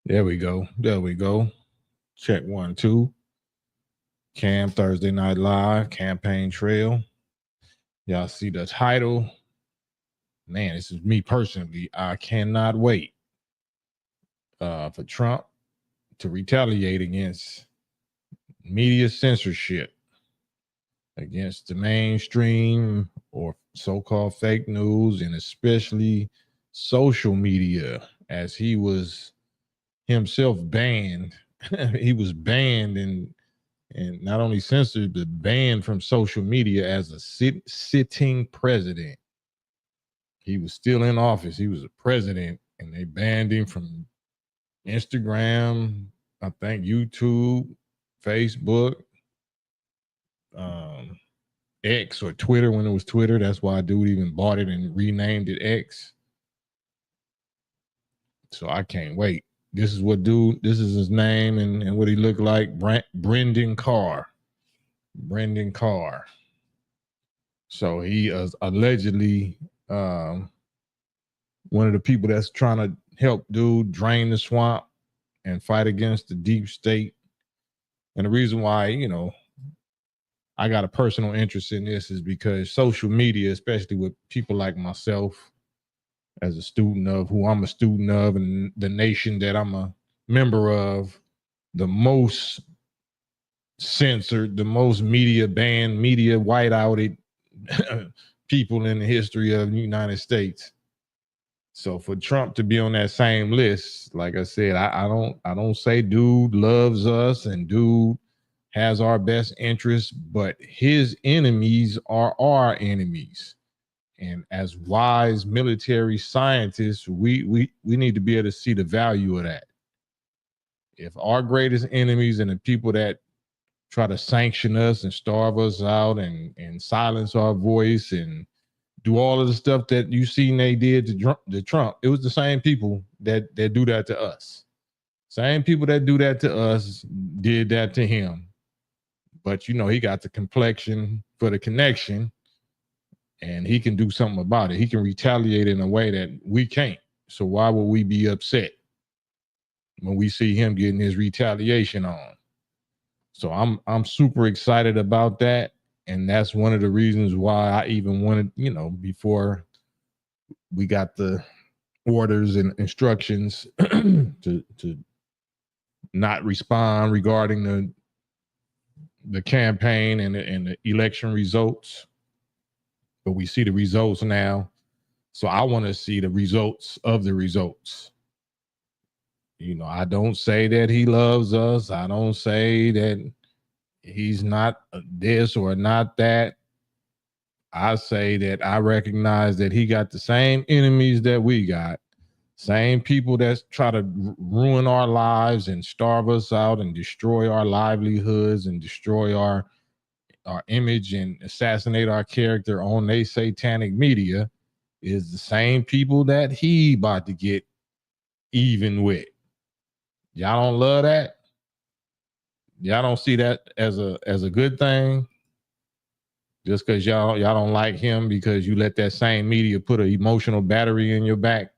There we go. There we go. Check 1, 2. KAM Thursday Night Live, Campaign Trail. Y'all see the title. Man, this is me personally. I cannot wait for Trump to retaliate against media censorship, against the mainstream or so-called fake news, and especially social media, as he was himself banned. He was banned and not only censored, but banned from social media as a sitting president. He was still in office. He was a president, and they banned him from Instagram, I think YouTube, Facebook, X or Twitter when it was Twitter. That's why dude even bought it and renamed it X. So I can't wait. This is his name and what he looked like. Brendan Carr. Brendan Carr. So he is allegedly one of the people that's trying to help dude drain the swamp and fight against the deep state. And the reason why, I got a personal interest in this is because social media, especially with people like myself, as a student of who I'm a student of, and the nation that I'm a member of, the most censored, the most media banned, media whiteouted people in the history of the United States. So for Trump to be on that same list, like I said, I don't say dude loves us and dude has our best interests, but his enemies are our enemies. And as wise military scientists, we need to be able to see the value of that. If our greatest enemies and the people that try to sanction us and starve us out and silence our voice and do all of the stuff that you seen they did to Trump, it was the same people that do that to us. Same people that do that to us did that to him. But he got the complexion for the connection, and he can do something about it. He can retaliate in a way that we can't. So why would we be upset when we see him getting his retaliation on? So I'm super excited about that. And that's one of the reasons why I even wanted, before we got the orders and instructions to not respond regarding the campaign and the election results. But we see the results now. So I want to see the results of the results. I don't say that he loves us. I don't say that he's not this or not that. I say that I recognize that he got the same enemies that we got. Same people that try to ruin our lives and starve us out and destroy our livelihoods and destroy our image and assassinate our character on their satanic media is the same people that he about to get even with. Y'all don't love that? Y'all don't see that as a good thing? Just because y'all don't like him because you let that same media put an emotional battery in your back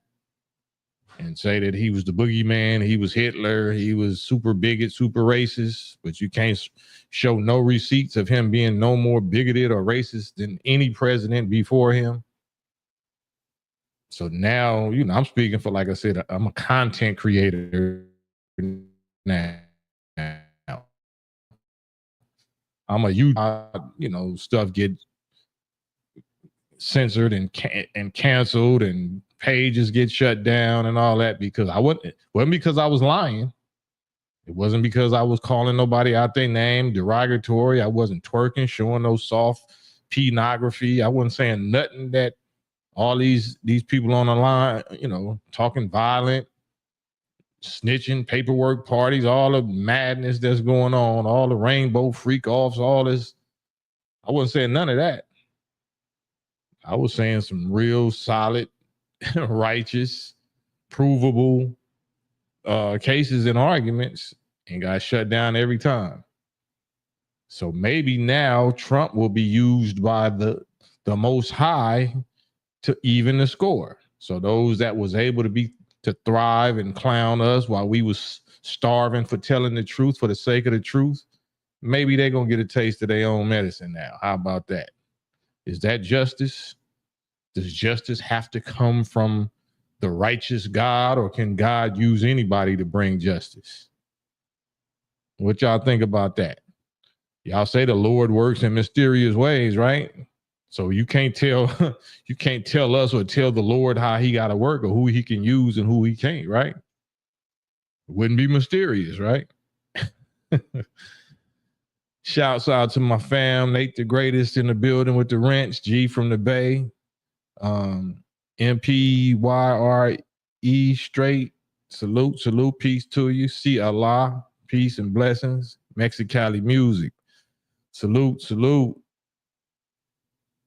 and say that he was the boogeyman, he was Hitler, he was super bigot, super racist, but you can't show no receipts of him being no more bigoted or racist than any president before him. So now, I'm speaking for, like I said, I'm a content creator now. I'm a YouTube, stuff get censored and canceled and pages get shut down and all that because it wasn't because I was lying. It wasn't because I was calling nobody out their name derogatory. I wasn't twerking, showing no soft pornography. I wasn't saying nothing that all these people on the line, talking violent, snitching, paperwork parties, all the madness that's going on, all the rainbow freak offs, all this. I wasn't saying none of that. I was saying some real solid, righteous, provable cases and arguments, and got shut down every time. So maybe now Trump will be used by the Most High to even the score. So those that was able to be to thrive and clown us while we was starving for telling the truth for the sake of the truth, maybe they're going to get a taste of their own medicine now. How about that? Is that justice? Does justice have to come from the righteous God, or can God use anybody to bring justice? What y'all think about that? Y'all say the Lord works in mysterious ways, right? So you can't tell us or tell the Lord how he got to work or who he can use and who he can't, right? It wouldn't be mysterious, right? Shouts out to my fam, Nate the Greatest in the building with the wrench, G from the Bay, MPYRE straight, salute, peace to you. See Allah, peace and blessings. Mexicali music, salute.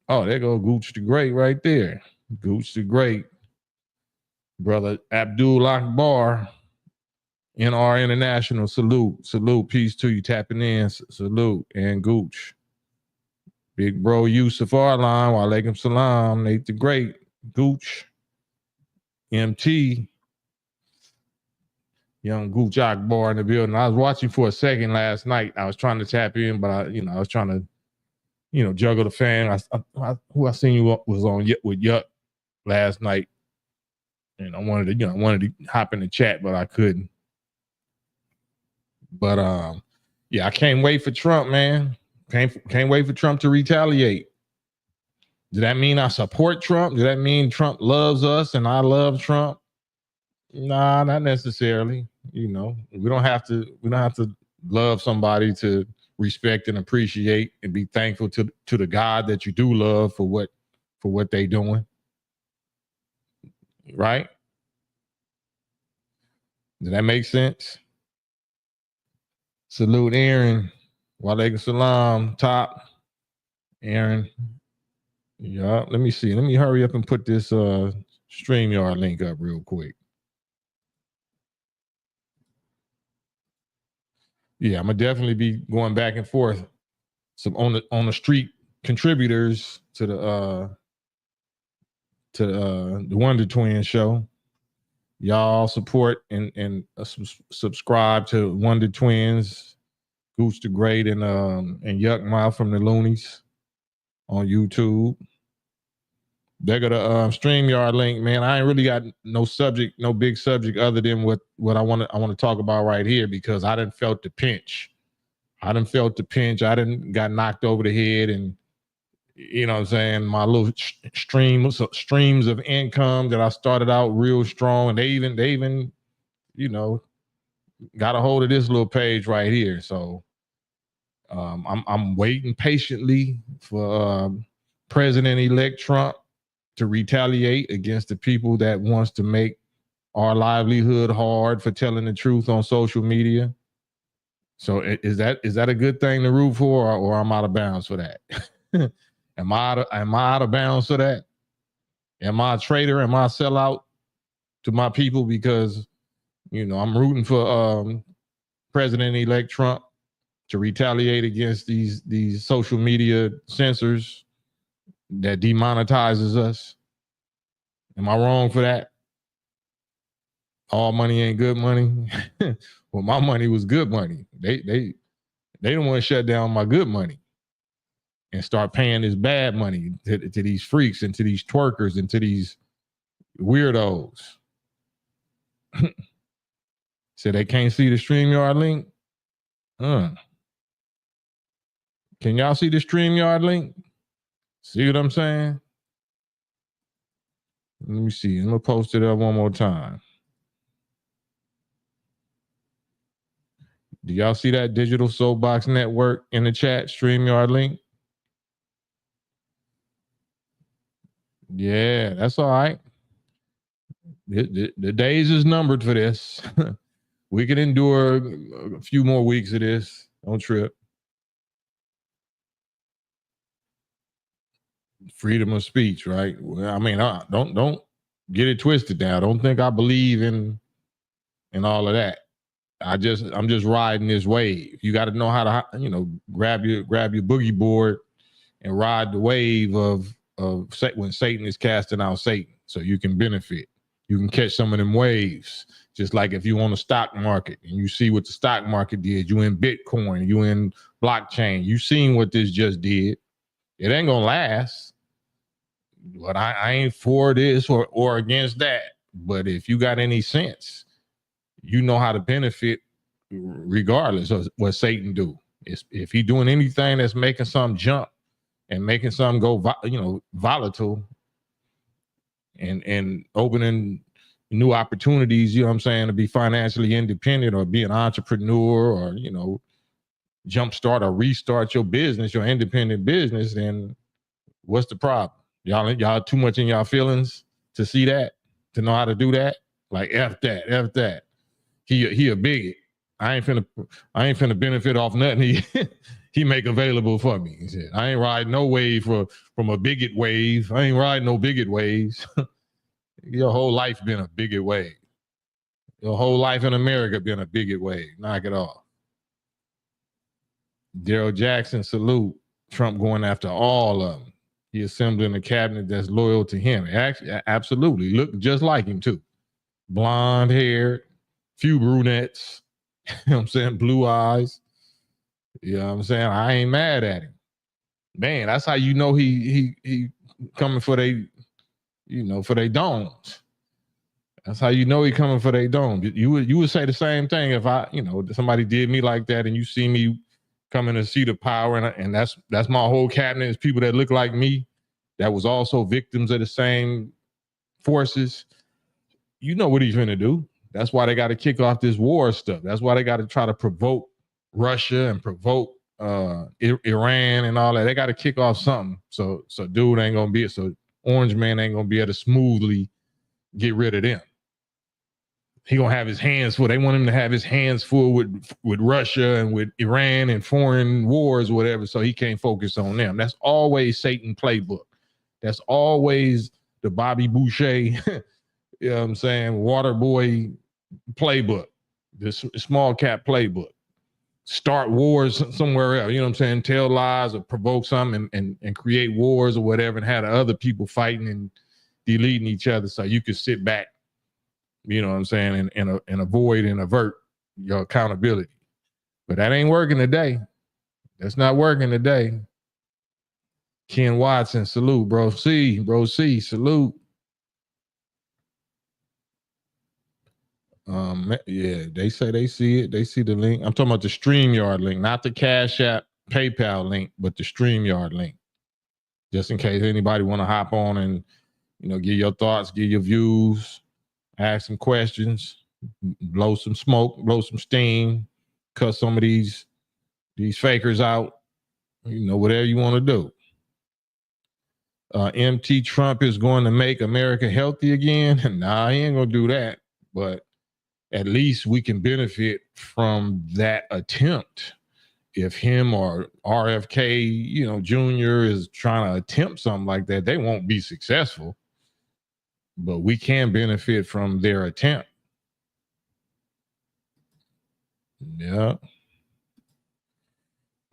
Oh, there go Gooch the Great right there. Gooch the Great. Brother Abdul Akbar, NR International, salute, peace to you, tapping in, salute, and Gooch. Big bro Yusuf Arline, walaikum salam, Nate the Great, Gooch, MT, young Gooch Akbar in the building. I was watching for a second last night. I was trying to tap in, but I was trying to, juggle the fan. Who I seen you was on with Yuck last night, and I wanted to hop in the chat, but I couldn't. But I can't wait for Trump, man. Can't wait for Trump to retaliate. Does that mean I support Trump? Does that mean Trump loves us and I love Trump? Nah, not necessarily. We don't have to love somebody to respect and appreciate and be thankful to the God that you do love for what they doing. Right? Does that make sense? Salute Aaron. Walaikum salam. Top. Aaron. Yeah, let me see. Let me hurry up and put this StreamYard link up real quick. Yeah, I'm gonna definitely be going back and forth some on the street contributors to the Wonder Twins show. Y'all support and subscribe to Wonder Twins, Gooch the Great, and Yuck Mouth from the Loonies on YouTube. They got a StreamYard link, man. I ain't really got no big subject other than what I want to talk about right here, because I done felt the pinch. I done got knocked over the head, and you know what I'm saying, my little streams of income that I started out real strong, and they even got a hold of this little page right here. So I'm waiting patiently for President-elect Trump to retaliate against the people that wants to make our livelihood hard for telling the truth on social media. So is that a good thing to root for, or I'm out of bounds for that? Am I out of bounds for that? Am I a traitor? Am I a sellout to my people because I'm rooting for President-elect Trump to retaliate against these social media censors that demonetizes us? Am I wrong for that? All money ain't good money. Well, my money was good money. They don't want to shut down my good money and start paying this bad money to these freaks and to these twerkers and to these weirdos. So they can't see the StreamYard link? Can y'all see the StreamYard link? See what I'm saying? Let me see. I'm going to post it up one more time. Do y'all see that Digital Soapbox Network in the chat, StreamYard link? Yeah, that's all right. The days is numbered for this. We can endure a few more weeks of this. Don't trip. Freedom of speech, right? Well, I mean, don't get it twisted now. Don't think I believe in all of that. I'm just riding this wave. You got to know how to, grab your boogie board and ride the wave of when Satan is casting out Satan, so you can benefit. You can catch some of them waves. Just like if you on the stock market and you see what the stock market did, you in Bitcoin, you in blockchain, you seen what this just did. It ain't gonna last. But I ain't for this or against that. But if you got any sense, you know how to benefit regardless of what Satan do. If he doing anything that's making something jump and making something go, volatile and opening new opportunities, you know what I'm saying, to be financially independent or be an entrepreneur or, jumpstart or restart your business, your independent business, then what's the problem? Y'all too much in y'all feelings to see that, to know how to do that? Like F that. He a bigot. I ain't finna benefit off nothing he make available for me. He said, I ain't riding no wave from a bigot wave. I ain't riding no bigot waves. Your whole life been a bigot wave. Your whole life in America been a bigot wave. Knock it off. Daryl Jackson, salute. Trump going after all of them. He assembling a cabinet that's loyal to him. Actually, absolutely. Look just like him, too. Blonde hair, few brunettes, you know what I'm saying? Blue eyes. You know what I'm saying? I ain't mad at him. Man, that's how you know he coming for they, for they domes. That's how you know he coming for they dome. You would say the same thing if somebody did me like that and you see me coming to see the power and that's my whole cabinet is people that look like me that was also victims of the same forces. You know what he's gonna do. That's why they got to kick off this war stuff. That's why they got to try to provoke Russia and provoke Iran and all that. They got to kick off something. So dude ain't gonna be so Orange Man ain't gonna be able to smoothly get rid of them. He gonna have his hands full. They want him to have his hands full with Russia and with Iran and foreign wars or whatever, so he can't focus on them. That's always Satan playbook. That's always the Bobby Boucher, you know what I'm saying, water boy playbook, this small cap playbook. Start wars somewhere else, you know what I'm saying, tell lies or provoke something and create wars or whatever and have the other people fighting and deleting each other so you could sit back, you know what I'm saying, and avoid and avert your accountability. But that ain't working today. That's not working today. Ken Watson, salute, bro. C, salute. Yeah, they say they see it. They see the link. I'm talking about the Streamyard link, not the Cash App, PayPal link, but the Streamyard link. Just in case anybody want to hop on and, give your thoughts, give your views, ask some questions, blow some smoke, blow some steam, cut some of these fakers out, whatever you want to do. MT Trump is going to make America healthy again. Nah, he ain't going to do that. But at least we can benefit from that attempt. If him or RFK, Jr. is trying to attempt something like that, they won't be successful. But we can benefit from their attempt. Yeah.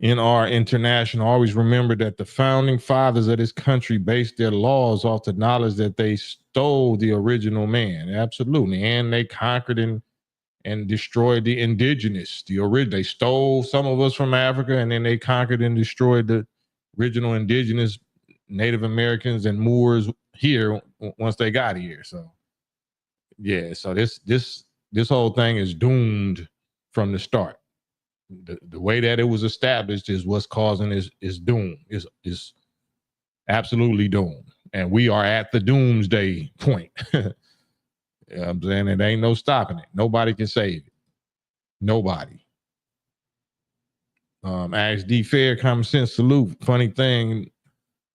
NR International, always remember that the founding fathers of this country based their laws off the knowledge that they stole the original man. Absolutely. And they conquered and destroyed the indigenous. They stole some of us from Africa, and then they conquered and destroyed the original indigenous Native Americans and Moors here once they got here. So yeah, so this whole thing is doomed from the start. The way that it was established is what's causing is doom. Is absolutely doomed. And we are at the doomsday point. You know what I'm saying? It ain't no stopping it. Nobody can save it. Nobody. Ask D Fair, common sense, salute. Funny thing,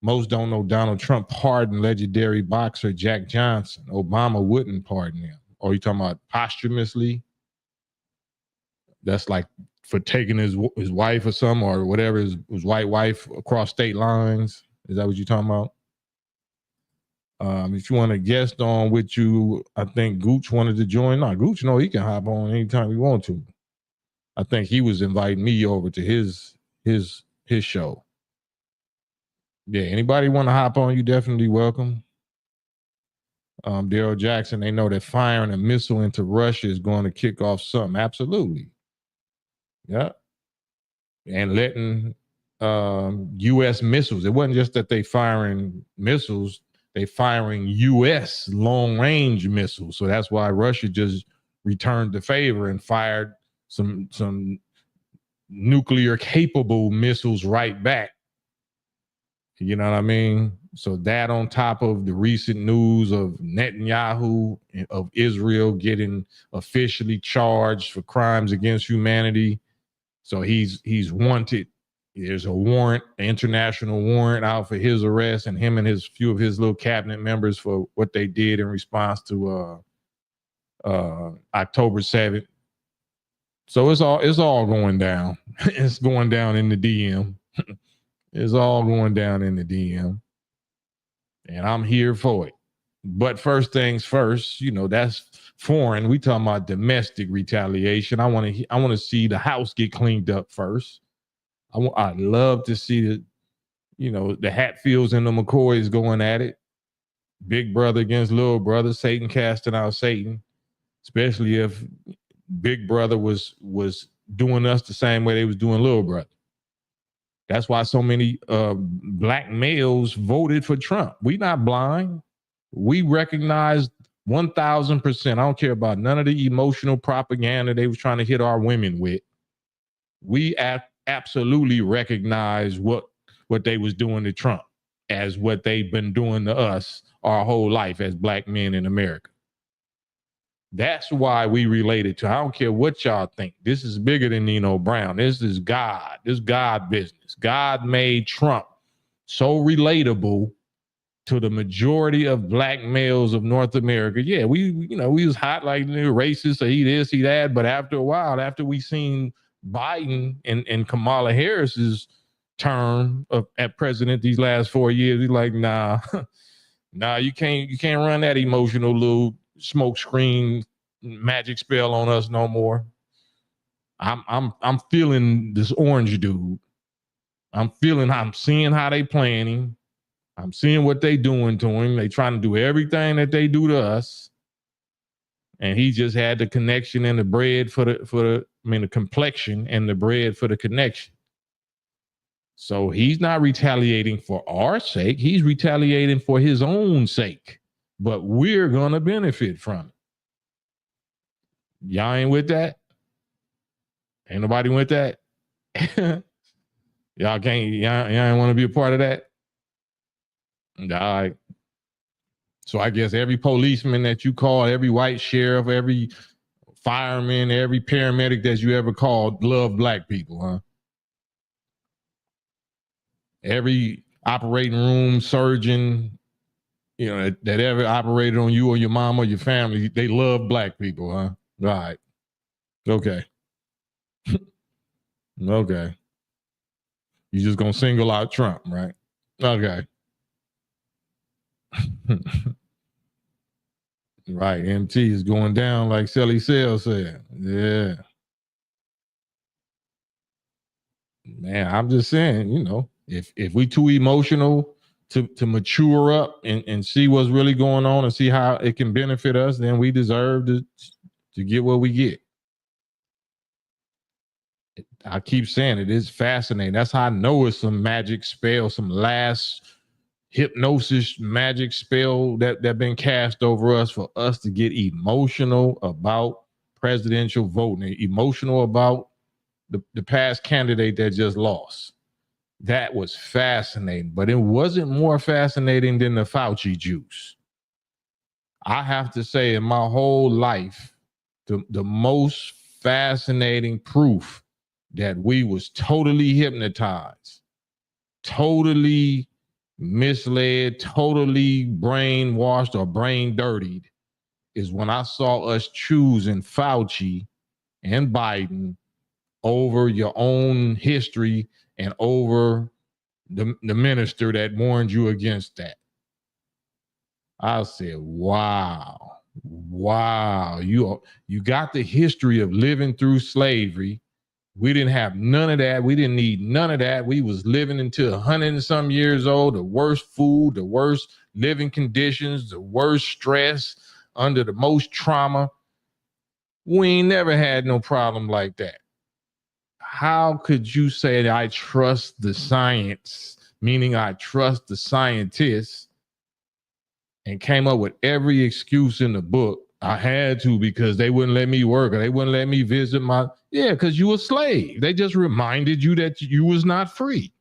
most don't know Donald Trump pardoned legendary boxer Jack Johnson. Obama wouldn't pardon him. Or you talking about posthumously? That's like for taking his wife or something or whatever, his white wife across state lines. Is that what you're talking about? If you want to guest on with you, I think Gooch wanted to join. No, Gooch, no, he can hop on anytime he want to. I think he was inviting me over to his show. Yeah, anybody want to hop on, you definitely welcome. Daryl Jackson, they know that firing a missile into Russia is going to kick off something. Absolutely. Yeah. And letting U.S. missiles. It wasn't just that they firing missiles, they firing U.S. long-range missiles. So that's why Russia just returned the favor and fired some nuclear-capable missiles right back. You know what I mean? So that on top of the recent news of Netanyahu of Israel getting officially charged for crimes against humanity. So he's wanted. There's a warrant, an international warrant out for his arrest, and him and his few of his little cabinet members for what they did in response to October 7th. So it's all going down. It's going down in the DM. It's all going down in the DM. And I'm here for it. But first things first, you know, that's foreign. We talking about domestic retaliation. I want to see the house get cleaned up first. I'd love to see the Hatfields and the McCoys going at it. Big brother against little brother, Satan casting out Satan, especially if big brother was doing us the same way they was doing little brother. That's why so many black males voted for Trump. We not blind. We recognize 1,000%. I don't care about none of the emotional propaganda they was trying to hit our women with. We absolutely recognize what they was doing to Trump as what they've been doing to us our whole life as black men in America. That's why we related to. I don't care what y'all think. This is bigger than Nino Brown. This is God. This is God business. God made Trump so relatable to the majority of black males of North America. Yeah, we was hot like racist or he this, he that. But after a while, after we seen Biden and Kamala Harris's term at president these last 4 years, we like, nah, you can't run that emotional little smoke screen magic spell on us no more. I'm feeling this orange dude. I'm seeing how they playing him. I'm seeing what they doing to him. They trying to do everything that they do to us. And he just had the connection and the bread the complexion and the bread for the connection. So he's not retaliating for our sake. He's retaliating for his own sake. But we're going to benefit from it. Y'all ain't with that? Ain't nobody with that? Y'all ain't want to be a part of that? All right. So I guess every policeman that you call, every white sheriff, every fireman, every paramedic that you ever called love black people, huh? Every operating room surgeon, that ever operated on you or your mom or your family, they love black people, huh? All right. Okay. Okay. You just gonna single out Trump, right? Okay. Right. MT is going down like Shelly Sale said. Yeah. Man, I'm just saying, if we too emotional to mature up and see what's really going on and see how it can benefit us, then we deserve to get what we get. I keep saying it is fascinating. That's how I know it's some magic spell, some last hypnosis magic spell that been cast over us for us to get emotional about presidential voting, emotional about the past candidate that just lost. That was fascinating, but it wasn't more fascinating than the Fauci juice. I have to say, in my whole life, the most fascinating proof that we was totally hypnotized, totally misled, totally brainwashed or brain dirtied is when I saw us choosing Fauci and Biden over your own history and over the minister that warned you against that. I said, wow, you got the history of living through slavery. We didn't have none of that. We didn't need none of that. We was living until 100 and some years old, the worst food, the worst living conditions, the worst stress, under the most trauma. We ain't never had no problem like that. How could you say that I trust the science, meaning I trust the scientists, and came up with every excuse in the book? I had to because they wouldn't let me work or they wouldn't let me visit my, yeah, because you a slave. They just reminded you that you was not free,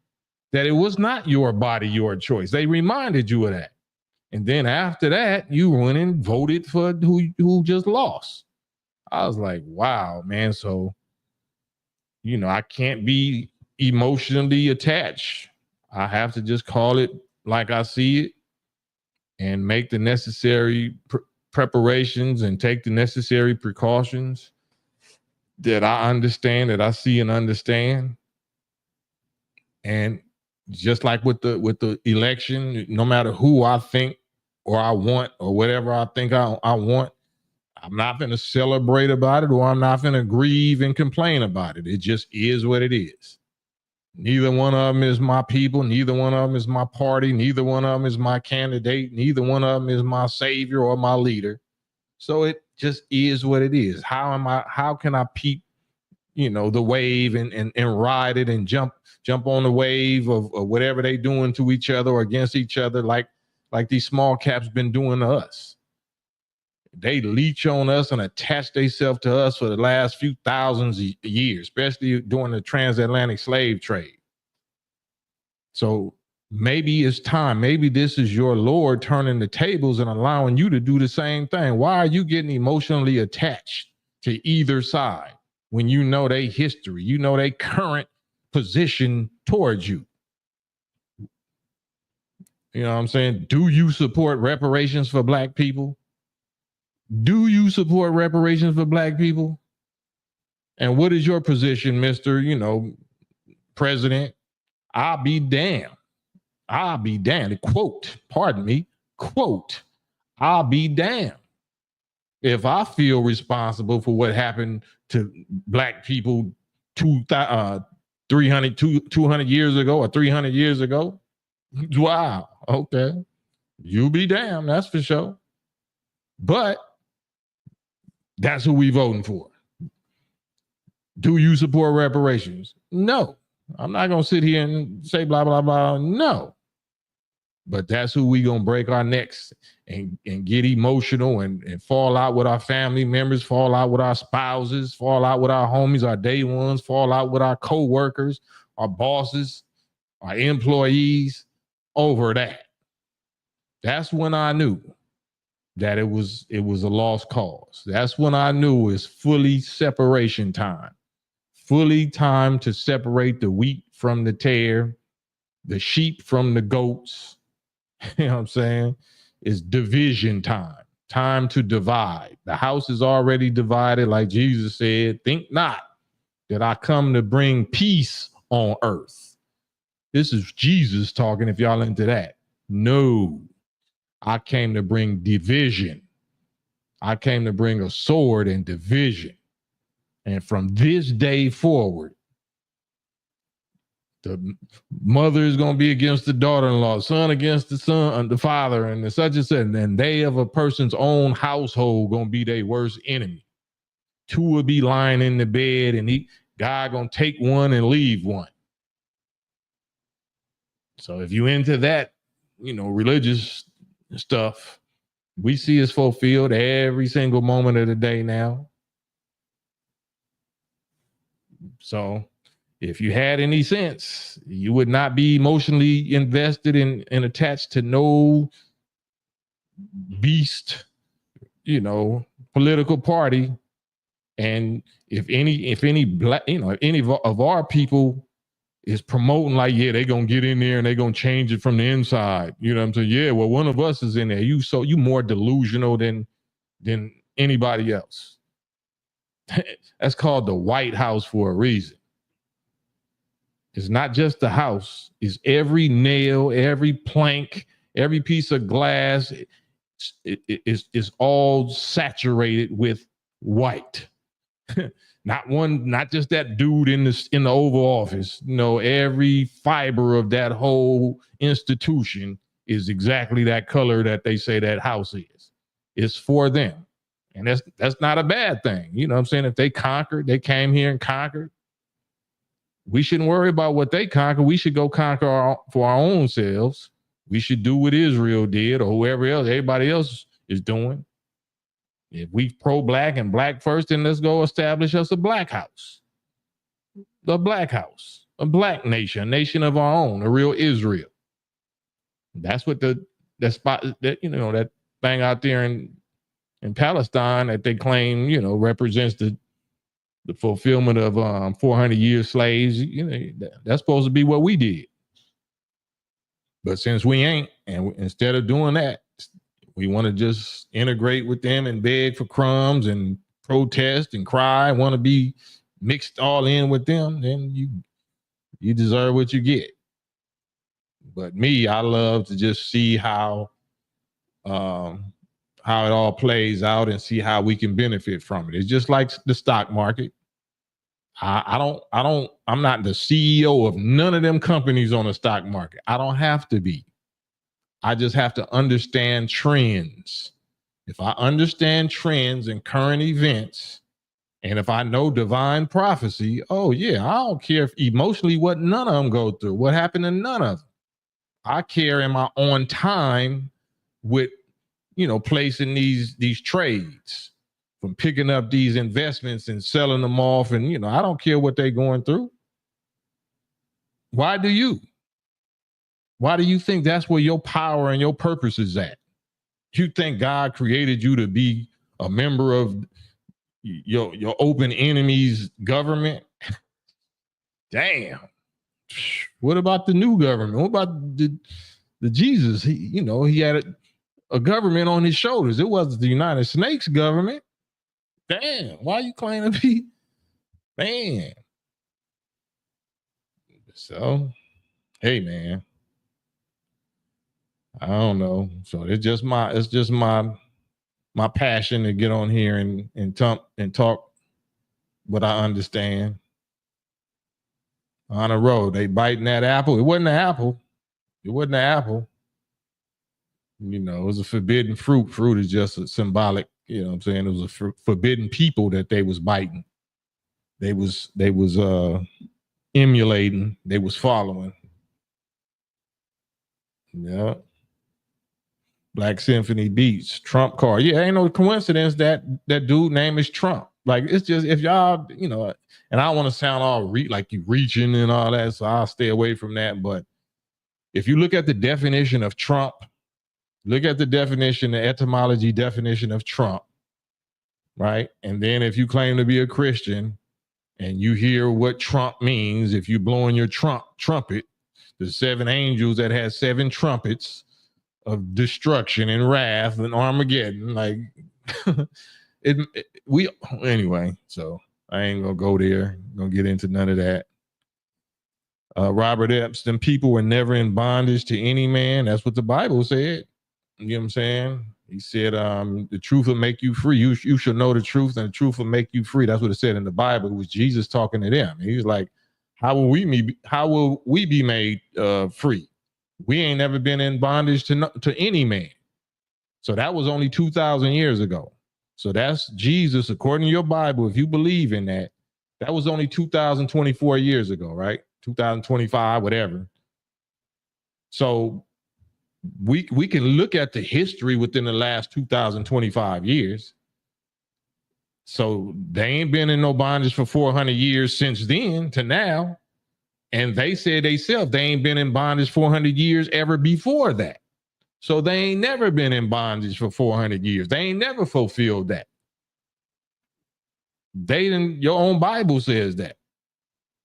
that it was not your body, your choice. They reminded you of that. And then after that, you went and voted for who just lost. I was like, wow, man. So, you know, I can't be emotionally attached. I have to just call it like I see it and make the necessary preparations and take the necessary precautions that I understand, that I see and understand. And just like with the election, no matter who I think or I want or whatever I think I want, I'm not going to celebrate about it or I'm not going to grieve and complain about it. It just is what it is. Neither one of them is my people. Neither one of them is my party. Neither one of them is my candidate. Neither one of them is my savior or my leader. So it just is what it is. How can I peep, you know, the wave and ride it and jump on the wave of whatever they doing to each other or against each other, like these small caps been doing to us. They leech on us and attach themselves to us for the last few thousands of years, especially during the transatlantic slave trade. So maybe it's time. Maybe this is your Lord turning the tables and allowing you to do the same thing. Why are you getting emotionally attached to either side when you know their history, you know their current position towards you? You know what I'm saying? Do you support reparations for Black people? Do you support reparations for Black people? And what is your position, Mr., you know, President? I'll be damned. I'll be damned. Quote, pardon me, quote, I'll be damned if I feel responsible for what happened to Black people 200 years ago or 300 years ago. Wow. Okay. You be damned. That's for sure. But that's who we voting for. Do you support reparations? No. I'm not going to sit here and say blah, blah, blah. No. But that's who we going to break our necks and get emotional and fall out with our family members, fall out with our spouses, fall out with our homies, our day ones, fall out with our co-workers, our bosses, our employees over that. That's when I knew that it was a lost cause. That's when I knew it's fully separation time. Fully time to separate the wheat from the tare, the sheep from the goats. You know what I'm saying? It's division time. Time to divide. The house is already divided, like Jesus said. Think not that I come to bring peace on earth. This is Jesus talking, if y'all into that. No. I came to bring division. I came to bring a sword and division. And from this day forward, the mother is going to be against the daughter-in-law, son against the son, the father, and the such and such. And they of a person's own household going to be their worst enemy. Two will be lying in the bed, and God going to take one and leave one. So if you into that, you know, religious stuff, we see it's fulfilled every single moment of the day now. So if you had any sense, you would not be emotionally invested and attached to no beast, you know, political party. And if any Black, you know, if any of our people is promoting like, yeah, they're going to get in there and they're going to change it from the inside. You know what I'm saying? Yeah, well, one of us is in there. You more delusional than anybody else. That's called the White House for a reason. It's not just the house. It's every nail, every plank, every piece of glass. It's all saturated with white. Not just that dude in the Oval Office. You know, every fiber of that whole institution is exactly that color that they say that house is. It's for them. And that's not a bad thing. You know what I'm saying? If they conquered, they came here and conquered. We shouldn't worry about what they conquer. We should go conquer for our own selves. We should do what Israel did or whoever else, everybody else is doing. If we pro-black and black first, then let's go establish us a black house. A black house, a black nation, a nation of our own, a real Israel. That's what that spot, that, you know, that thing out there in Palestine that they claim, you know, represents the fulfillment of 400 years slaves. You know, that's supposed to be what we did. But since we ain't, and instead of doing that, we want to just integrate with them and beg for crumbs and protest and cry, want to be mixed all in with them, then you deserve what you get. But me, I love to just see how it all plays out and see how we can benefit from it. It's just like the stock market. I'm not the CEO of none of them companies on the stock market. I don't have to be. I just have to understand trends. If I understand trends and current events, and if I know divine prophecy, oh yeah, I don't care if emotionally what none of them go through, what happened to none of them. I care, am I on time with, you know, placing these trades, from picking up these investments and selling them off. And, you know, I don't care what they're going through. Why do you? Why do you think that's where your power and your purpose is at? You think God created you to be a member of your open enemy's government? Damn. What about the new government? What about the Jesus? He had a government on his shoulders. It wasn't the United Snakes government. Damn, why you claiming to be? Man. So, hey man, I don't know. So it's just my passion to get on here and talk what I understand. On the road, they biting that apple. It wasn't an apple. It wasn't an apple. You know, it was a forbidden fruit. Fruit is just a symbolic. You know what I'm saying? It was a forbidden people that they was biting. They was emulating. They was following. Yeah. Black Symphony Beats, Trump Carr. Yeah, ain't no coincidence that dude name is Trump. Like, it's just, if y'all, you know, and I don't want to sound all like you reaching and all that, so I'll stay away from that. But if you look at the definition of Trump, look at the definition, the etymology definition of Trump, right? And then if you claim to be a Christian and you hear what Trump means, if you blowing your trumpet, the seven angels that had seven trumpets of destruction and wrath and Armageddon, like anyway, so I ain't gonna go there, gonna get into none of that. Robert Epstein, people were never in bondage to any man. That's what the Bible said. You know what I'm saying? He said, the truth will make you free. You should know the truth, and the truth will make you free. That's what it said in the Bible. It was Jesus talking to them. He was like, how will we be made free? We ain't never been in bondage to any man. So that was only 2,000 years ago. So that's Jesus, according to your Bible. If you believe in that, that was only 2,024 years ago, right? 2025, whatever. So we can look at the history within the last 2,025 years. So they ain't been in no bondage for 400 years since then to now. And they said themselves they ain't been in bondage 400 years ever before that. So they ain't never been in bondage for 400 years. They ain't never fulfilled that. Your own Bible says that.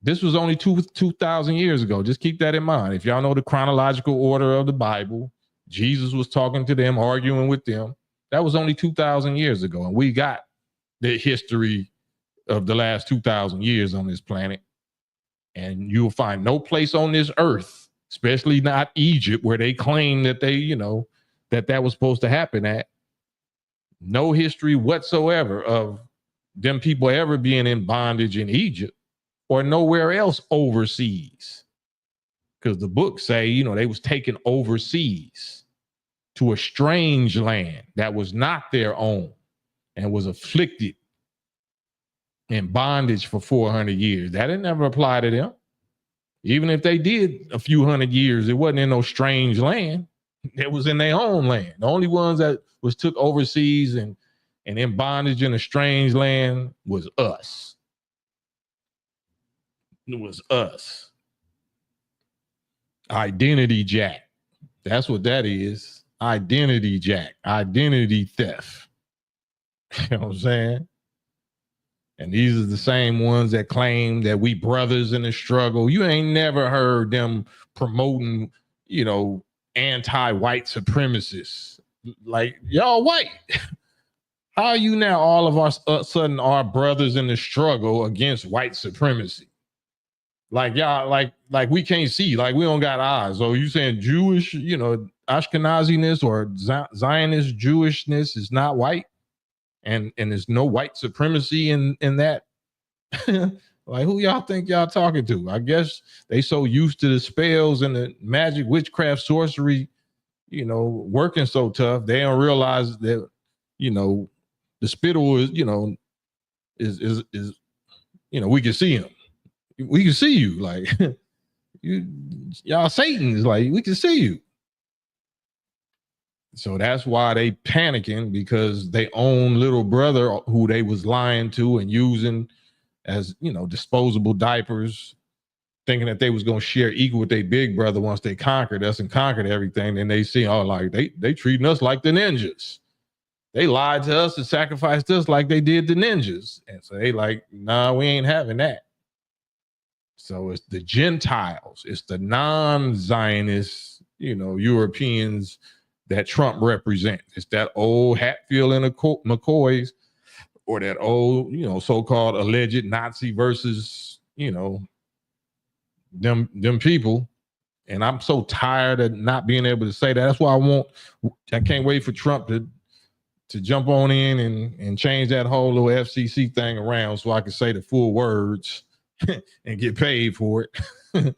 This was only 2,000 years ago. Just keep that in mind. If y'all know the chronological order of the Bible, Jesus was talking to them, arguing with them. That was only 2,000 years ago. And we got the history of the last 2,000 years on this planet. And you'll find no place on this earth, especially not Egypt, where they claim that that was supposed to happen at. No history whatsoever of them people ever being in bondage in Egypt or nowhere else overseas. Because the books say, you know, they was taken overseas to a strange land that was not their own and was afflicted in bondage for 400 years. That didn't ever apply to them. Even if they did a few hundred years, it wasn't in no strange land. It was in their own land. The only ones that was took overseas and in bondage in a strange land was us. It was us. Identity jack. That's what that is. Identity jack. Identity theft. You know what I'm saying? And these are the same ones that claim that we brothers in the struggle. You ain't never heard them promoting, you know, anti-white supremacists. Like, y'all white. How are you now all of our sudden our brothers in the struggle against white supremacy? Like y'all, like we can't see, like we don't got eyes. So you saying Jewish, you know, Ashkenaziness or Zionist Jewishness is not white? And there's no white supremacy in that. Like, who y'all think y'all talking to? I guess they so used to the spells and the magic, witchcraft, sorcery, you know, working so tough, they don't realize that, you know, the spittle is, you know, is you know, we can see him. We can see you, like y'all Satan's, like we can see you. So that's why they panicking, because they own little brother who they was lying to and using as, you know, disposable diapers, thinking that they was going to share equal with their big brother once they conquered us and conquered everything. Then they see, oh, like they treating us like the ninjas. They lied to us and sacrificed us like they did the ninjas. And so they like, nah, we ain't having that. So it's the Gentiles, it's the non-Zionist, you know, Europeans that Trump represents. It's that old Hatfield and McCoys, or that old, you know, so-called alleged Nazi versus, you know, them people. And I'm so tired of not being able to say that. That's why I can't wait for Trump to jump on in and change that whole little FCC thing around so I can say the full words and get paid for it.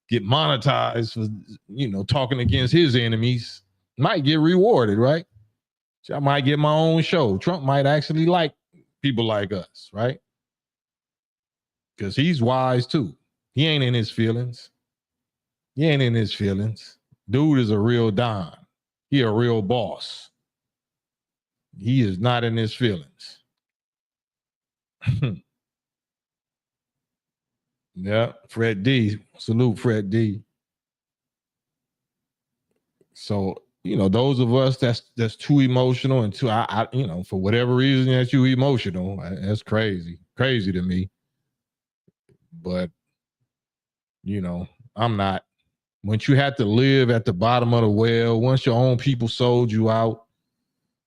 Get monetized for, you know, talking against his enemies. Might get rewarded, right? So I might get my own show. Trump might actually like people like us, right? Because he's wise too. He ain't in his feelings. He ain't in his feelings. Dude is a real don. He a real boss. He is not in his feelings. Yeah, Fred D. Salute, Fred D. So, you know, those of us that's too emotional and too, I you know, for whatever reason that you emotional, that's crazy to me. But, you know, I'm not. Once you had to live at the bottom of the well, once your own people sold you out,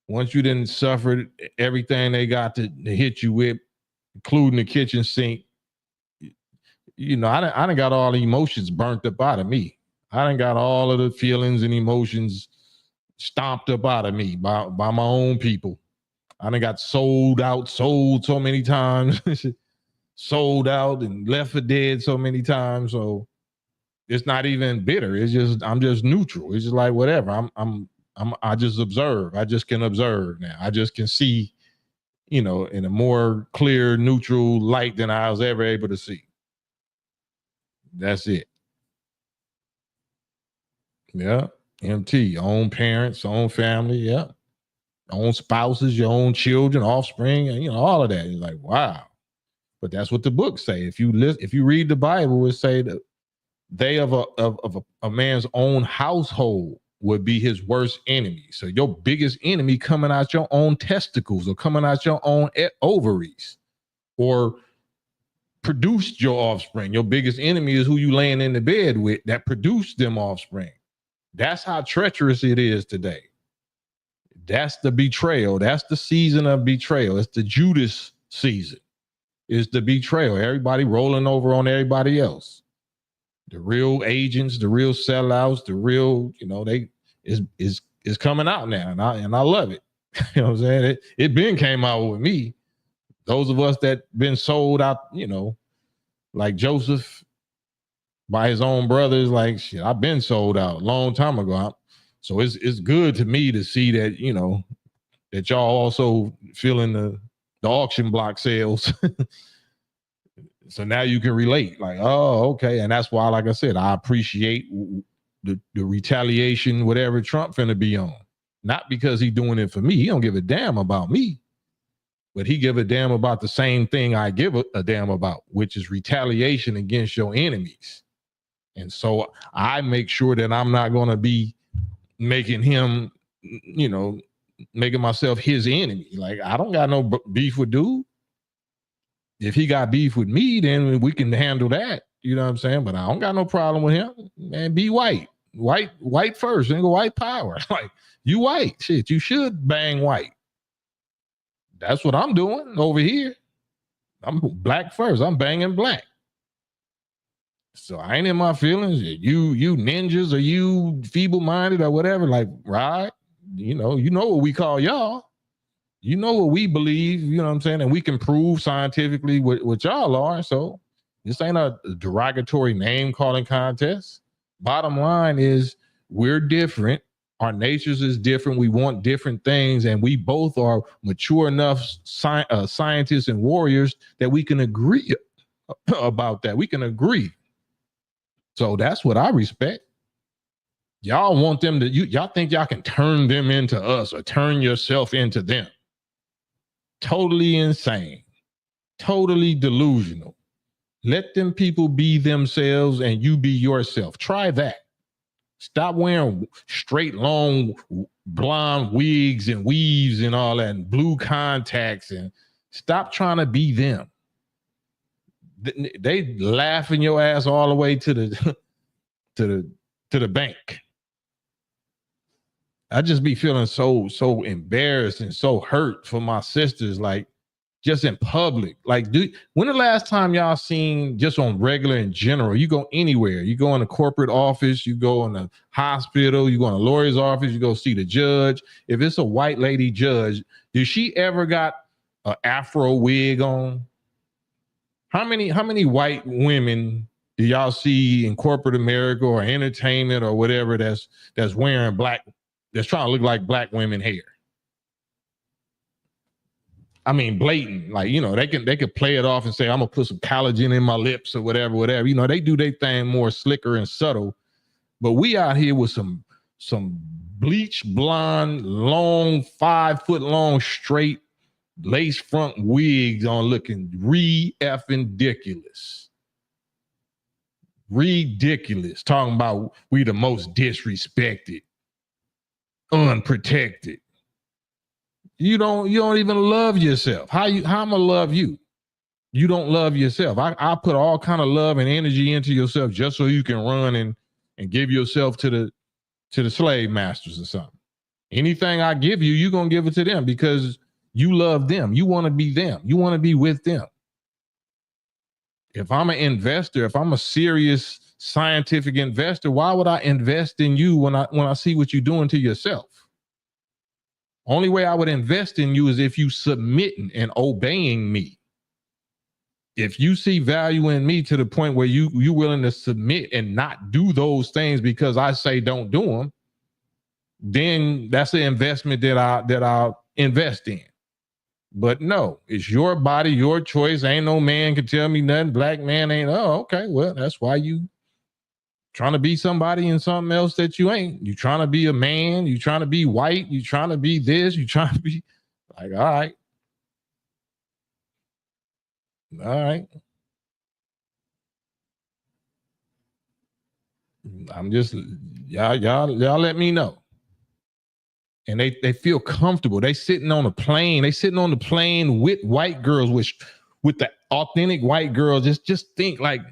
once you didn't suffer everything they got to hit you with, including the kitchen sink, you know, I done got all the emotions burnt up out of me. I done got all of the feelings and emotions stomped up out of me by my own people. I done got sold so many times, sold out and left for dead so many times. So it's not even bitter. It's just, I'm just neutral. It's just like, whatever. I just observe. I just can observe now. I just can see, you know, in a more clear, neutral light than I was ever able to see. That's it. Yeah. MT, your own parents, your own family. Yeah. Your own spouses, your own children, offspring, and, you know, all of that. You're like, wow. But that's what the books say. If you read the Bible, it say that they of a man's own household would be his worst enemy. So your biggest enemy coming out your own testicles or coming out your own ovaries or produced your offspring. Your biggest enemy is who you laying in the bed with that produced them offspring. That's how treacherous it is today. That's the betrayal. That's the season of betrayal. It's the Judas season. It's the betrayal. Everybody rolling over on everybody else. The real agents, the real sellouts, the real, you know, they is coming out now, and I love it. You know what I'm saying? It been came out with me. Those of us that been sold out, like Joseph by his own brothers, like shit, I've been sold out a long time ago. So it's good to me to see that, that y'all also feeling the auction block sales. So now you can relate, like, oh, okay. And that's why, like I said, I appreciate the retaliation, whatever Trump finna be on. Not because he's doing it for me. He don't give a damn about me. But he give a damn about the same thing I give a damn about, which is retaliation against your enemies. And so I make sure that I'm not going to be making him, making myself his enemy. Like, I don't got no beef with dude. If he got beef with me, then we can handle that. You know what I'm saying? But I don't got no problem with him. Man, be white. White first. Nigga, white power. Like, you white. Shit, you should bang white. That's what I'm doing over here. I'm black first. I'm banging black. So I ain't in my feelings. You ninjas or you feeble-minded or whatever, like, right? You know what we call y'all. You know what we believe, you know what I'm saying? And we can prove scientifically what y'all are. So this ain't a derogatory name calling contest. Bottom line is we're different. Our natures is different. We want different things. And we both are mature enough scientists and warriors that we can agree about that. We can agree. So that's what I respect. Y'all want them to, y'all think y'all can turn them into us or turn yourself into them. Totally insane, totally delusional. Let them people be themselves and you be yourself. Try that. Stop wearing straight, long, blonde wigs and weaves and all that, and blue contacts, and stop trying to be them. They laughing your ass all the way to the bank. I just be feeling so embarrassed and so hurt for my sisters, like just in public. Like, when the last time y'all seen, just on regular in general, you go anywhere, you go in a corporate office, you go in a hospital, you go in a lawyer's office, you go see the judge. If it's a white lady judge, did she ever got an afro wig on? How many white women do y'all see in corporate America or entertainment or whatever that's wearing black, that's trying to look like black women hair? I mean, blatant, like, they can play it off and say, I'm gonna put some collagen in my lips or whatever. They do their thing more slicker and subtle. But we out here with some bleach blonde, long, 5 foot long, straight lace front wigs on, looking ridiculous. Ridiculous. Talking about we the most disrespected, unprotected. You don't even love yourself. How I'm gonna love you? You don't love yourself. I put all kind of love and energy into yourself just so you can run and give yourself to the slave masters or something. Anything I give you, you're gonna give it to them because you love them. You want to be them. You want to be with them. If I'm an investor, if I'm a serious scientific investor, why would I invest in you when I see what you're doing to yourself? Only way I would invest in you is if you submitting and obeying me. If you see value in me to the point where you're willing to submit and not do those things because I say don't do them, then that's the investment that I'll invest in. But no, it's your body, your choice. Ain't no man can tell me nothing. Black man ain't. Oh, okay. Well, that's why you trying to be somebody and something else that you ain't. You trying to be a man. You trying to be white. You trying to be this. You trying to be like, all right. All right. I'm just, y'all let me know. And they feel comfortable. They sitting on a plane. They sitting on the plane with white girls, with the authentic white girls. Just think like,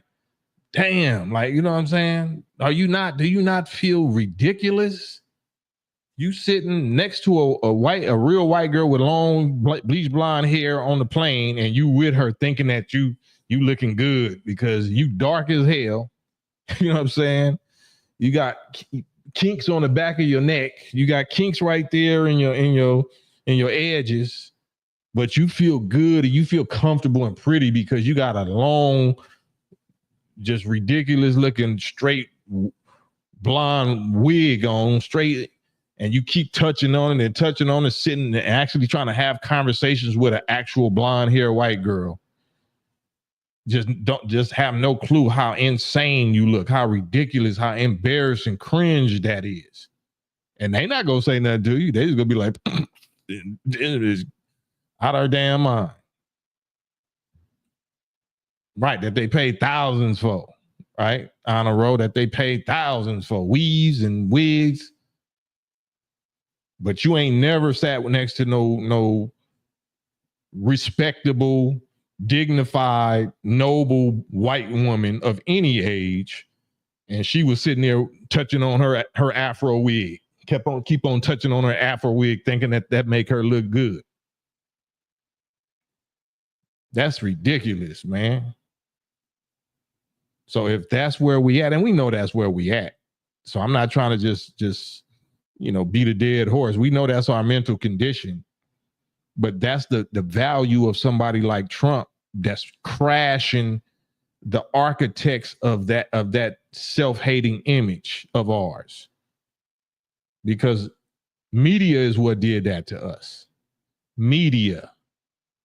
damn, like, you know what I'm saying? Do you not feel ridiculous? You sitting next to a real white girl with long bleach blonde hair on the plane, and you with her thinking that you looking good because you dark as hell. You know what I'm saying? You got kinks on the back of your neck. You got kinks right there in your edges. but you feel good and you feel comfortable and pretty because you got a long, just ridiculous looking straight blonde wig on straight, and you keep touching on it and touching on it, sitting and actually trying to have conversations with an actual blonde hair white girl. Just have no clue how insane you look, how ridiculous, how embarrassing, cringe that is. And they not gonna say nothing to you. They just gonna be like, it is out of our damn mind. Right, that they paid thousands for, right? On a road that they paid thousands for, weaves and wigs. But you ain't never sat next to no respectable, dignified, noble white woman of any age, and she was sitting there touching on her afro wig. Keep on touching on her afro wig, thinking that make her look good. That's ridiculous, man. So if that's where we at, and we know that's where we at. So I'm not trying to just beat a dead horse. We know that's our mental condition. But that's the value of somebody like Trump that's crashing the architects of that self-hating image of ours. Because media is what did that to us. Media,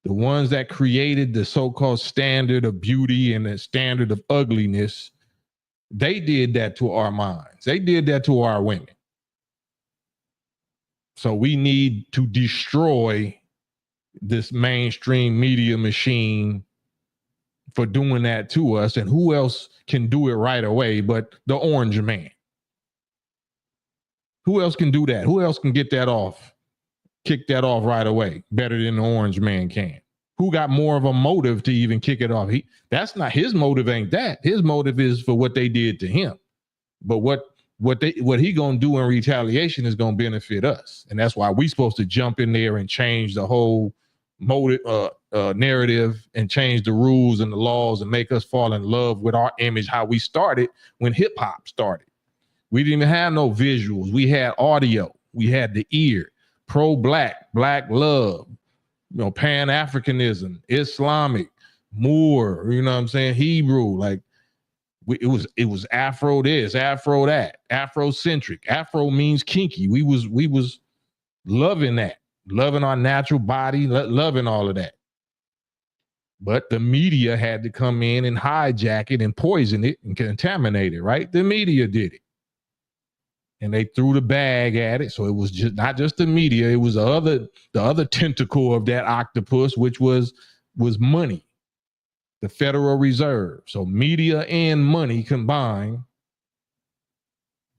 the ones that created the so-called standard of beauty and the standard of ugliness, they did that to our minds. They did that to our women. So we need to destroy this mainstream media machine for doing that to us. And who else can do it right away but the orange man? Who else can do that? Who else can get that off, kick that off right away better than the orange man can? Who got more of a motive to even kick it off? That's not his motive. Ain't that his motive? Is for what they did to him. But what he gonna do in retaliation is gonna benefit us, and that's why we supposed to jump in there and change the whole motive narrative and change the rules and the laws and make us fall in love with our image, how we started when hip hop started. We didn't even have no visuals. We had audio. We had the ear. Pro-black, black love, Pan-Africanism, Islamic, Moor, you know what I'm saying? Hebrew, like it was Afro this, Afro that, Afrocentric. Afro means kinky. We was loving that. Loving our natural body, loving all of that. But the media had to come in and hijack it and poison it and contaminate it, right? The media did it. And they threw the bag at it. So it was just not just the media, it was the other tentacle of that octopus, which was money, the Federal Reserve. So media and money combined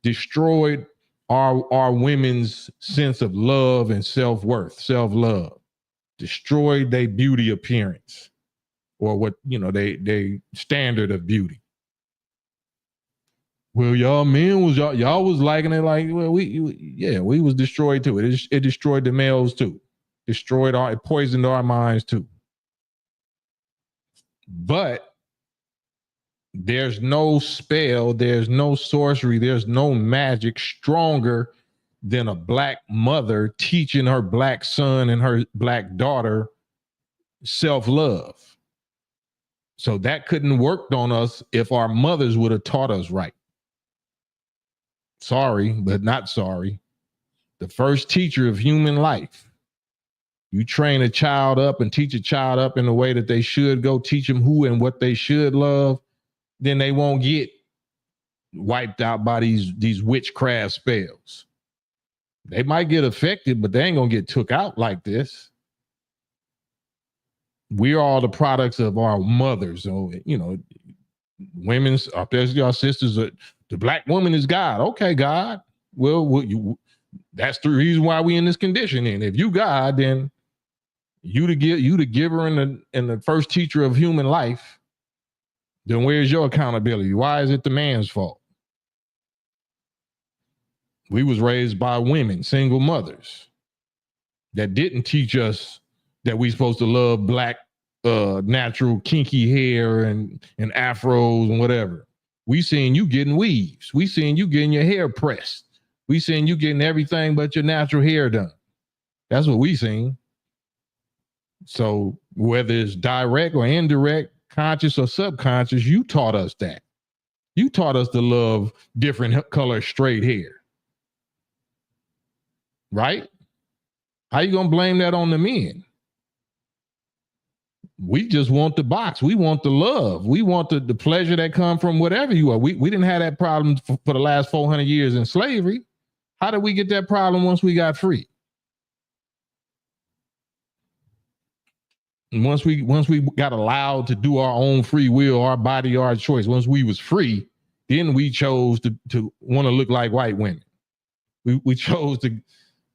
destroyed our women's sense of love and self-worth, self-love, destroyed their beauty appearance, or what, they standard of beauty. Well, y'all men was y'all was liking it like, well, we was destroyed too. It destroyed the males too. It poisoned our minds too. But there's no spell, there's no sorcery, there's no magic stronger than a black mother teaching her black son and her black daughter self-love. So that couldn't work on us if our mothers would have taught us right. Sorry, but not sorry. The first teacher of human life. You train a child up and teach a child up in the way that they should go, teach them who and what they should love, then they won't get wiped out by these witchcraft spells. They might get affected, but they ain't gonna get took out like this. We're all the products of our mothers. So, women's, there's your sisters, the black woman is God. Okay, God. Well, that's the reason why we in this condition. And if you God, then you the giver and the first teacher of human life, then where's your accountability? Why is it the man's fault? We was raised by women, single mothers, that didn't teach us that we supposed to love black, natural, kinky hair and afros and whatever. We seen you getting weaves. We seen you getting your hair pressed. We seen you getting everything but your natural hair done. That's what we seen. So whether it's direct or indirect, conscious or subconscious, you taught us that. You taught us to love different color straight hair. Right? How you gonna blame that on the men? We just want the box. We want the love. We want the pleasure that come from whatever you are. We didn't have that problem for the last 400 years in slavery. How did we get that problem once we got free? And once we got allowed to do our own free will, our body, our choice, once we was free, then we chose to want to look like white women. We chose to,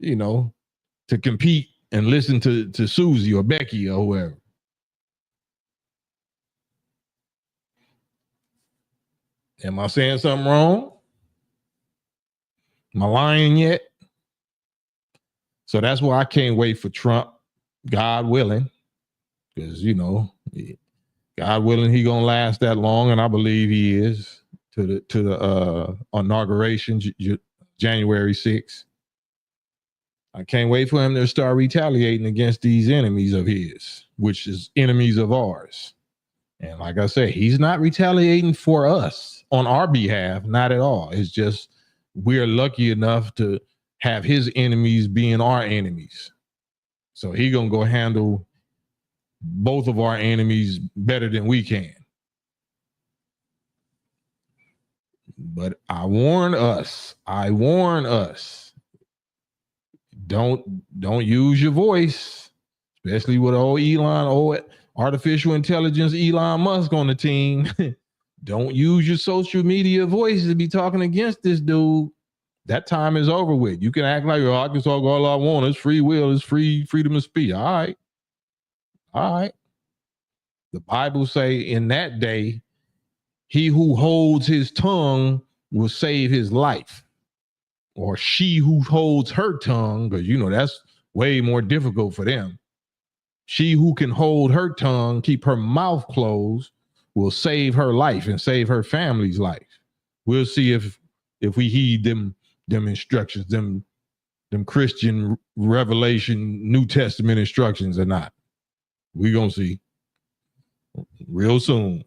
to compete and listen to Susie or Becky or whoever. Am I saying something wrong? Am I lying yet? So that's why I can't wait for Trump, God willing, because, God willing, he gonna last that long, and I believe he is, to the inauguration, January 6th. I can't wait for him to start retaliating against these enemies of his, which is enemies of ours. And like I said, he's not retaliating for us on our behalf, not at all. It's just we're lucky enough to have his enemies being our enemies. So he gonna go handle both of our enemies better than we can. But I warn us, don't use your voice, especially with old artificial intelligence Elon Musk on the team. Don't use your social media voice to be talking against this dude. That time is over with. You can act like, I can talk all I want. It's free will. It's freedom of speech. All right. The Bible say in that day, he who holds his tongue will save his life. Or she who holds her tongue, because that's way more difficult for them. She who can hold her tongue, keep her mouth closed, will save her life and save her family's life. We'll see if we heed them instructions, them Christian revelation, New Testament instructions or not. We're gonna see real soon.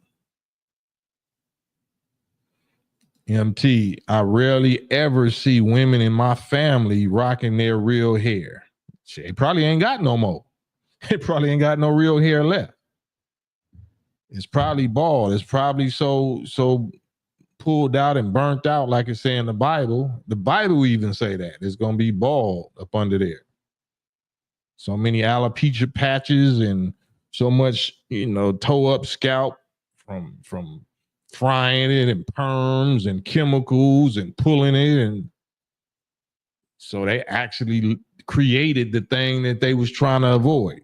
MT, I rarely ever see women in my family rocking their real hair. They probably ain't got no more. It probably ain't got no real hair left. It's probably bald. It's probably so pulled out and burnt out, like it's saying in the Bible. The Bible even say that it's gonna be bald up under there. So many alopecia patches and so much, toe up scalp from frying it and perms and chemicals and pulling it, and so they actually created the thing that they was trying to avoid.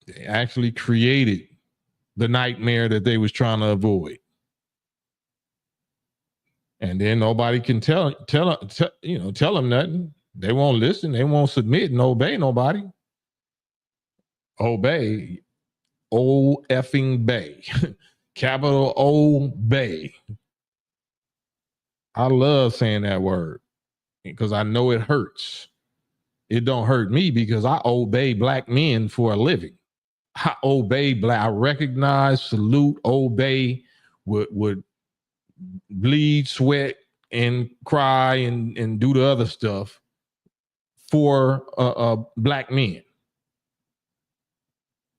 They actually created the nightmare that they was trying to avoid. And then nobody can tell them nothing. They won't listen. They won't submit and obey nobody. Obey. O-effing bay. Capital O-bay. I love saying that word because I know it hurts. It don't hurt me because I obey black men for a living. I obey black. I recognize, salute, obey, would bleed, sweat, and cry and do the other stuff for black men.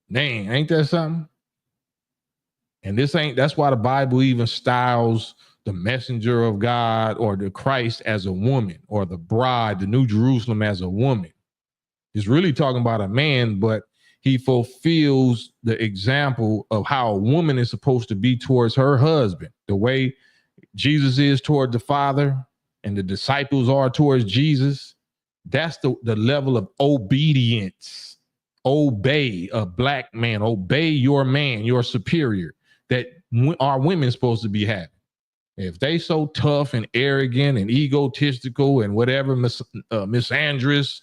Dang, ain't that something? And that's why the Bible even styles the messenger of God or the Christ as a woman, or the bride, the New Jerusalem, as a woman. It's really talking about a man, but he fulfills the example of how a woman is supposed to be towards her husband, the way Jesus is toward the Father and the disciples are towards Jesus. That's the level of obedience. Obey a black man. Obey your man, your superior, that our women supposed to be having. If they so tough and arrogant and egotistical and whatever, misandrous,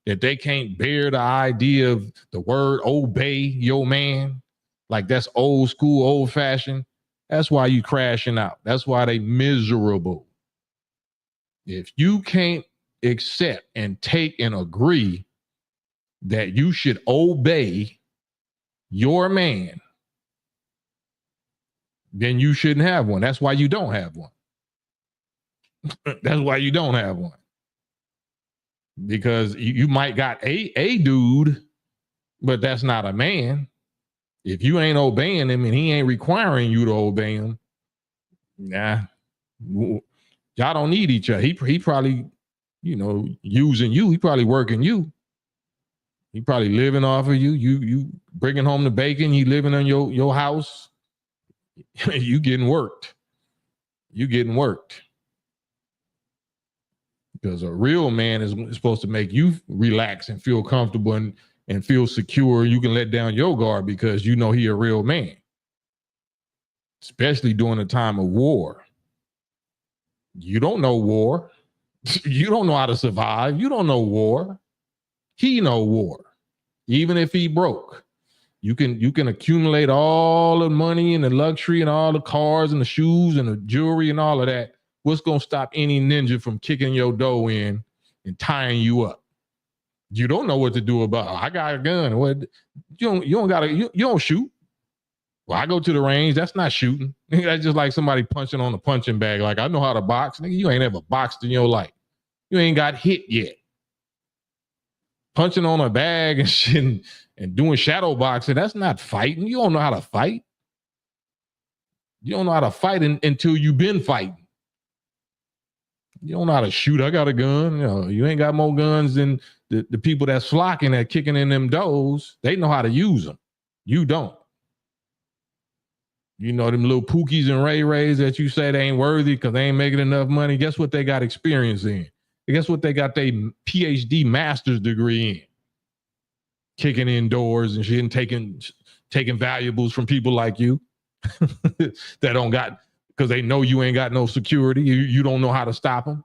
that they can't bear the idea of the word obey your man, like that's old school, old fashioned, that's why you crashing out. That's why they miserable. If you can't accept and take and agree that you should obey your man, then you shouldn't have one. That's why you don't have one. That's why you don't have one. Because you might got a dude, but that's not a man. If you ain't obeying him and he ain't requiring you to obey him, nah, y'all don't need each other. He probably, using you. He probably working you. He probably living off of you. You bringing home the bacon. He living in your house. You getting worked. You getting worked. Because a real man is supposed to make you relax and feel comfortable and feel secure. You can let down your guard because you know he a real man. Especially during a time of war. You don't know war. You don't know how to survive. You don't know war. He know war. Even if he broke. You can accumulate all the money and the luxury and all the cars and the shoes and the jewelry and all of that. What's going to stop any ninja from kicking your dough in and tying you up? You don't know what to do about it. I got a gun. What you don't shoot. Well, I go to the range. That's not shooting. That's just like somebody punching on a punching bag. Like, I know how to box. Nigga, you ain't ever boxed in your life. You ain't got hit yet. Punching on a bag and shit and doing shadow boxing, that's not fighting. You don't know how to fight. You don't know how to fight until you've been fighting. You don't know how to shoot. I got a gun. You ain't got more guns than the people that's flocking, that kicking in them doors. They know how to use them. You don't. Them little Pookies and Ray Rays that you say they ain't worthy because they ain't making enough money. Guess what they got experience in? Guess what they got their PhD master's degree in? Kicking in doors and shit and taking valuables from people like you that don't got, because they know you ain't got no security. You don't know how to stop them.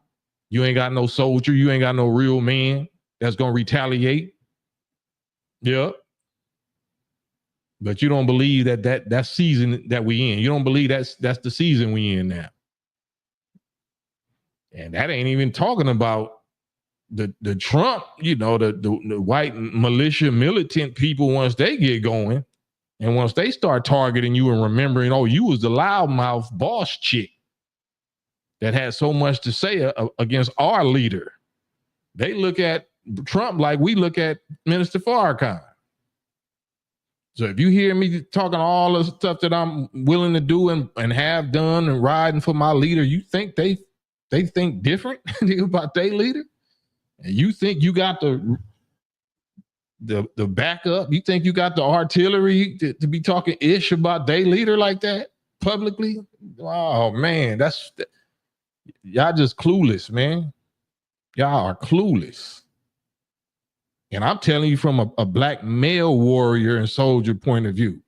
You ain't got no soldier. You ain't got no real man that's going to retaliate. Yeah. But you don't believe that season that we in. You don't believe that's the season we in now. And that ain't even talking about the Trump, the white militia militant people once they get going. And once they start targeting you and remembering, you was the loudmouth boss chick that had so much to say against our leader. They look at Trump like we look at Minister Farrakhan. So if you hear me talking all the stuff that I'm willing to do and have done and riding for my leader, you think they think different about their leader? And you think you got the backup? You think you got the artillery to be talking ish about their leader like that publicly? Oh man, y'all just clueless, man. Y'all are clueless. And I'm telling you from a black male warrior and soldier point of view,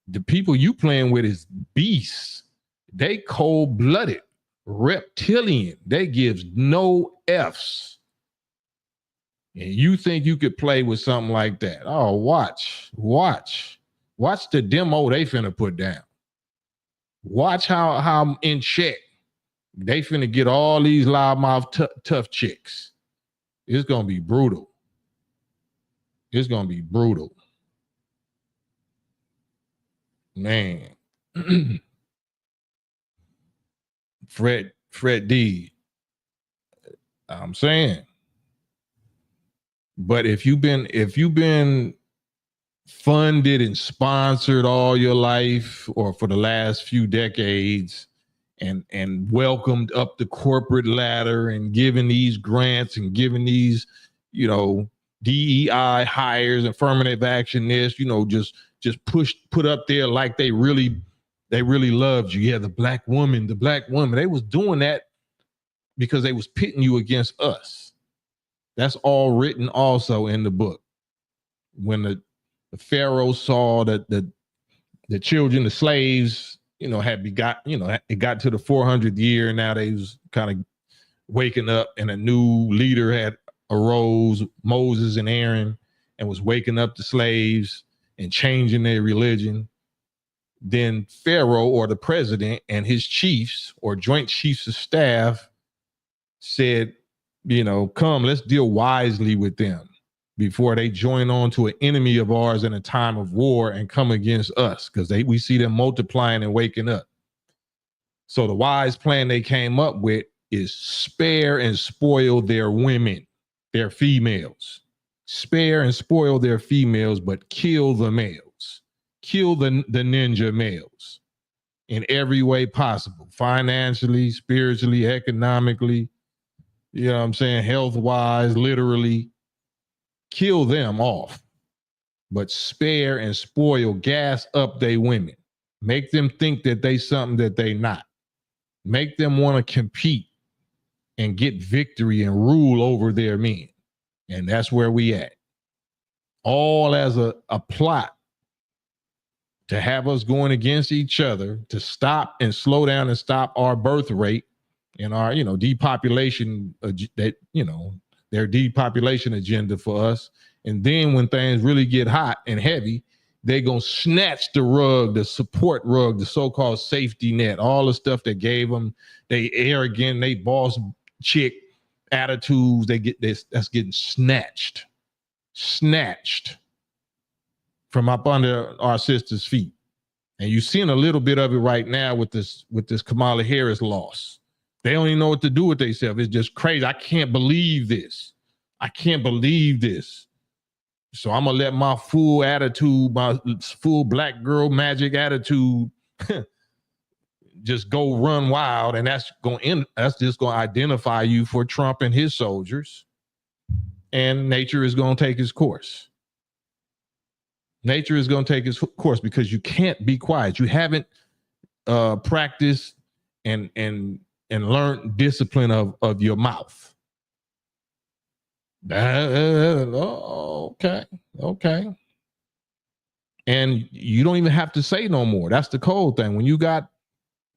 the people you playing with is beasts. They cold-blooded, reptilian. They gives no Fs. And you think you could play with something like that? Oh, watch the demo they finna put down. Watch how in check they finna get all these loudmouth tough chicks. It's gonna be brutal. It's gonna be brutal, man. Fred D. I'm saying. But if you've been funded and sponsored all your life or for the last few decades and welcomed up the corporate ladder and given these grants and given these, DEI hires, affirmative action, this, just put up there like they really loved you. Yeah, the black woman. They was doing that because they was pitting you against us. That's all written also in the book. When the Pharaoh saw that the children, the slaves, had begot, it got to the 400th year. Now they was kind of waking up and a new leader had arose, Moses and Aaron, and was waking up the slaves and changing their religion. Then Pharaoh or the president and his chiefs or joint chiefs of staff said, come, let's deal wisely with them before they join on to an enemy of ours in a time of war and come against us, because we see them multiplying and waking up. So the wise plan they came up with is spare and spoil their women, their females. Spare and spoil their females, but kill the males. Kill the ninja males in every way possible, financially, spiritually, economically, you know what I'm saying, health-wise, literally. Kill them off, but spare and spoil, gas up they women. Make them think that they something that they not. Make them want to compete and get victory and rule over their men. And that's where we at. All as a plot to have us going against each other, to stop and slow down and stop our birth rate and our, depopulation, their depopulation agenda for us. And then when things really get hot and heavy, they're going to snatch the rug, the support rug, the so-called safety net, all the stuff that gave them they arrogant, they boss chick attitudes. That's getting snatched from up under our sisters' feet. And you're seeing a little bit of it right now with this Kamala Harris loss. They don't even know what to do with themselves. It's just crazy. I can't believe this. So I'm going to let my full attitude, my full black girl magic attitude just go run wild. And that's just going to identify you for Trump and his soldiers. And nature is going to take its course. Nature is going to take its course because you can't be quiet. You haven't practiced and learned discipline of your mouth. Okay. And you don't even have to say no more. That's the cold thing. When you got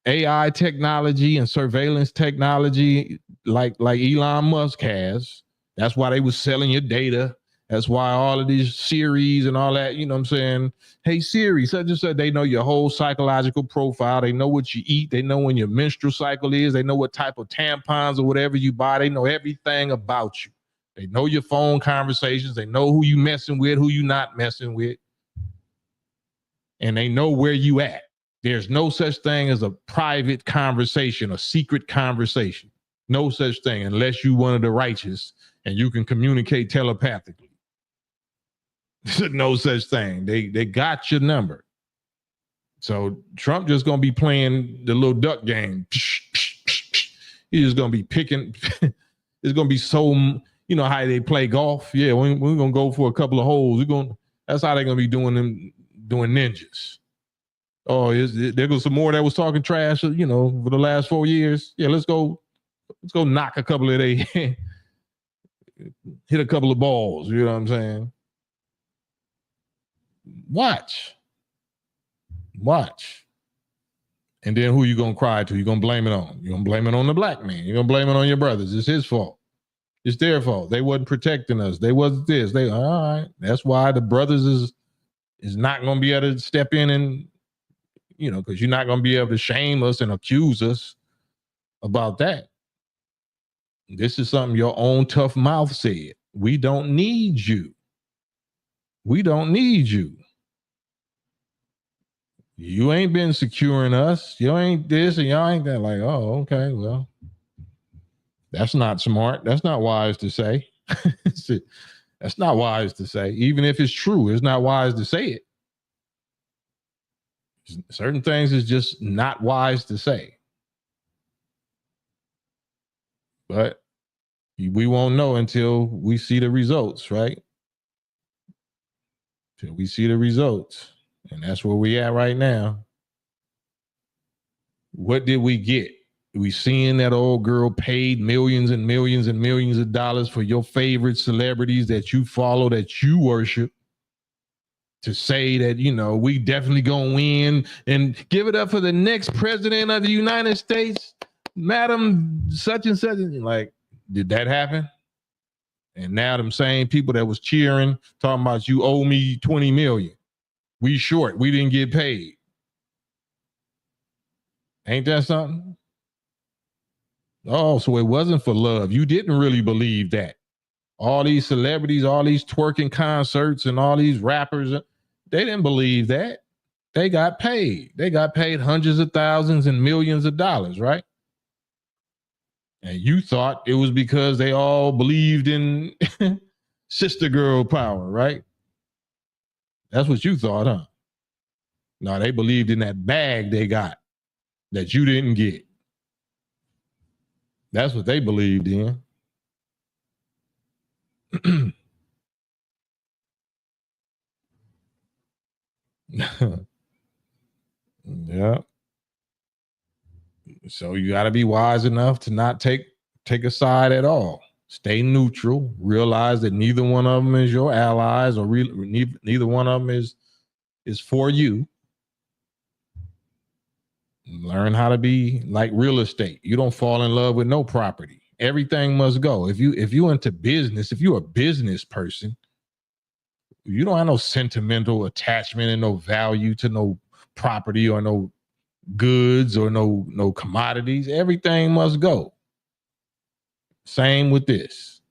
AI technology and surveillance technology like Elon Musk has, that's why they was selling your data. That's why all of these Siris and all that, you know what I'm saying? Hey, Siri, such and such, they know your whole psychological profile. They know what you eat. They know when your menstrual cycle is. They know what type of tampons or whatever you buy. They know everything about you. They know your phone conversations. They know who you messing with, who you not messing with. And they know where you at. There's no such thing as a private conversation, a secret conversation. No such thing unless you one of the righteous and you can communicate telepathically. No such thing. They got your number. So Trump just going to be playing the little duck game. He's just going to be picking. It's going to be so, you know how they play golf? Yeah, we're going to go for a couple of holes. That's how they're going to be doing ninjas. Oh, there goes some more that was talking trash, for the last 4 years. Yeah, let's go knock a couple of hit a couple of balls. You know what I'm saying? Watch. And then who you going to cry to? You're going to blame it on. You're going to blame it on the black man. You're going to blame it on your brothers. It's his fault. It's their fault. They wasn't protecting us. They wasn't this. All right. That's why the brothers is not going to be able to step in and, because you're not going to be able to shame us and accuse us about that. This is something your own tough mouth said. We don't need you. You ain't been securing us. You ain't this and y'all ain't that. Like, oh, okay, well, that's not smart. That's not wise to say. That's not wise to say. Even if it's true, it's not wise to say it. Certain things is just not wise to say. But we won't know until we see the results, right? Till we see the results. And that's where we at right now. What did we get? We seeing that old girl paid millions and millions and millions of dollars for your favorite celebrities that you follow, that you worship, to say that, we definitely gonna win and give it up for the next president of the United States, Madam such and such. Like, did that happen? And now them same people that was cheering, talking about you owe me 20 million. We short. We didn't get paid. Ain't that something? Oh, so it wasn't for love. You didn't really believe that. All these celebrities, all these twerking concerts, and all these rappers, they didn't believe that. They got paid. They got paid hundreds of thousands and millions of dollars, right? And you thought it was because they all believed in sister girl power, right? That's what you thought, huh? No, they believed in that bag they got that you didn't get. That's what they believed in. Yeah. So you got to be wise enough to not take a side at all. Stay neutral. Realize that neither one of them is your allies, or neither one of them is for you. Learn how to be like real estate. You don't fall in love with no property. Everything must go. If you into business, if you're a business person, you don't have no sentimental attachment and no value to no property or no goods or no commodities. Everything must go. Same with this.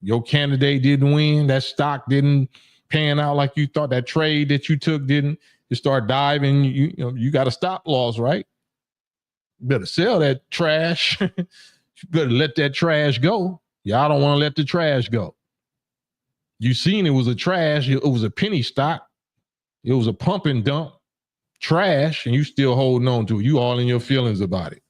Your candidate didn't win. That stock didn't pan out like you thought. That trade that you took didn't. You start diving. You got a stop loss, right? You better sell that trash. You better let that trash go. Y'all don't want to let the trash go. You seen it was a trash. It was a penny stock. It was a pump and dump trash, and you still holding on to it. You all in your feelings about it.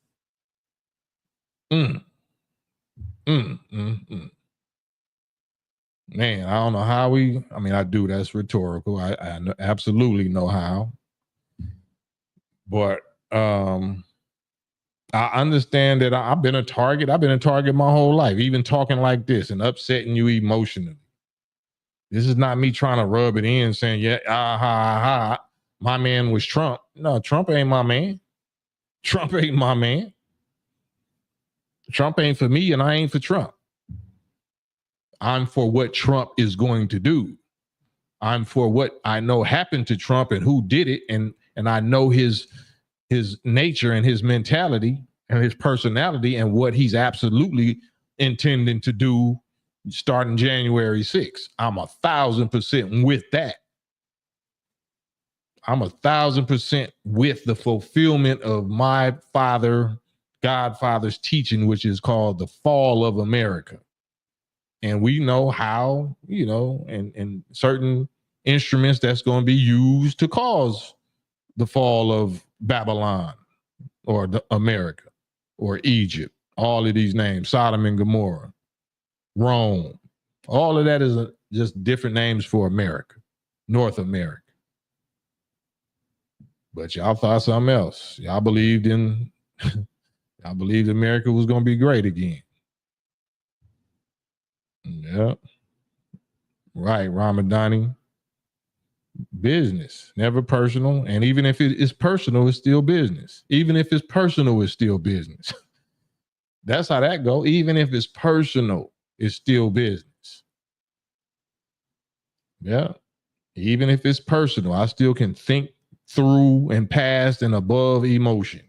Man, I don't know how I do. That's rhetorical. I absolutely know how. But I understand that I've been a target. I've been a target my whole life, even talking like this and upsetting you emotionally. This is not me trying to rub it in saying, yeah, my man was Trump. No, Trump ain't my man. Trump ain't my man. Trump ain't for me, and I ain't for Trump. I'm for what Trump is going to do. I'm for what I know happened to Trump and who did it, and I know his nature and his mentality and his personality and what he's absolutely intending to do starting January 6th. I'm 1,000% with that. I'm 1,000% with the fulfillment of my Godfather's teaching, which is called the fall of America. And we know how, and certain instruments that's going to be used to cause the fall of Babylon or America or Egypt. All of these names, Sodom and Gomorrah, Rome, all of that is just different names for America, North America. But y'all thought something else. Y'all believed America was going to be great again. Yeah. Right, Ramadani. Business, never personal. And even if it is personal, it's still business. Even if it's personal, it's still business. That's how that go. Even if it's personal, it's still business. Yeah. Even if it's personal, I still can think through and past and above emotion.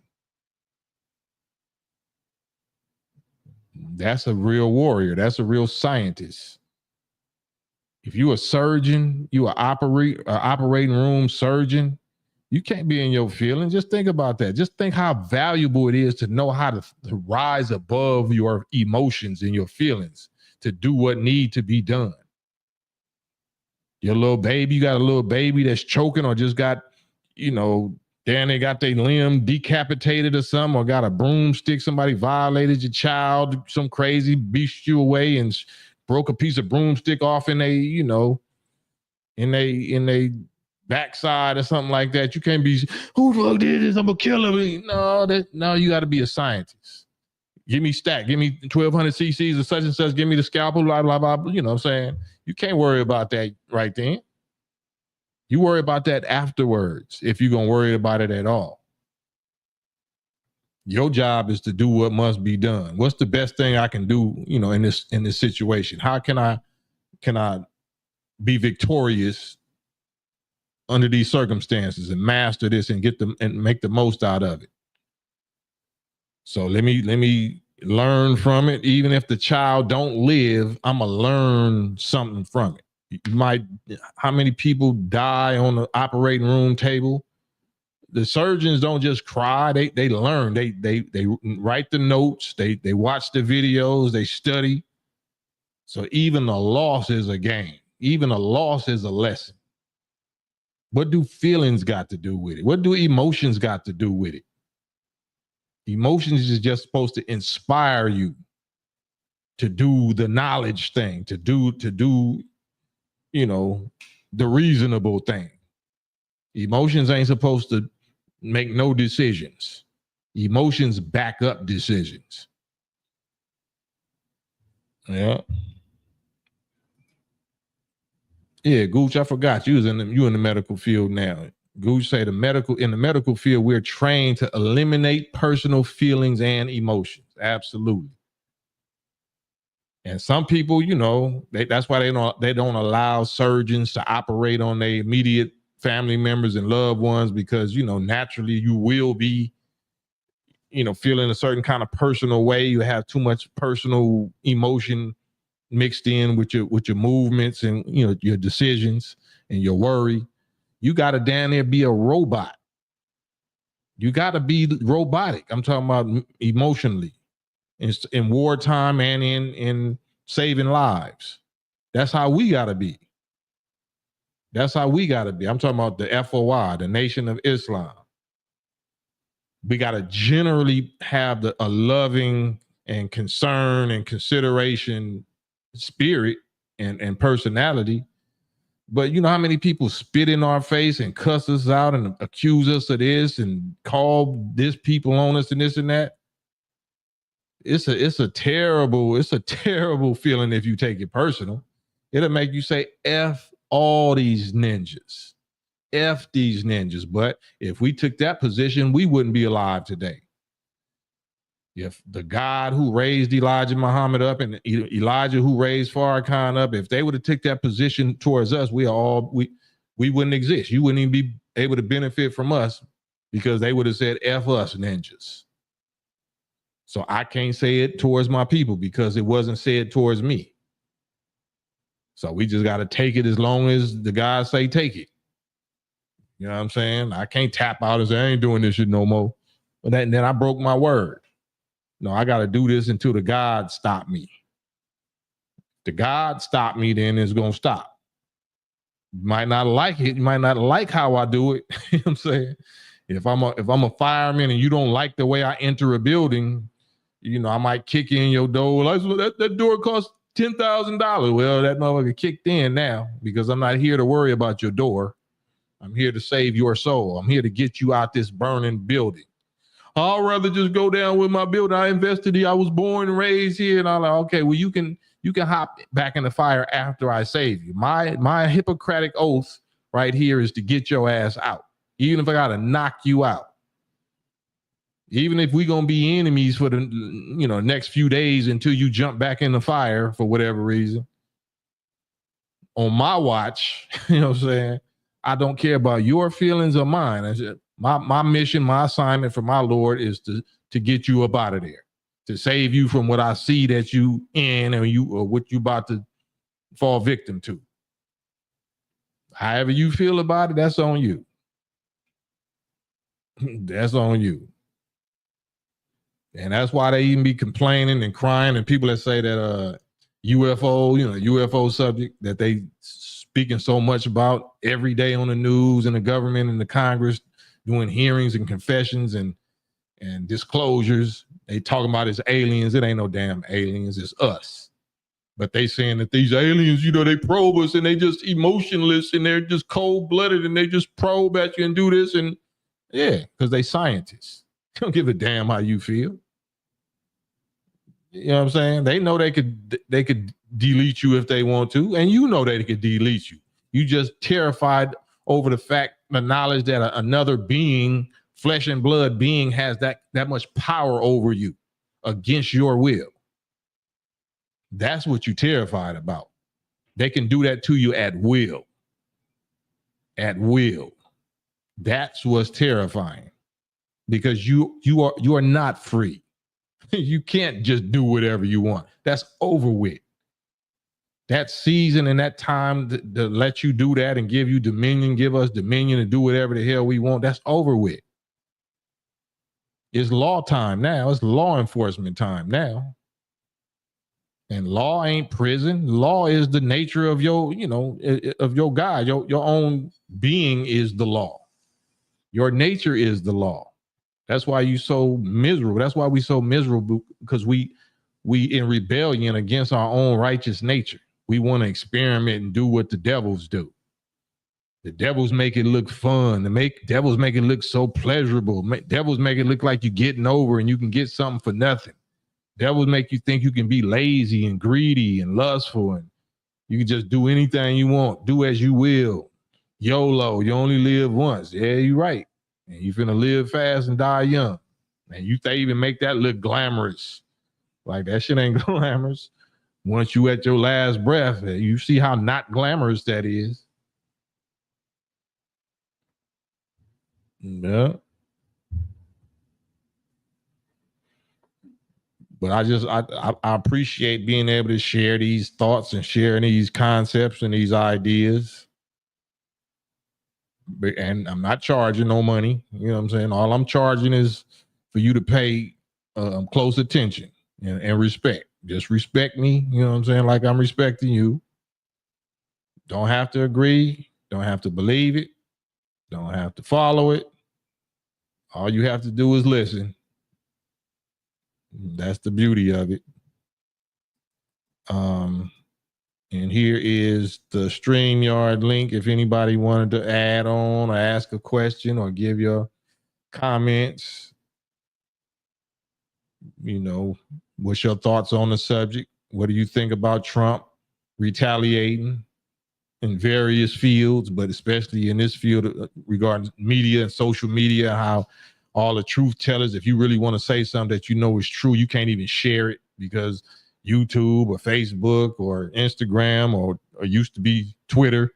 That's a real warrior. That's a real scientist. If you a surgeon, you are operating room surgeon, you can't be in your feelings. Just think about that. Just think how valuable it is to know how to rise above your emotions and your feelings to do what need to be done. Your little baby, you got a little baby that's choking or just got, then they got their limb decapitated or something, or got a broomstick, somebody violated your child, some crazy beast you away and broke a piece of broomstick off in a backside or something like that. You can't be, who the fuck did this? I'm gonna kill him. No, you got to be a scientist. Give me stack. Give me 1,200 cc's of such and such. Give me the scalpel. Blah blah blah. You know what I'm saying? You can't worry about that right then. You worry about that afterwards if you're gonna worry about it at all. Your job is to do what must be done. What's the best thing I can do, in this situation? How can I be victorious under these circumstances and master this and get them and make the most out of it? So let me learn from it. Even if the child don't live, I'm gonna learn something from it. You might, how many people die on the operating room table? The surgeons don't just cry, they learn. They write the notes, they watch the videos, they study. So even a loss is a gain. Even a loss is a lesson. What do feelings got to do with it? What do emotions got to do with it? Emotions is just supposed to inspire you to do the knowledge thing, to do, you know, the reasonable thing. Emotions ain't supposed to make no decisions. Emotions back up decisions. Yeah. Yeah, Gooch, I forgot you in the medical field now. Gooch say in the medical field, we're trained to eliminate personal feelings and emotions. Absolutely. And some people, you know, that's why they don't allow surgeons to operate on their immediate family members and loved ones, because, you know, naturally you will be, you know, feeling a certain kind of personal way. You have too much personal emotion mixed in with your movements and, you know, your decisions and your worry. You got to damn near be a robot. You got to be robotic. I'm talking about emotionally in wartime and in saving lives. That's how we got to be. That's how we got to be. I'm talking about the FOI, the Nation of Islam. We got to generally have a loving and concern and consideration spirit and personality. But you know how many people spit in our face and cuss us out and accuse us of this and call this people on us and this and that? It's a terrible feeling if you take it personal. It'll make you say, F all these ninjas. F these ninjas. But if we took that position, we wouldn't be alive today. If the God who raised Elijah Muhammad up and Elijah who raised Farrakhan up, if they would have took that position towards us, we wouldn't exist. You wouldn't even be able to benefit from us, because they would have said, F us ninjas. So I can't say it towards my people because it wasn't said towards me. So we just got to take it as long as the guys say take it. You know what I'm saying? I can't tap out and say, I ain't doing this shit no more. But then I broke my word. No, I got to do this until the God stop me. The God stop me, then it's going to stop. You might not like it. You might not like how I do it. You know what I'm saying? If I'm a fireman and you don't like the way I enter a building, you know, I might kick in your door. That door costs $10,000. Well, that motherfucker kicked in now, because I'm not here to worry about your door. I'm here to save your soul. I'm here to get you out this burning building. I'd rather just go down with my building. I invested here. I was born and raised here. And I'm like, okay, well, you can hop back in the fire after I save you. My Hippocratic oath right here is to get your ass out, even if I got to knock you out. Even if we're going to be enemies for the, you know, next few days until you jump back in the fire for whatever reason. On my watch, you know what I'm saying? I don't care about your feelings or mine. I said, my mission, my assignment for my Lord is to get you up out of there, to save you from what I see that you in or what you about to fall victim to. However you feel about it, that's on you. That's on you. And that's why they even be complaining and crying, and people that say that UFO, you know, UFO subject that they speaking so much about every day on the news and the government and the Congress doing hearings and confessions and disclosures. They talking about it's aliens. It ain't no damn aliens. It's us. But they saying that these aliens, you know, they probe us and they just emotionless and they're just cold-blooded and they just probe at you and do this. And yeah, because they scientists. They don't give a damn how you feel. You know what I'm saying? They know they could delete you if they want to, and you know they could delete you. You just terrified over the knowledge that another being, flesh and blood being, has that much power over you against your will. That's what you're terrified about. They can do that to you at will. At will. That's what's terrifying, because you are not free. You can't just do whatever you want. That's over with. That season and that time to let you do that and give you dominion, give us dominion and do whatever the hell we want, that's over with. It's law time now. It's law enforcement time now. And law ain't prison. Law is the nature of your, of your God. Your own being is the law. Your nature is the law. That's why you so miserable. That's why we so miserable, because we in rebellion against our own righteous nature. We want to experiment and do what the devils do. The devils make it look fun. Devils make it look so pleasurable. Devils make it look like you're getting over and you can get something for nothing. Devils make you think you can be lazy and greedy and lustful and you can just do anything you want. Do as you will. YOLO, you only live once. Yeah, you're right. And you finna live fast and die young. And they even make that look glamorous. Like that shit ain't glamorous. Once you at your last breath, you see how not glamorous that is. Yeah. But I appreciate being able to share these thoughts and sharing these concepts and these ideas. And I'm not charging no money. You know what I'm saying? All I'm charging is for you to pay close attention and respect. Just respect me. You know what I'm saying? Like I'm respecting you. Don't have to agree. Don't have to believe it. Don't have to follow it. All you have to do is listen. That's the beauty of it. And here is the Streamyard link. If anybody wanted to add on or ask a question or give your comments, what's your thoughts on the subject? What do you think about Trump retaliating in various fields, but especially in this field regarding media and social media, how all the truth tellers, if you really want to say something that you know is true, you can't even share it because YouTube or Facebook or Instagram or used to be Twitter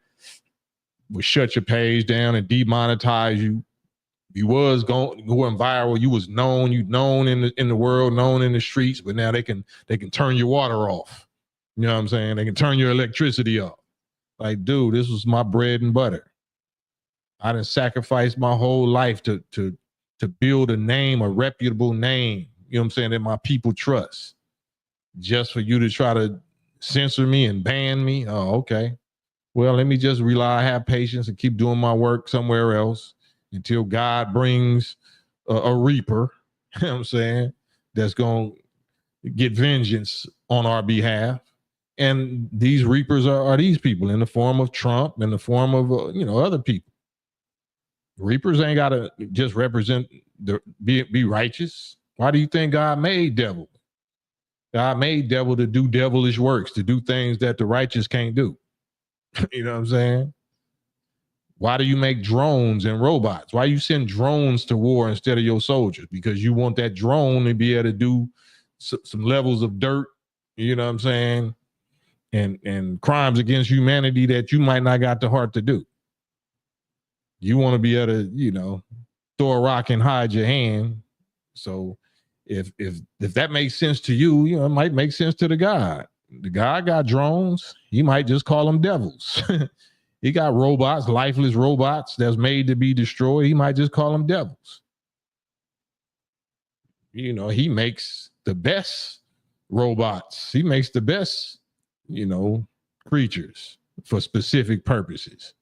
would shut your page down and demonetize you. You was going viral. You was known. You known in the world, known in the streets. But now they can turn your water off. You know what I'm saying? They can turn your electricity off. Like, dude, this was my bread and butter. I done sacrificed my whole life to build a name, a reputable name. You know what I'm saying? That my people trust. Just for you to try to censor me and ban me. Oh, okay. Well, let me just have patience and keep doing my work somewhere else until God brings a reaper, you know what I'm saying, that's going to get vengeance on our behalf. And these reapers are these people in the form of Trump, in the form of, other people. Reapers ain't got to just represent, be righteous. Why do you think God made devil? God made devil to do devilish works, to do things that the righteous can't do. You know what I'm saying? Why do you make drones and robots? Why you send drones to war instead of your soldiers? Because you want that drone to be able to do some levels of dirt, you know what I'm saying? And crimes against humanity that you might not got the heart to do. You want to be able to, throw a rock and hide your hand. So if that makes sense to you, it might make sense to the God. The God got drones. He might just call them devils. He got robots, lifeless robots that's made to be destroyed. He might just call them devils. He makes the best robots. He makes the best, creatures for specific purposes.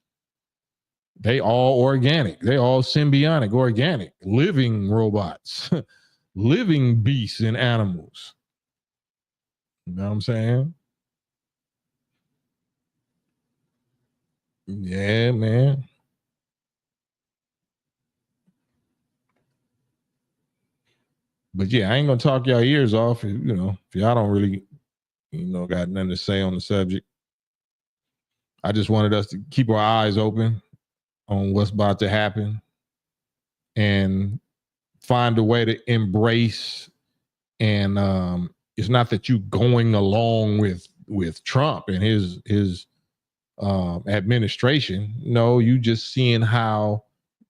They all organic. They all symbiotic, organic, living robots, living beasts and animals. You know what I'm saying? Yeah, man. But yeah, I ain't gonna talk y'all ears off. If y'all don't really, got nothing to say on the subject. I just wanted us to keep our eyes open on what's about to happen and find a way to embrace. And it's not that you going along with Trump and his administration. No, you just seeing how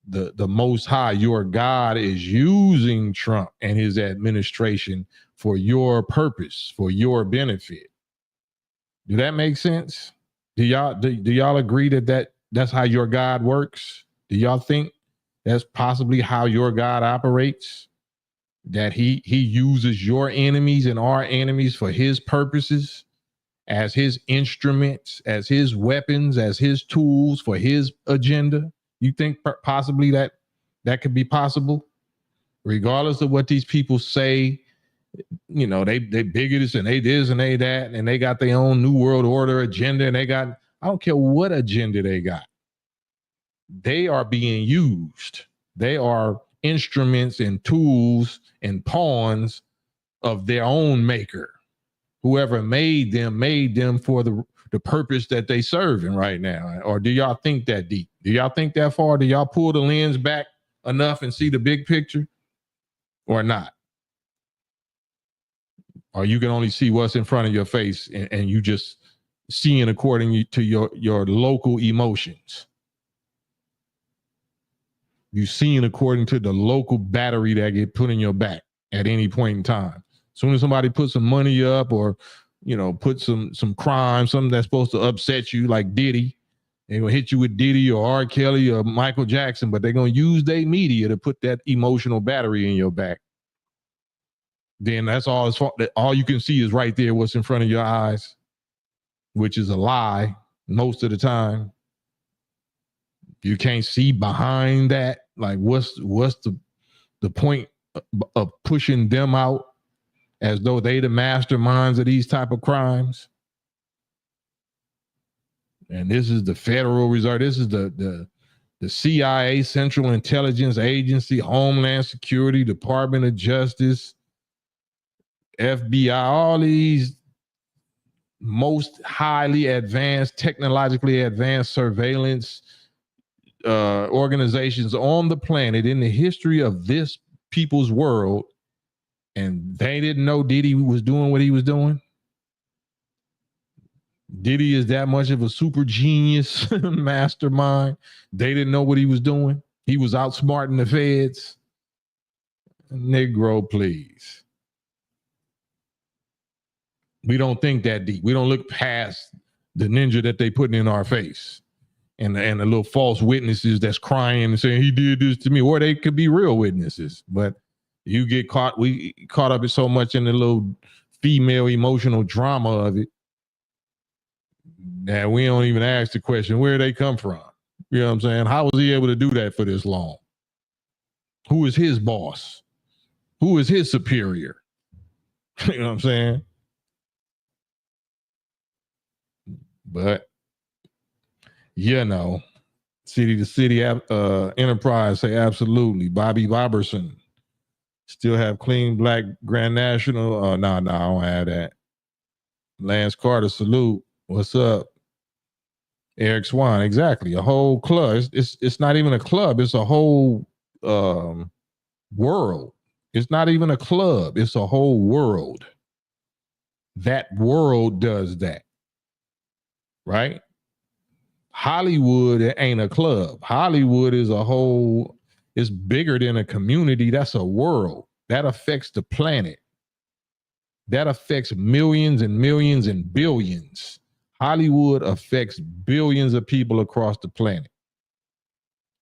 the Most High, your God, is using Trump and his administration for your purpose, for your benefit. Do that make sense? Do y'all agree that that's how your God works? Do y'all think that's possibly how your God operates? That he uses your enemies and our enemies for his purposes, as his instruments, as his weapons, as his tools for his agenda? You think possibly that could be possible? Regardless of what these people say, you know, they bigots and they this and they that, and they got their own new world order agenda, and I don't care what agenda they got. They are being used. They are instruments and tools and pawns of their own maker. Whoever made them for the purpose that they serving right now. Or do y'all think that deep? Do y'all think that far? Do y'all pull the lens back enough and see the big picture or not? Or you can only see what's in front of your face and you just seeing according to your local emotions. You seeing according to the local battery that get put in your back at any point in time. As soon as somebody puts some money up or, you know, put some crime, something that's supposed to upset you, like Diddy, they're going to hit you with Diddy or R. Kelly or Michael Jackson, but they're going to use their media to put that emotional battery in your back. Then that's all you can see is right there, what's in front of your eyes, which is a lie most of the time. You can't see behind that. Like, what's the point of pushing them out as though they the masterminds of these type of crimes? And this is the Federal Reserve. This is the CIA, Central Intelligence Agency, Homeland Security, Department of Justice, FBI, all these most highly advanced, technologically advanced surveillance organizations on the planet in the history of this people's world, and they didn't know Diddy was doing what he was doing. Diddy is that much of a super genius mastermind. They didn't know what he was doing. He was outsmarting the feds. Negro, please. We don't think that deep. We don't look past the ninja that they putting in our face and the little false witnesses that's crying and saying he did this to me, or they could be real witnesses. But you get caught. We caught up in so much in the little female emotional drama of it that we don't even ask the question, where they come from? You know what I'm saying? How was he able to do that for this long? Who is his boss? Who is his superior? You know what I'm saying? But, you know, city to city enterprise say absolutely. Bobby Robertson still have clean black Grand National. No, I don't have that. Lance Carter, salute. What's up? Eric Swan, exactly. A whole club. It's not even a club. It's a whole world. It's not even a club. It's a whole world. That world does that. Right? Hollywood ain't a club. Hollywood is a whole, it's bigger than a community. That's a world. That affects the planet. That affects millions and millions and billions. Hollywood affects billions of people across the planet.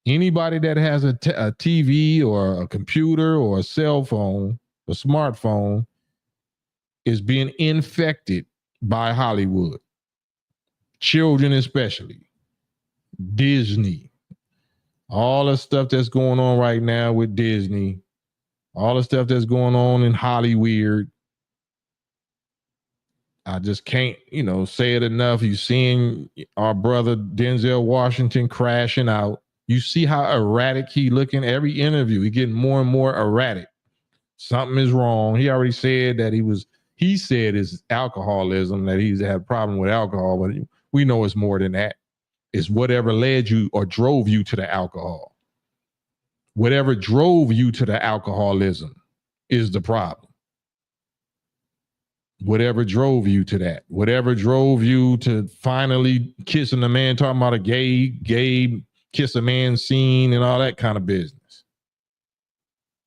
Anybody that has a TV or a computer or a cell phone, a smartphone, is being infected by Hollywood. Children especially. Disney. All the stuff that's going on right now with Disney. All the stuff that's going on in Hollywood. I just can't, say it enough. You seeing our brother Denzel Washington crashing out. You see how erratic he looking. Every interview, he getting more and more erratic. Something is wrong. He already said that he said it's alcoholism, that he's had a problem with alcohol, but we know it's more than that. It's whatever led you or drove you to the alcohol. Whatever drove you to the alcoholism is the problem. Whatever drove you to that. Whatever drove you to finally kissing a man, talking about a gay kiss a man scene and all that kind of business.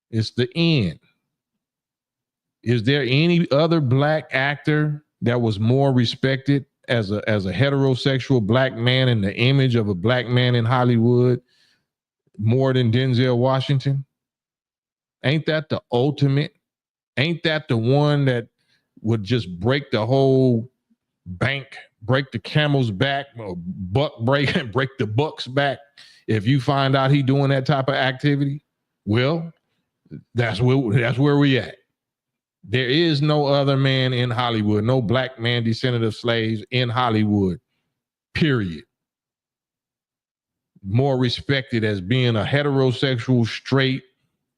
It's the end. Is there any other black actor that was more respected as a heterosexual black man in the image of a black man in Hollywood more than Denzel Washington? Ain't that the ultimate? Ain't that the one that would just break the whole bank, break the camel's back, or break the buck's back if you find out he doing that type of activity? Well, that's where we at. There is no other man in Hollywood, no black man descendant of slaves in Hollywood, period, more respected as being a heterosexual, straight,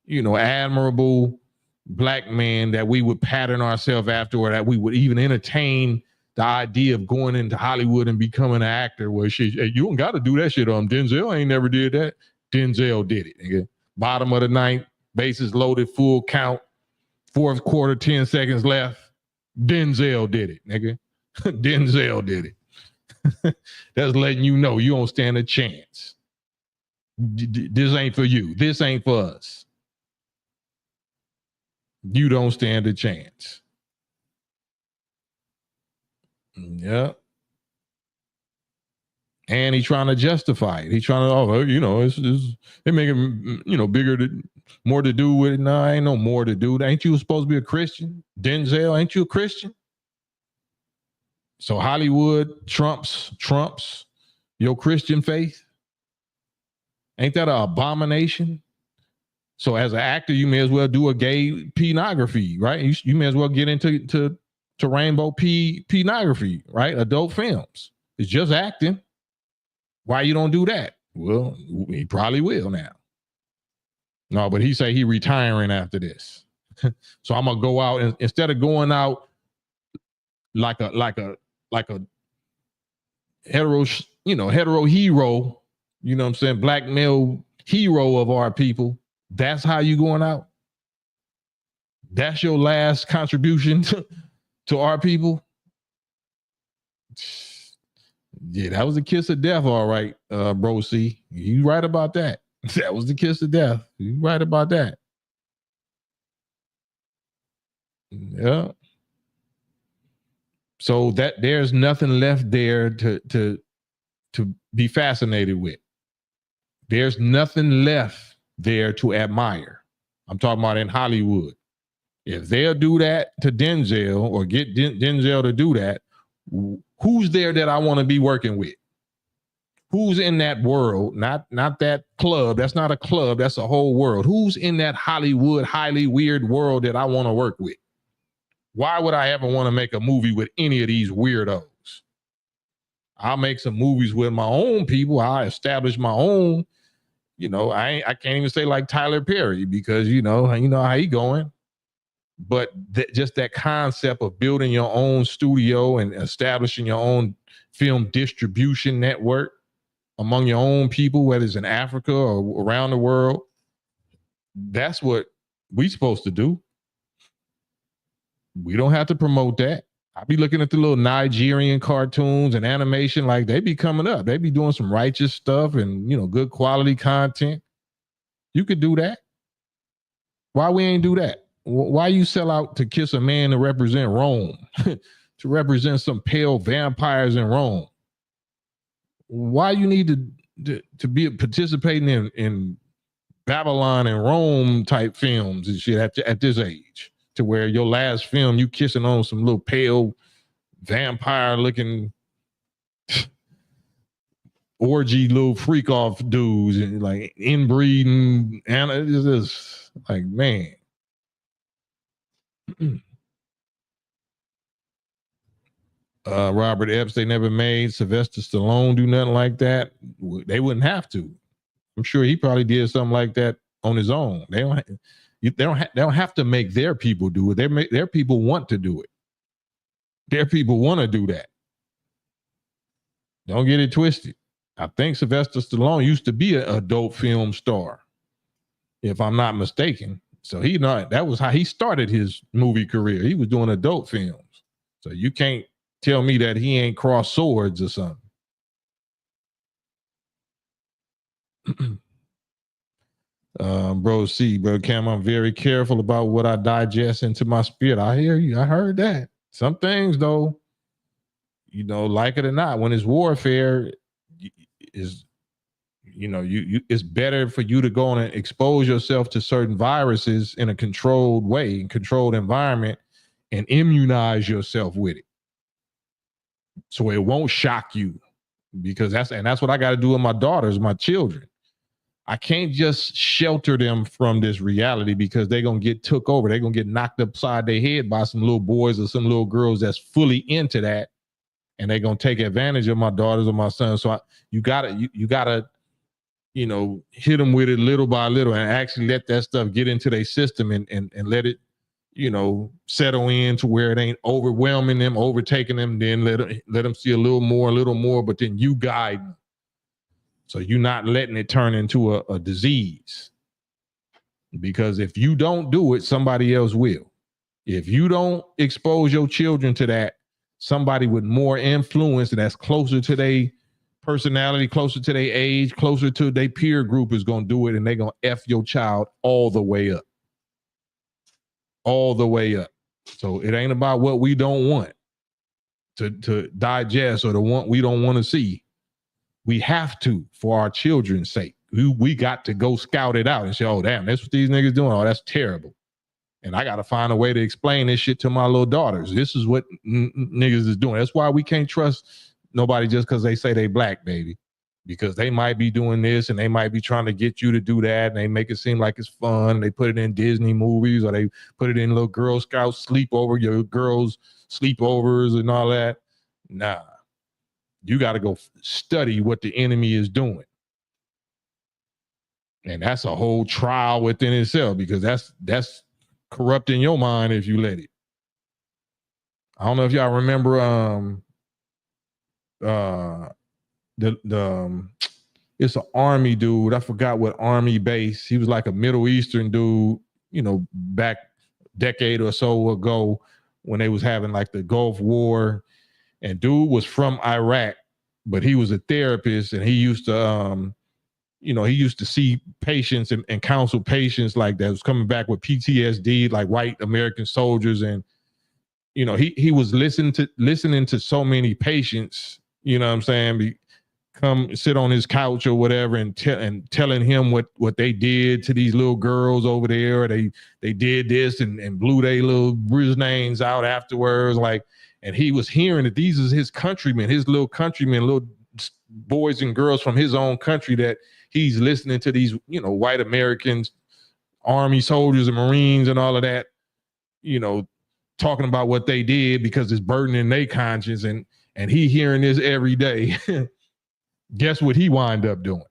admirable black man that we would pattern ourselves after, or that we would even entertain the idea of going into Hollywood and becoming an actor. Where hey, you don't got to do that shit. Denzel ain't never did that. Denzel did it. Nigga. Bottom of the ninth, bases loaded, full count, fourth quarter, 10 seconds left. Denzel did it, nigga. Denzel did it. That's letting you know you don't stand a chance. This ain't for you. This ain't for us. You don't stand a chance. Yeah. And he's trying to justify it. He's trying to, they make it, bigger, more to do with it. No, ain't no more to do. Ain't you supposed to be a Christian? Denzel, ain't you a Christian? So Hollywood trumps your Christian faith? Ain't that an abomination? So as an actor, you may as well do a gay pornography, right? You may as well get into rainbow pornography, right? Adult films. It's just acting. Why you don't do that? Well, he probably will now. No, but he say he retiring after this. So I'm gonna go out and instead of going out like a hetero hero, you know what I'm saying, black male hero of our people. That's how you going out. That's your last contribution to our people. Yeah, that was a kiss of death, all right, bro. C, you right about that. That was the kiss of death. You right about that. Yeah. So that there's nothing left there to be fascinated with. There's nothing left there to admire. I'm talking about in Hollywood. If they'll do that to Denzel or get Denzel to do that, who's there that I want to be working with? Who's in that world? Not that club. That's not a club. That's a whole world. Who's in that Hollywood, highly weird world that I want to work with? Why would I ever want to make a movie with any of these weirdos? I'll make some movies with my own people. I establish my own, I can't even say like Tyler Perry because you know how he going. But just that concept of building your own studio and establishing your own film distribution network among your own people, whether it's in Africa or around the world, that's what we supposed to do. We don't have to promote that. I be looking at the little Nigerian cartoons and animation, like they be coming up. They be doing some righteous stuff and, good quality content. You could do that. Why we ain't do that? Why you sell out to kiss a man to represent Rome, to represent some pale vampires in Rome? Why you need to be participating in Babylon and Rome type films and shit at this age, to where your last film you kissing on some little pale vampire looking orgy little freak off dudes and like inbreeding, and it's just like, man. Robert Epps, they never made Sylvester Stallone do nothing like that. They wouldn't have to. I'm sure he probably did something like that on his own. They don't have to make their people do it. Their people want to do it. Their people want to do that. Don't get it twisted. I think Sylvester Stallone used to be an adult film star, if I'm not mistaken. So that was how he started his movie career. He was doing adult films. So you can't tell me that he ain't crossed swords or something. Bro, Cam, I'm very careful about what I digest into my spirit. I hear you. I heard that. Some things, though, like it or not, when it's warfare, is it's better for you to go on and expose yourself to certain viruses in a controlled way, in controlled environment, and immunize yourself with it, so it won't shock you. Because that's what I got to do with my daughters, my children. I can't just shelter them from this reality because they're going to get took over. They're going to get knocked upside their head by some little boys or some little girls that's fully into that. And they're going to take advantage of my daughters or my sons. So you gotta, hit them with it little by little and actually let that stuff get into their system and let it, settle in to where it ain't overwhelming them, overtaking them. Then let them see a little more, but then you guide them. So you're not letting it turn into a disease. Because if you don't do it, somebody else will. If you don't expose your children to that, somebody with more influence that's closer to their personality, closer to their age, closer to their peer group is going to do it, and they're going to F your child all the way up. All the way up. So it ain't about what we don't want to digest or the one we don't want to see. We have to, for our children's sake. We got to go scout it out and say, oh, damn, that's what these niggas doing. Oh, that's terrible. And I got to find a way to explain this shit to my little daughters. This is what niggas is doing. That's why we can't trust nobody just because they say they black, baby. Because they might be doing this and they might be trying to get you to do that. And they make it seem like it's fun. And they put it in Disney movies or they put it in little Girl Scout sleepover, your girls sleepovers and all that. Nah. You got to go study what the enemy is doing. And that's a whole trial within itself because that's corrupting your mind if you let it. I don't know if y'all remember it's an army dude. I forgot what army base. He was like a Middle Eastern dude, back decade or so ago when they was having like the Gulf War. And dude was from Iraq, but he was a therapist and he used to, he used to see patients and counsel patients like that was coming back with PTSD, like white American soldiers. And, he was listening to so many patients, you know what I'm saying? Come sit on his couch or whatever and telling him what they did to these little girls over there. Or they did this and blew their little bruise names out afterwards. Like, and he was hearing that these is his countrymen, his little countrymen, little boys and girls from his own country that he's listening to these, white Americans, army soldiers and Marines and all of that, talking about what they did because it's burdening their conscience and he hearing this every day. Guess what he wind up doing?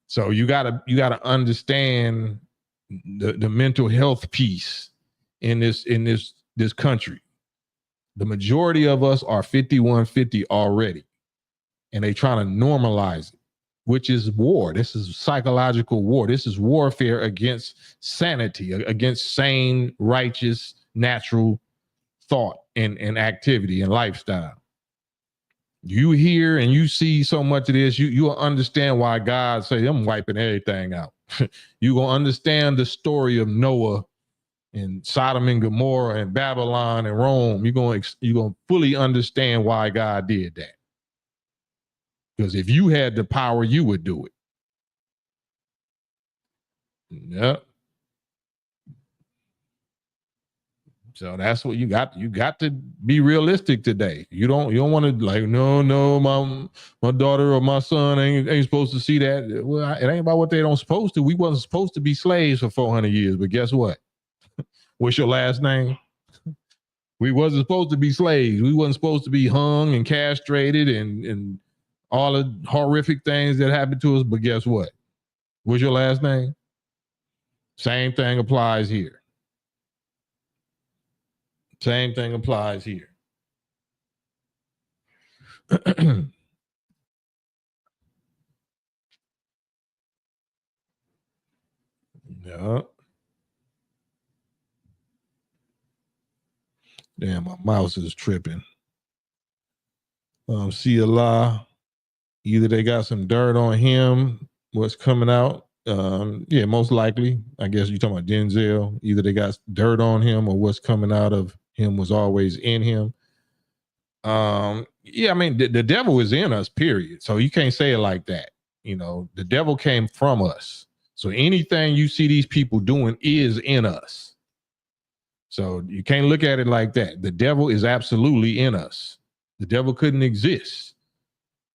So you gotta understand the mental health piece in this country. The majority of us are 5150 already, and they trying to normalize it, which is war. This is psychological war. This is warfare against sanity, against sane, righteous, natural thought and activity and lifestyle. You hear and you see so much of this, you'll understand why God say, I'm wiping everything out. You're going to understand the story of Noah and Sodom and Gomorrah and Babylon and Rome. You're going to fully understand why God did that. Because if you had the power, you would do it. Yep. So that's what you got. You got to be realistic today. You don't want to like, no, my daughter or my son ain't supposed to see that. Well, it ain't about what they don't supposed to. We wasn't supposed to be slaves for 400 years, but guess what? What's your last name? We wasn't supposed to be slaves. We wasn't supposed to be hung and castrated and all the horrific things that happened to us. But guess what? What's your last name? Same thing applies here. Same thing applies here. Yeah. Damn, my mouse is tripping. See a lot. Either they got some dirt on him, what's coming out, Yeah, most likely. I guess you're talking about Denzel. Either they got dirt on him or what's coming out of him was always in him. Yeah, I mean, the devil is in us, period. So you can't say it like that. You know, the devil came from us. So anything you see these people doing is in us. So you can't look at it like that. The devil is absolutely in us. The devil couldn't exist.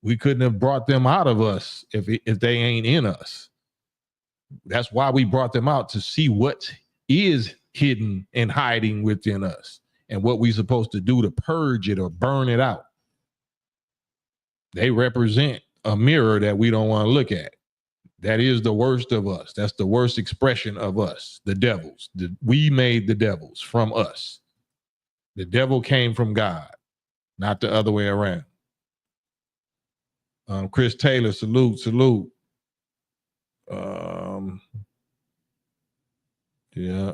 We couldn't have brought them out of us if they ain't in us. That's why we brought them out, to see what is hidden and hiding within us and what we're supposed to do to purge it or burn it out. They represent a mirror that we don't want to look at. That is the worst of us. That's the worst expression of us, the devils. We made the devils from us. The devil came from God, not the other way around. Chris Taylor, salute. Yeah.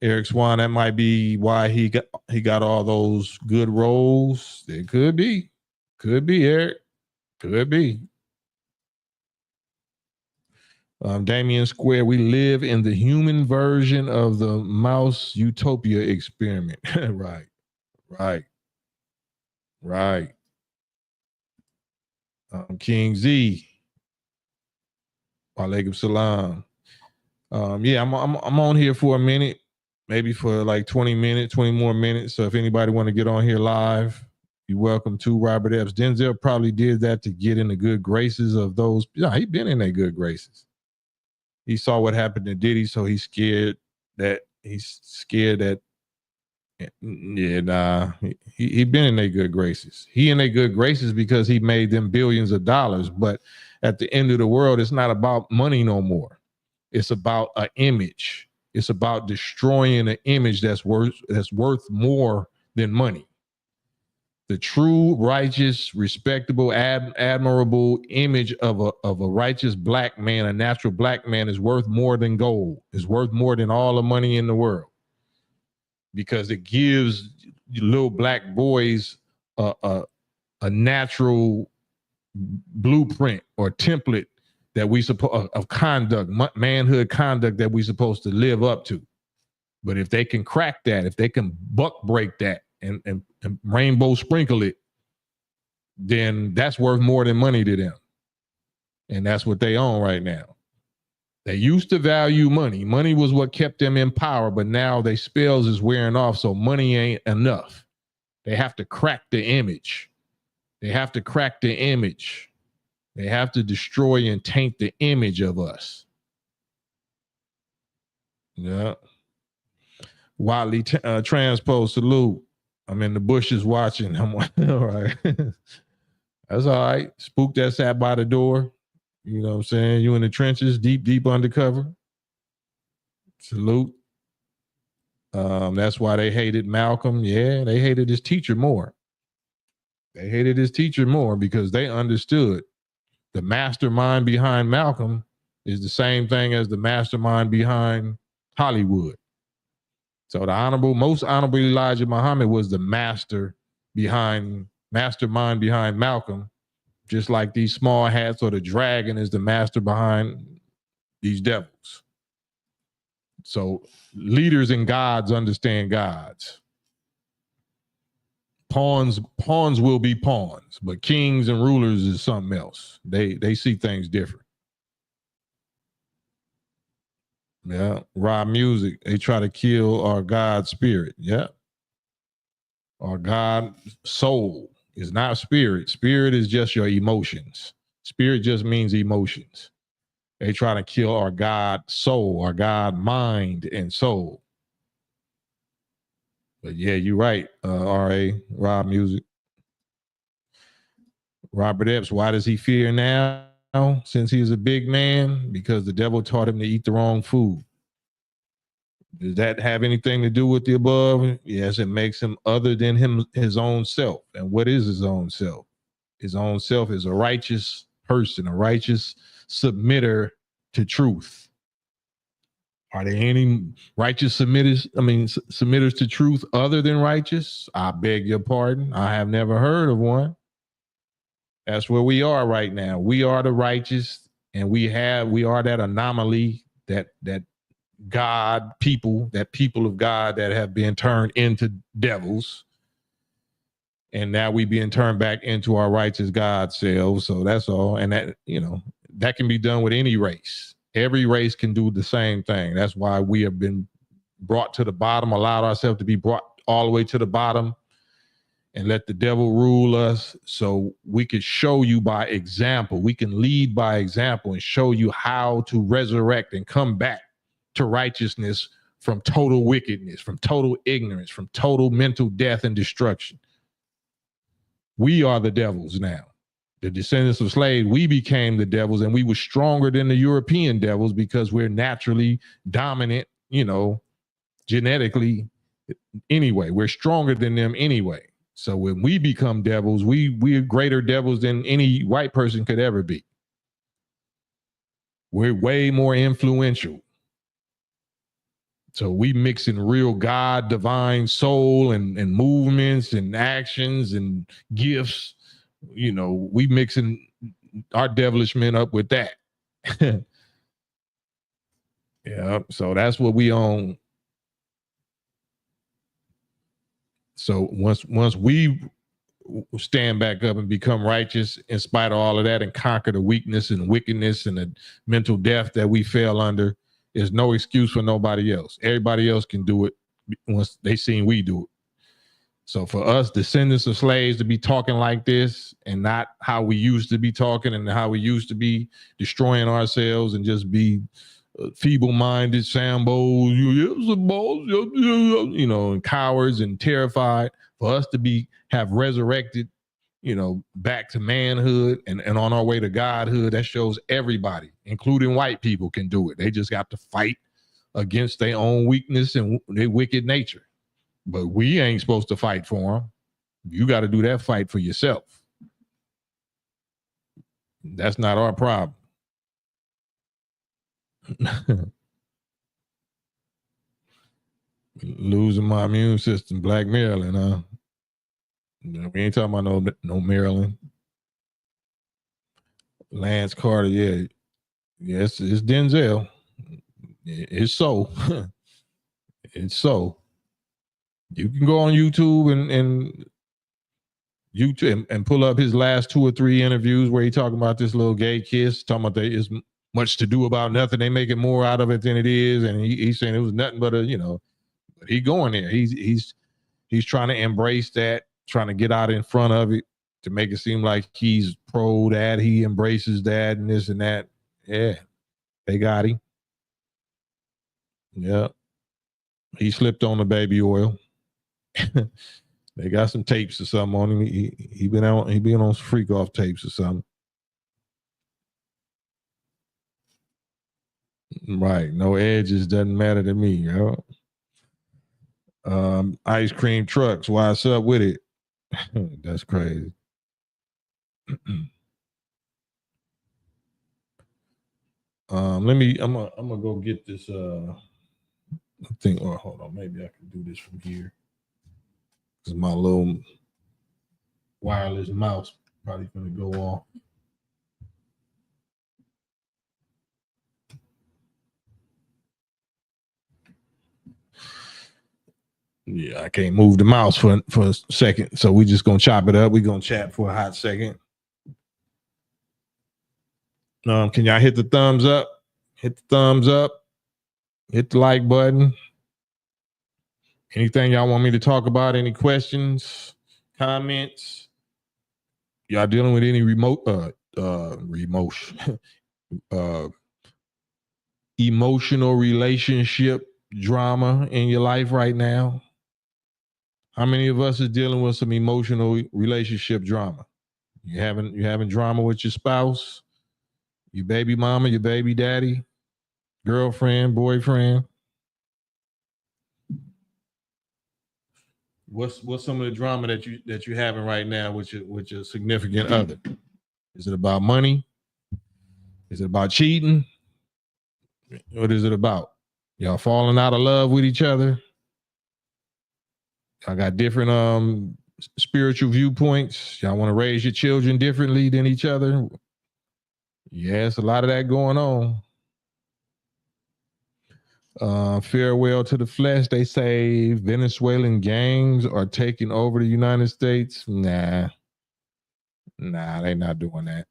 Eric Swan, that might be why he got all those good roles. It could be. Could be, Eric. Could be. Damien Square, we live in the human version of the mouse utopia experiment. Right. King Z. Walaikum salam. Yeah, I'm on here for a minute, maybe for like 20 more minutes. So if anybody want to get on here live, you're welcome to. Robert Epps. Denzel probably did that to get in the good graces of those. Yeah, he been in their good graces. He saw what happened to Diddy, so he's scared that yeah, nah, he been in their good graces. He in their good graces because he made them billions of dollars. But at the end of the world, it's not about money no more. It's about an image. It's about destroying an image that's worth more than money. The true, righteous, respectable, admirable image of a righteous black man, a natural black man, is worth more than gold. Is worth more than all the money in the world, because it gives little black boys a natural blueprint or template that we suppose of conduct, manhood conduct that we supposed to live up to. But if they can crack that, if they can buck break that and rainbow sprinkle it, then that's worth more than money to them. And that's what they own right now. They used to value money. Money was what kept them in power, but now their spells is wearing off, so money ain't enough. They have to crack the image. They have to crack the image. They have to destroy and taint the image of us. Yeah. Wiley Transpose, salute. I'm in the bushes watching. I'm all right. That's all right. Spook that sat by the door. You know what I'm saying? You in the trenches, deep undercover. Salute. That's why they hated Malcolm. Yeah, they hated his teacher more. They hated his teacher more because they understood the mastermind behind Malcolm is the same thing as the mastermind behind Hollywood. So the most honorable Elijah Muhammad was the mastermind behind Malcolm, just like these small hats or the dragon is the master behind these devils. So leaders and gods understand gods. Pawns will be pawns, but kings and rulers is something else. They see things different. Yeah, raw music. They try to kill our God spirit. Yeah. Our God soul is not spirit. Spirit is just your emotions. Spirit just means emotions. They try to kill our God soul, our God mind and soul. But yeah, you're right, R.A., Rob Music. Robert Epps, why does he fear now? Since he's a big man? Because the devil taught him to eat the wrong food. Does that have anything to do with the above? Yes, it makes him other than his own self. And what is his own self? His own self is a righteous person, a righteous submitter to truth. Are there any righteous submitters to truth other than righteous? I beg your pardon. I have never heard of one. That's where we are right now. We are the righteous. And we are that anomaly, that people of God that have been turned into devils. And now we being turned back into our righteous God selves. So that's all. And that, that can be done with any race. Every race can do the same thing. That's why we have been brought to the bottom, allowed ourselves to be brought all the way to the bottom, and let the devil rule us, so we could show you by example. We can lead by example and show you how to resurrect and come back to righteousness from total wickedness, from total ignorance, from total mental death and destruction. We are the devils now. The descendants of slaves, we became the devils, and we were stronger than the European devils because we're naturally dominant, genetically anyway. We're stronger than them anyway. So when we become devils, we're greater devils than any white person could ever be. We're way more influential. So we mix in real God, divine soul, and movements and actions and gifts. We mixing our devilish men up with that. Yeah, so that's what we own. So once we stand back up and become righteous in spite of all of that, and conquer the weakness and wickedness and the mental death that we fell under, there's no excuse for nobody else. Everybody else can do it once they seen we do it. So for us, descendants of slaves, to be talking like this and not how we used to be talking and how we used to be destroying ourselves and just be feeble-minded sambos, and cowards and terrified, for us to have resurrected, back to manhood and on our way to godhood, that shows everybody, including white people, can do it. They just got to fight against their own weakness and their wicked nature. But we ain't supposed to fight for them. You got to do that fight for yourself. That's not our problem. Losing my immune system, Black Maryland, huh? We ain't talking about no Maryland. Lance Carter, yeah. Yes, it's Denzel. It's so. It's so. You can go on YouTube and pull up his last 2 or 3 interviews where he talking about this little gay kiss, talking about there is much to do about nothing. They making more out of it than it is, and he's saying it was nothing but but he going there. He's trying to embrace that, trying to get out in front of it to make it seem like he's pro that, he embraces that and this and that. Yeah, they got him. Yeah, he slipped on the baby oil. They got some tapes or something on him. He been on some freak off tapes or something. Right. No edges doesn't matter to me, Ice cream trucks. What's up with it? That's crazy. I'm gonna go get this thing. Or hold on, maybe I can do this from here. Because my little wireless mouse probably gonna go off. Yeah, I can't move the mouse for a second. So we just gonna chop it up. We're gonna chat for a hot second. Can y'all hit the thumbs up? Hit the thumbs up. Hit the like button. Anything y'all want me to talk about? Any questions, comments? Y'all dealing with any emotional relationship drama in your life right now? How many of us is dealing with some emotional relationship drama? You having drama with your spouse, your baby mama, your baby daddy, girlfriend, boyfriend? What's some of the drama that you're having right now with your significant other? Is it about money? Is it about cheating? What is it about? Y'all falling out of love with each other? Y'all got different spiritual viewpoints. Y'all want to raise your children differently than each other. Yeah, it's a lot of that going on. Farewell to the flesh. They say Venezuelan gangs are taking over the United States. Nah, they not doing that.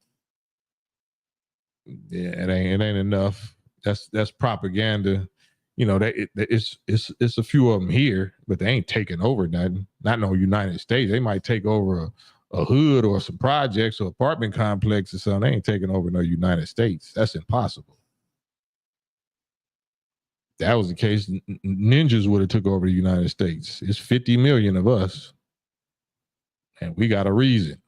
Yeah, it ain't enough. That's propaganda. You know, it's a few of them here, but they ain't taking over nothing. Not no United States. They might take over a hood or some projects or apartment complex or something. They ain't taking over no United States. That's impossible. If that was the case, ninjas would have took over the United States. It's 50 million of us, and we got a reason.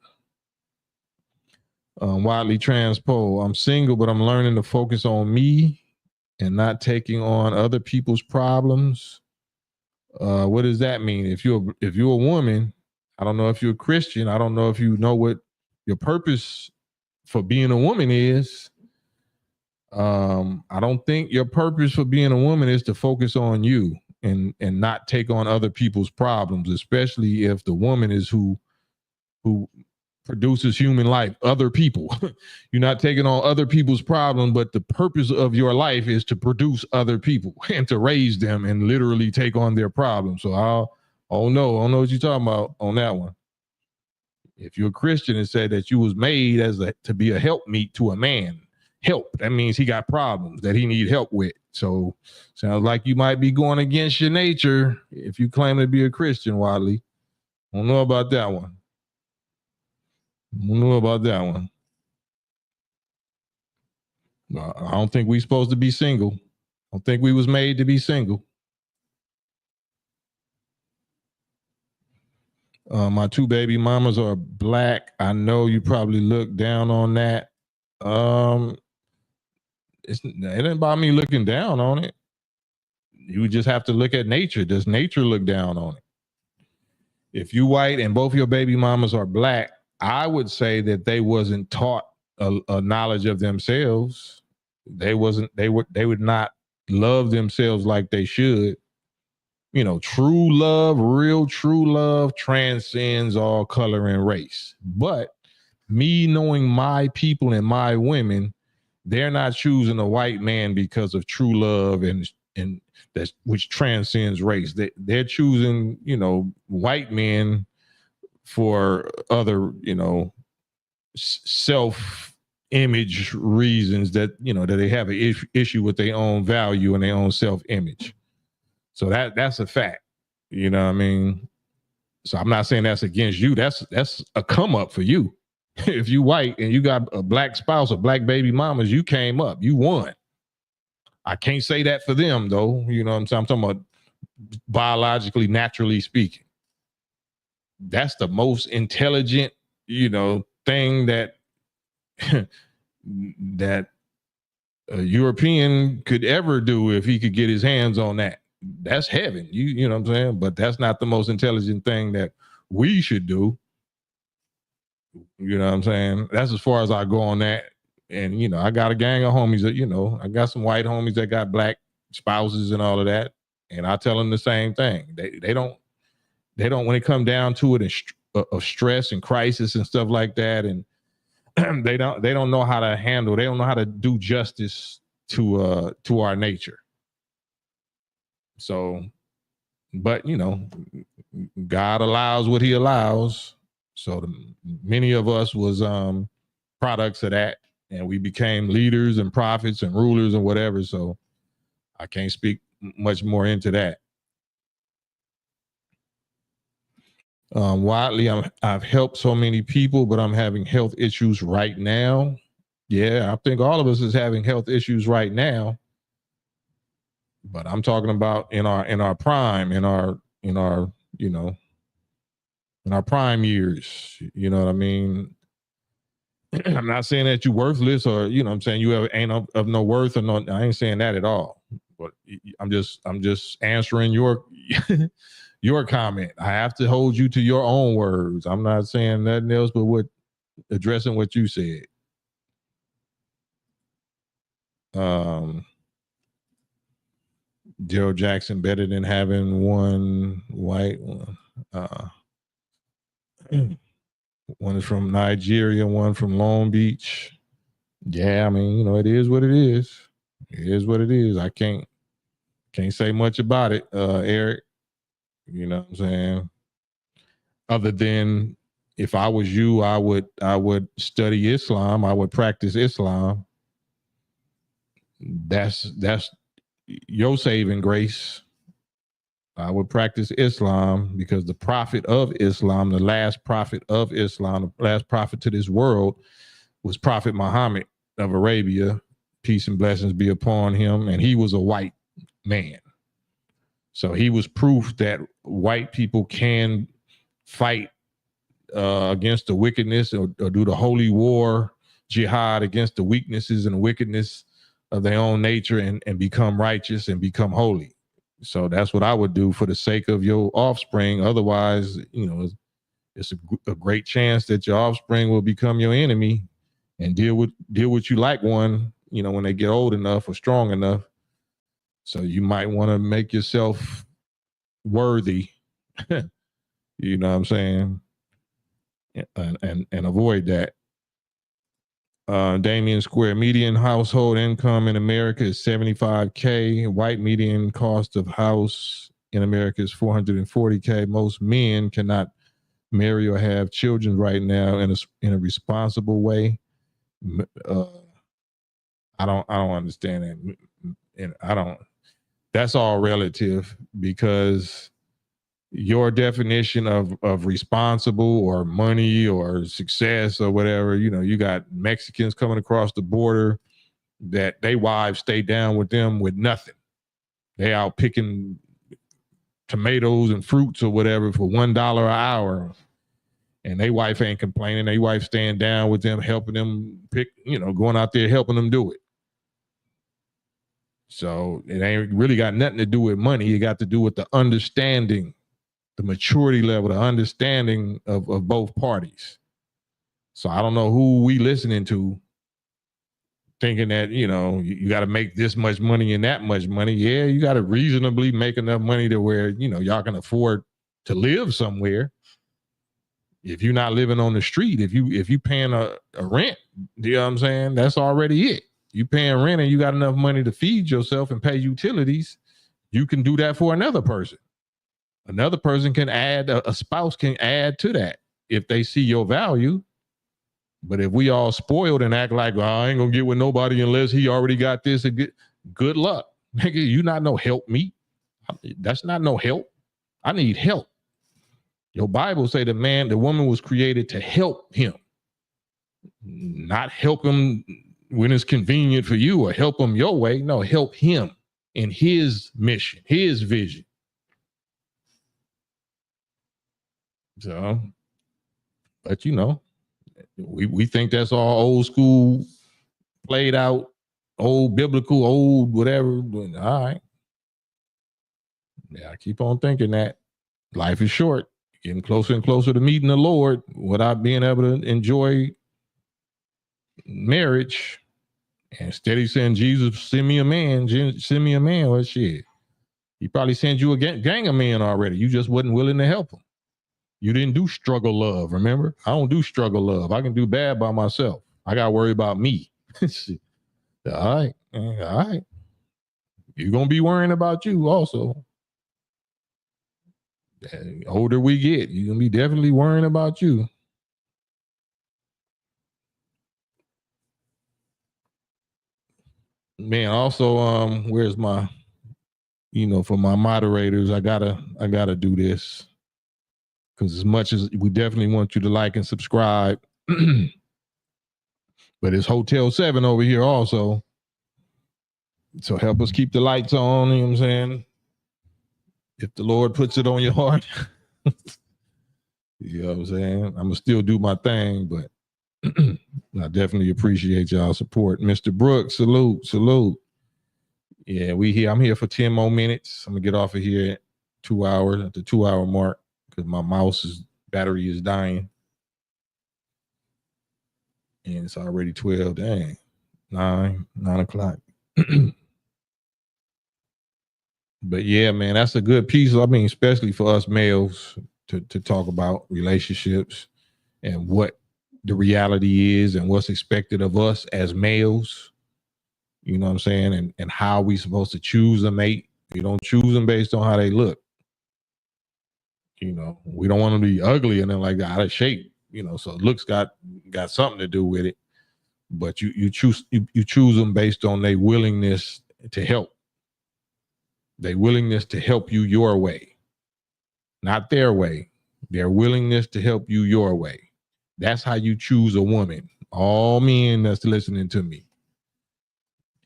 Widely transpo. I'm single, but I'm learning to focus on me and not taking on other people's problems. What does that mean? If you're a woman, I don't know if you're a Christian. I don't know if you know what your purpose for being a woman is. I don't think your purpose for being a woman is to focus on you and not take on other people's problems, especially if the woman is who produces human life, other people. You're not taking on other people's problems, but the purpose of your life is to produce other people and to raise them and literally take on their problems. So I don't know what you're talking about on that one. If you're a Christian and said that you was made to be a helpmeet to a man, help, that means he got problems that he need help with. So sounds like you might be going against your nature if you claim to be a Christian, Wadley. I don't know about that one. I don't think we supposed to be single. I don't think we was made to be single. My two baby mamas are black. I know you probably look down on that. It ain't about me looking down on it. You just have to look at nature. Does nature look down on it? If you white and both your baby mamas are black, I would say that they wasn't taught a knowledge of themselves. They would not love themselves like they should. You know, true love, real true love transcends all color and race. But me knowing my people and my women, they're not choosing a white man because of true love and that's which transcends race. They're choosing, you know, white men for other, you know, self image reasons that, you know, that they have an issue with their own value and their own self image. So that's a fact. You know what I mean? So I'm not saying that's against you. That's a come up for you. If you white and you got a black spouse or black baby mamas, you came up. You won. I can't say that for them though. You know what I'm saying? I'm talking about biologically, naturally speaking. That's the most intelligent, you know, thing that that a European could ever do if he could get his hands on that. That's heaven. You know what I'm saying? But that's not the most intelligent thing that we should do. You know what I'm saying? That's as far as I go on that. And you know, I got a gang of homies that, you know, I got some white homies that got black spouses and all of that. And I tell them the same thing. They don't when it come down to it of stress and crisis and stuff like that. And they don't know how to handle, they don't know how to do justice to our nature. So, but you know, God allows what he allows. So many of us was products of that, and we became leaders and prophets and rulers and whatever. So I can't speak much more into that. Widely, I've helped so many people, but I'm having health issues right now. Yeah, I think all of us is having health issues right now. But I'm talking about in our prime, in our you know, in our prime years. You know what I mean? I'm not saying that you're worthless or, you know what I'm saying, you ain't of no worth or no, I ain't saying that at all. But I'm just answering your your comment. I have to hold you to your own words. I'm not saying nothing else but addressing what you said. Joe Jackson better than having one white one. One is from Nigeria, one from Long Beach. Yeah, I mean, you know, it is what it is. It is what it is. I can't say much about it, Eric. You know what I'm saying? Other than if I was you, I would study Islam. I would practice Islam. That's your saving grace. I would practice Islam because the prophet of Islam, the last prophet of Islam, the last prophet to this world was Prophet Muhammad of Arabia. Peace and blessings be upon him. And he was a white man. So he was proof that white people can fight against the wickedness or do the holy war, jihad against the weaknesses and the wickedness of their own nature and become righteous and become holy. So that's what I would do for the sake of your offspring. Otherwise, you know, it's a great chance that your offspring will become your enemy and deal with you like one, you know, when they get old enough or strong enough. So you might want to make yourself worthy. You know what I'm saying? And avoid that. Damien Square, median household income in America is $75K. White median cost of house in America is $440K. Most men cannot marry or have children right now in a responsible way. I don't understand that. And I don't. That's all relative because your definition of responsible or money or success or whatever, you know, you got Mexicans coming across the border that they wives stay down with them with nothing. They out picking tomatoes and fruits or whatever for $1 an hour. And they wife ain't complaining. They wife staying down with them, helping them pick, you know, going out there helping them do it. So it ain't really got nothing to do with money. It got to do with the understanding, the maturity level, the understanding of both parties. So I don't know who we listening to thinking that, you know, you got to make this much money and that much money. Yeah, you got to reasonably make enough money to where, you know, y'all can afford to live somewhere. If you're not living on the street, if you paying a rent, you know what I'm saying? That's already it. You paying rent and you got enough money to feed yourself and pay utilities, you can do that for another person. Another person can add, a spouse can add to that if they see your value. But if we all spoiled and act like, I ain't gonna get with nobody unless he already got this, good luck. Nigga, you not no help me. That's not no help. I need help. Your Bible say the woman was created to help him, not help him when it's convenient for you or help him your way. No, help him in his mission, his vision. So, but you know, we think that's all old school, played out, old biblical, old whatever. But all right. Yeah, I keep on thinking that life is short, getting closer and closer to meeting the Lord without being able to enjoy marriage. And instead of saying, Jesus, send me a man, well, shit. He probably sent you a gang of men already. You just wasn't willing to help him. You didn't do struggle love, remember? I don't do struggle love. I can do bad by myself. I got to worry about me. All right. You're going to be worrying about you also. The older we get, you're going to be definitely worrying about you. Man, also, where's my, you know, for my moderators, I gotta do this. Because as much as we definitely want you to like and subscribe, but it's Hotel 7 over here also. So help us keep the lights on, you know what I'm saying? If the Lord puts it on your heart, you know what I'm saying? I'm going to still do my thing, but I definitely appreciate y'all support. Mr. Brooks, salute. Yeah, I'm here for 10 more minutes. I'm going to get off of here at 2 hours, at the 2 hour mark, because my mouse's battery is dying. And it's already 12, dang, 9 o'clock. But yeah, man, that's a good piece. I mean, especially for us males to talk about relationships and what the reality is and what's expected of us as males. You know what I'm saying? And how we supposed to choose a mate. We don't choose them based on how they look. You know, we don't want them to be ugly and then like out of shape. You know, so looks got something to do with it. But you choose them based on their willingness to help. Their willingness to help you your way, not their way. Their willingness to help you your way. That's how you choose a woman. All men that's listening to me.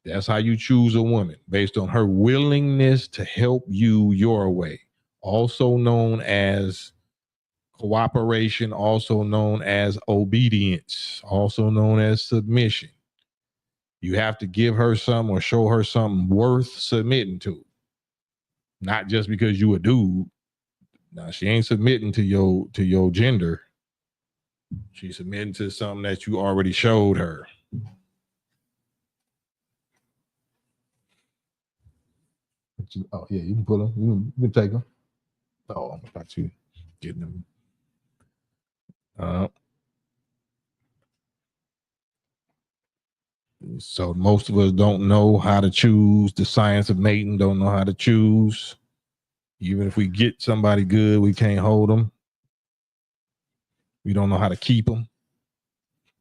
That's how you choose a woman, based on her willingness to help you your way. Also known as cooperation, also known as obedience, also known as submission. You have to give her some or show her something worth submitting to. Not just because you a dude. Now she ain't submitting to your gender. She's submitting to something that you already showed her. Oh yeah, you can pull them. You can take them. Oh, I'm about you getting them. So most of us don't know how to choose. The science of mating, don't know how to choose. Even if we get somebody good, we can't hold them. We don't know how to keep them.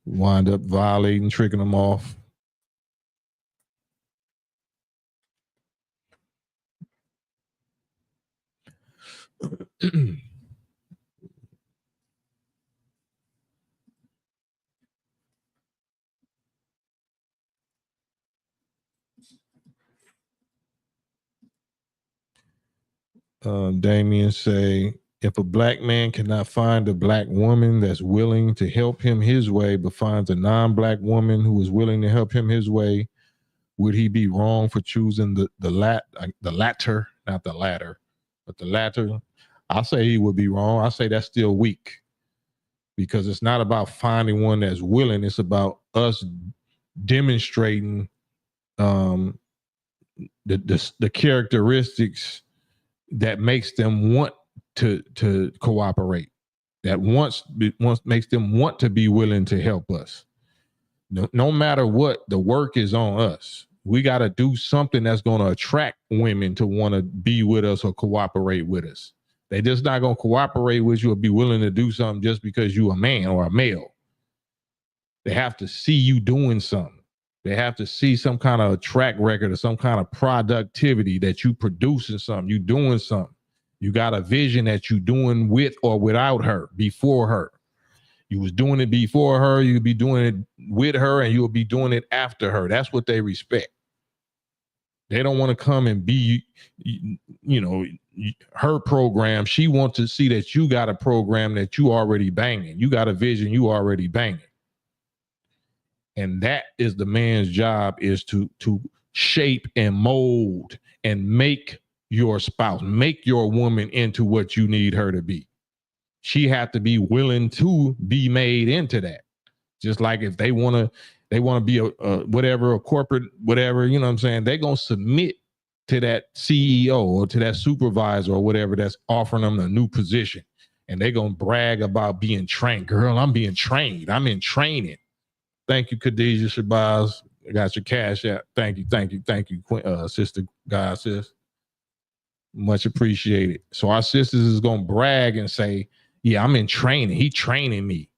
We wind up violating, tricking them off. Damien say, if a black man cannot find a black woman that's willing to help him his way, but finds a non-black woman who is willing to help him his way, would he be wrong for choosing the latter, not the latter, but the latter? I say he would be wrong. I say that's still weak, because it's not about finding one that's willing. It's about us demonstrating the characteristics that makes them want to cooperate, that once makes them want to be willing to help us. No matter what, the work is on us. We got to do something that's going to attract women to want to be with us or cooperate with us. They just not going to cooperate with you or be willing to do something just because you a man or a male. They have to see you doing something. They have to see some kind of track record or some kind of productivity that you producing something, you doing something. You got a vision that you doing with or without her, before her. You was doing it before her, you'll be doing it with her, and you'll be doing it after her. That's what they respect. They don't want to come and be, her program. She wants to see that you got a program that you already banging. You got a vision you already banging. And that is the man's job, is to shape and mold and make your spouse, make your woman into what you need her to be. She had to be willing to be made into that. Just like if they want to be a corporate, whatever, you know what I'm saying? They're going to submit to that CEO or to that supervisor or whatever that's offering them a new position. And they're going to brag about being trained. Girl, I'm being trained. I'm in training. Thank you, Khadijah Shabazz. I got your cash out. Thank you, sister, God, sis. Much appreciated. So our sisters is going to brag and say, yeah, I'm in training. He training me.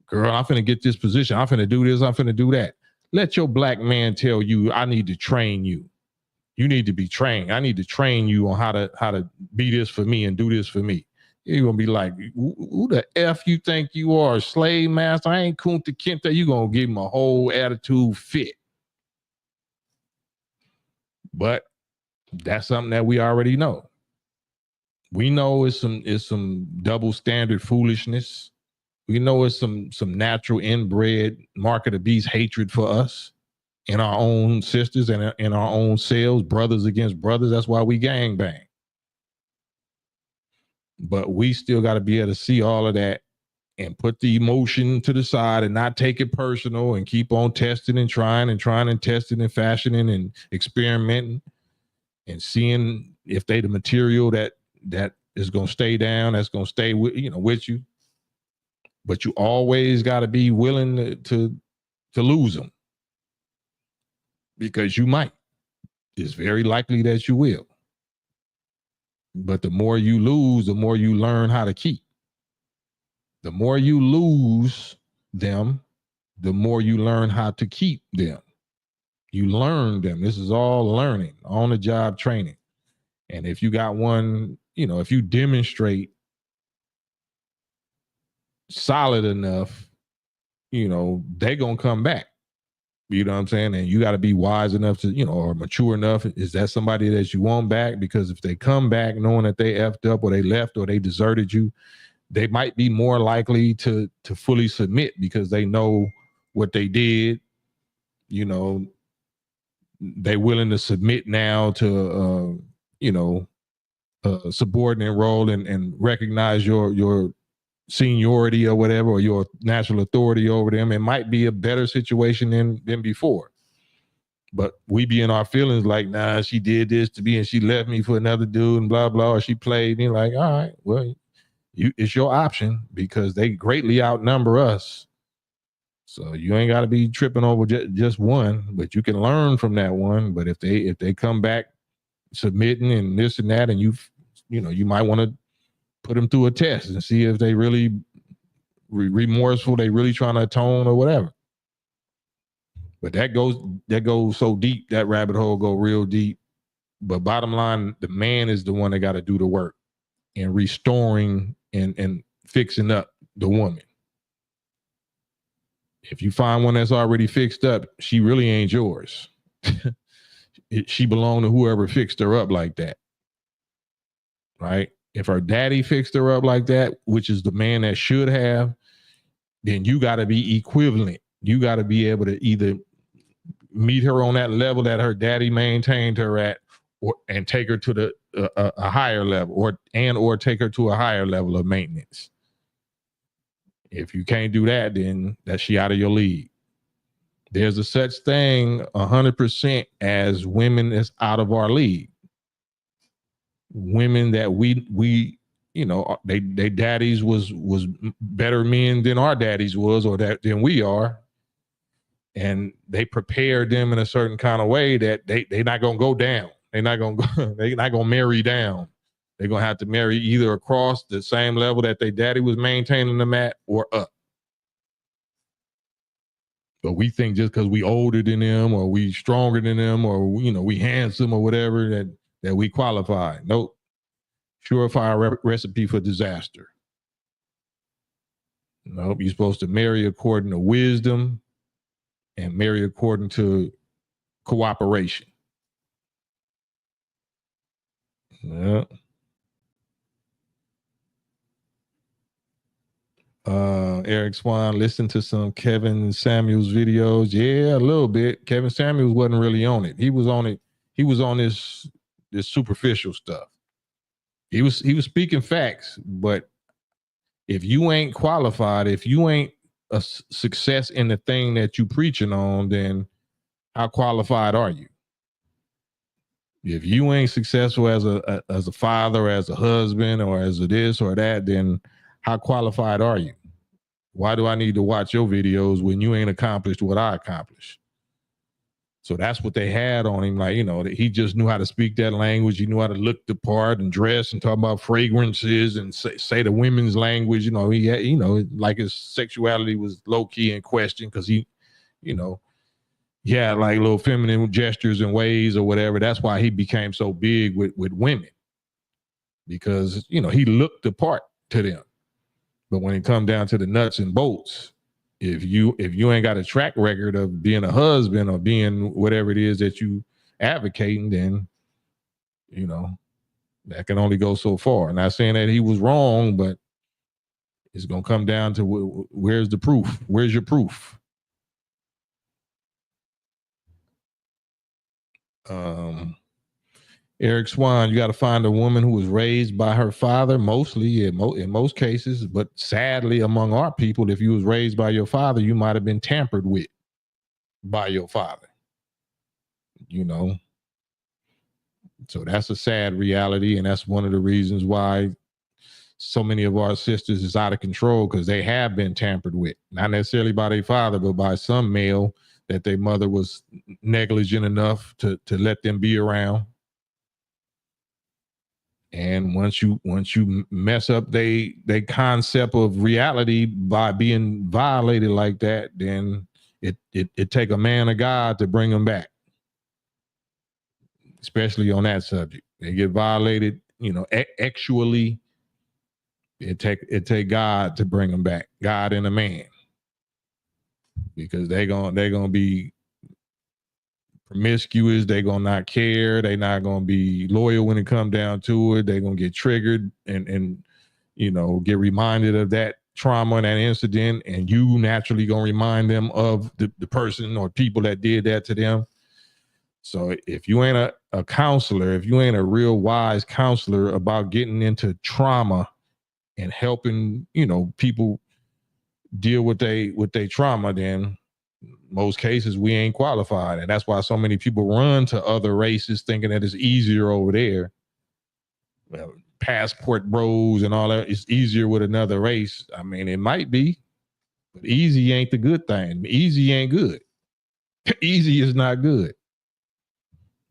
Girl, I'm finna get this position. I'm finna do this. I'm finna do that. Let your black man tell you, I need to train you. You need to be trained. I need to train you on how to be this for me and do this for me. You're going to be like, who the F you think you are, slave master? I ain't Kunta Kinte. You're going to give him a whole attitude fit. But that's something that we already know. We know it's some double standard foolishness. We know it's some natural inbred mark of the beast hatred for us in our own sisters and in our own selves, brothers against brothers. That's why we gang bang. But we still got to be able to see all of that and put the emotion to the side and not take it personal and keep on testing and trying and testing and fashioning and experimenting and seeing if they the material that is going to stay down, that's going to stay with you. But you always got to be willing to lose them, because you might. It's very likely that you will. But the more you lose, the more you learn how to keep. The more you lose them, the more you learn how to keep them. You learn them. This is all learning, on the job training. And if you got one, if you demonstrate solid enough, they're going to come back. You know what I'm saying? And you got to be wise enough to, or mature enough. Is that somebody that you want back? Because if they come back knowing that they effed up or they left or they deserted you, they might be more likely to fully submit because they know what they did. They're willing to submit now to, a subordinate role and recognize your seniority or whatever, or your national authority over them. It might be a better situation than before. But we be in our feelings like, nah, she did this to me and she left me for another dude and blah, blah, or she played me. Like, all right, well, it's your option because they greatly outnumber us. So you ain't got to be tripping over just one, but you can learn from that one. But if they come back submitting and this and that, and you might want to put them through a test and see if they really remorseful, they really trying to atone or whatever. But that goes so deep, that rabbit hole go real deep. But bottom line, the man is the one that got to do the work and restoring and fixing up the woman. If you find one that's already fixed up, she really ain't yours. She belonged to whoever fixed her up like that. Right? If her daddy fixed her up like that, which is the man that should have, then you got to be equivalent. You got to be able to either meet her on that level that her daddy maintained her at, and take her to a higher level, or take her to a higher level of maintenance. If you can't do that, then that's she out of your league. There's a such thing 100% as women that's out of our league. Women that we they daddies was better men than our daddies was, or than we are. And they prepared them in a certain kind of way that they're not gonna go down. They're not gonna marry down. They're gonna have to marry either across the same level that their daddy was maintaining them at, or up. But we think just because we older than them, or we stronger than them, or we handsome or whatever, that we qualify. Nope. Surefire recipe for disaster. Nope. You're supposed to marry according to wisdom and marry according to cooperation. Yeah. Eric Swan, listen to some Kevin Samuels videos. Yeah, a little bit. Kevin Samuels wasn't really on it. He was on it. He was on this superficial stuff. He was speaking facts, but if you ain't qualified, if you ain't a success in the thing that you preaching on, then how qualified are you? If you ain't successful as a father, as a husband, or as a this or that, then how qualified are you? Why do I need to watch your videos when you ain't accomplished what I accomplished? So that's what they had on him. Like, he just knew how to speak that language. He knew how to look the part and dress and talk about fragrances and say the women's language. He had, like his sexuality was low key in question because he had like little feminine gestures and ways or whatever. That's why he became so big with women, because, he looked the part to them. But when it come down to the nuts and bolts, if you ain't got a track record of being a husband or being whatever it is that you advocating, then that can only go so far. Not saying that he was wrong, but it's gonna come down to where's the proof? Where's your proof? Eric Swan, you got to find a woman who was raised by her father, mostly in most cases, but sadly among our people, if you was raised by your father, you might have been tampered with by your father. So that's a sad reality, and that's one of the reasons why so many of our sisters is out of control because they have been tampered with, not necessarily by their father, but by some male that their mother was negligent enough to let them be around. And once you mess up they concept of reality by being violated like that, then it take a man of God to bring them back, especially on that subject. They get violated, actually. It take God to bring them back, God and a man, because they're gonna be promiscuous. They're gonna not care. They're not gonna be loyal when it come down to it. They're gonna get triggered and get reminded of that trauma and that incident, and you naturally gonna remind them of the person or people that did that to them. So if you ain't a counselor, if you ain't a real wise counselor about getting into trauma and helping people deal with they trauma, then most cases we ain't qualified. And that's why so many people run to other races thinking that it's easier over there. Well, passport bros and all that, it's easier with another race. I mean, it might be, but easy ain't the good thing. Easy ain't good. Easy is not good,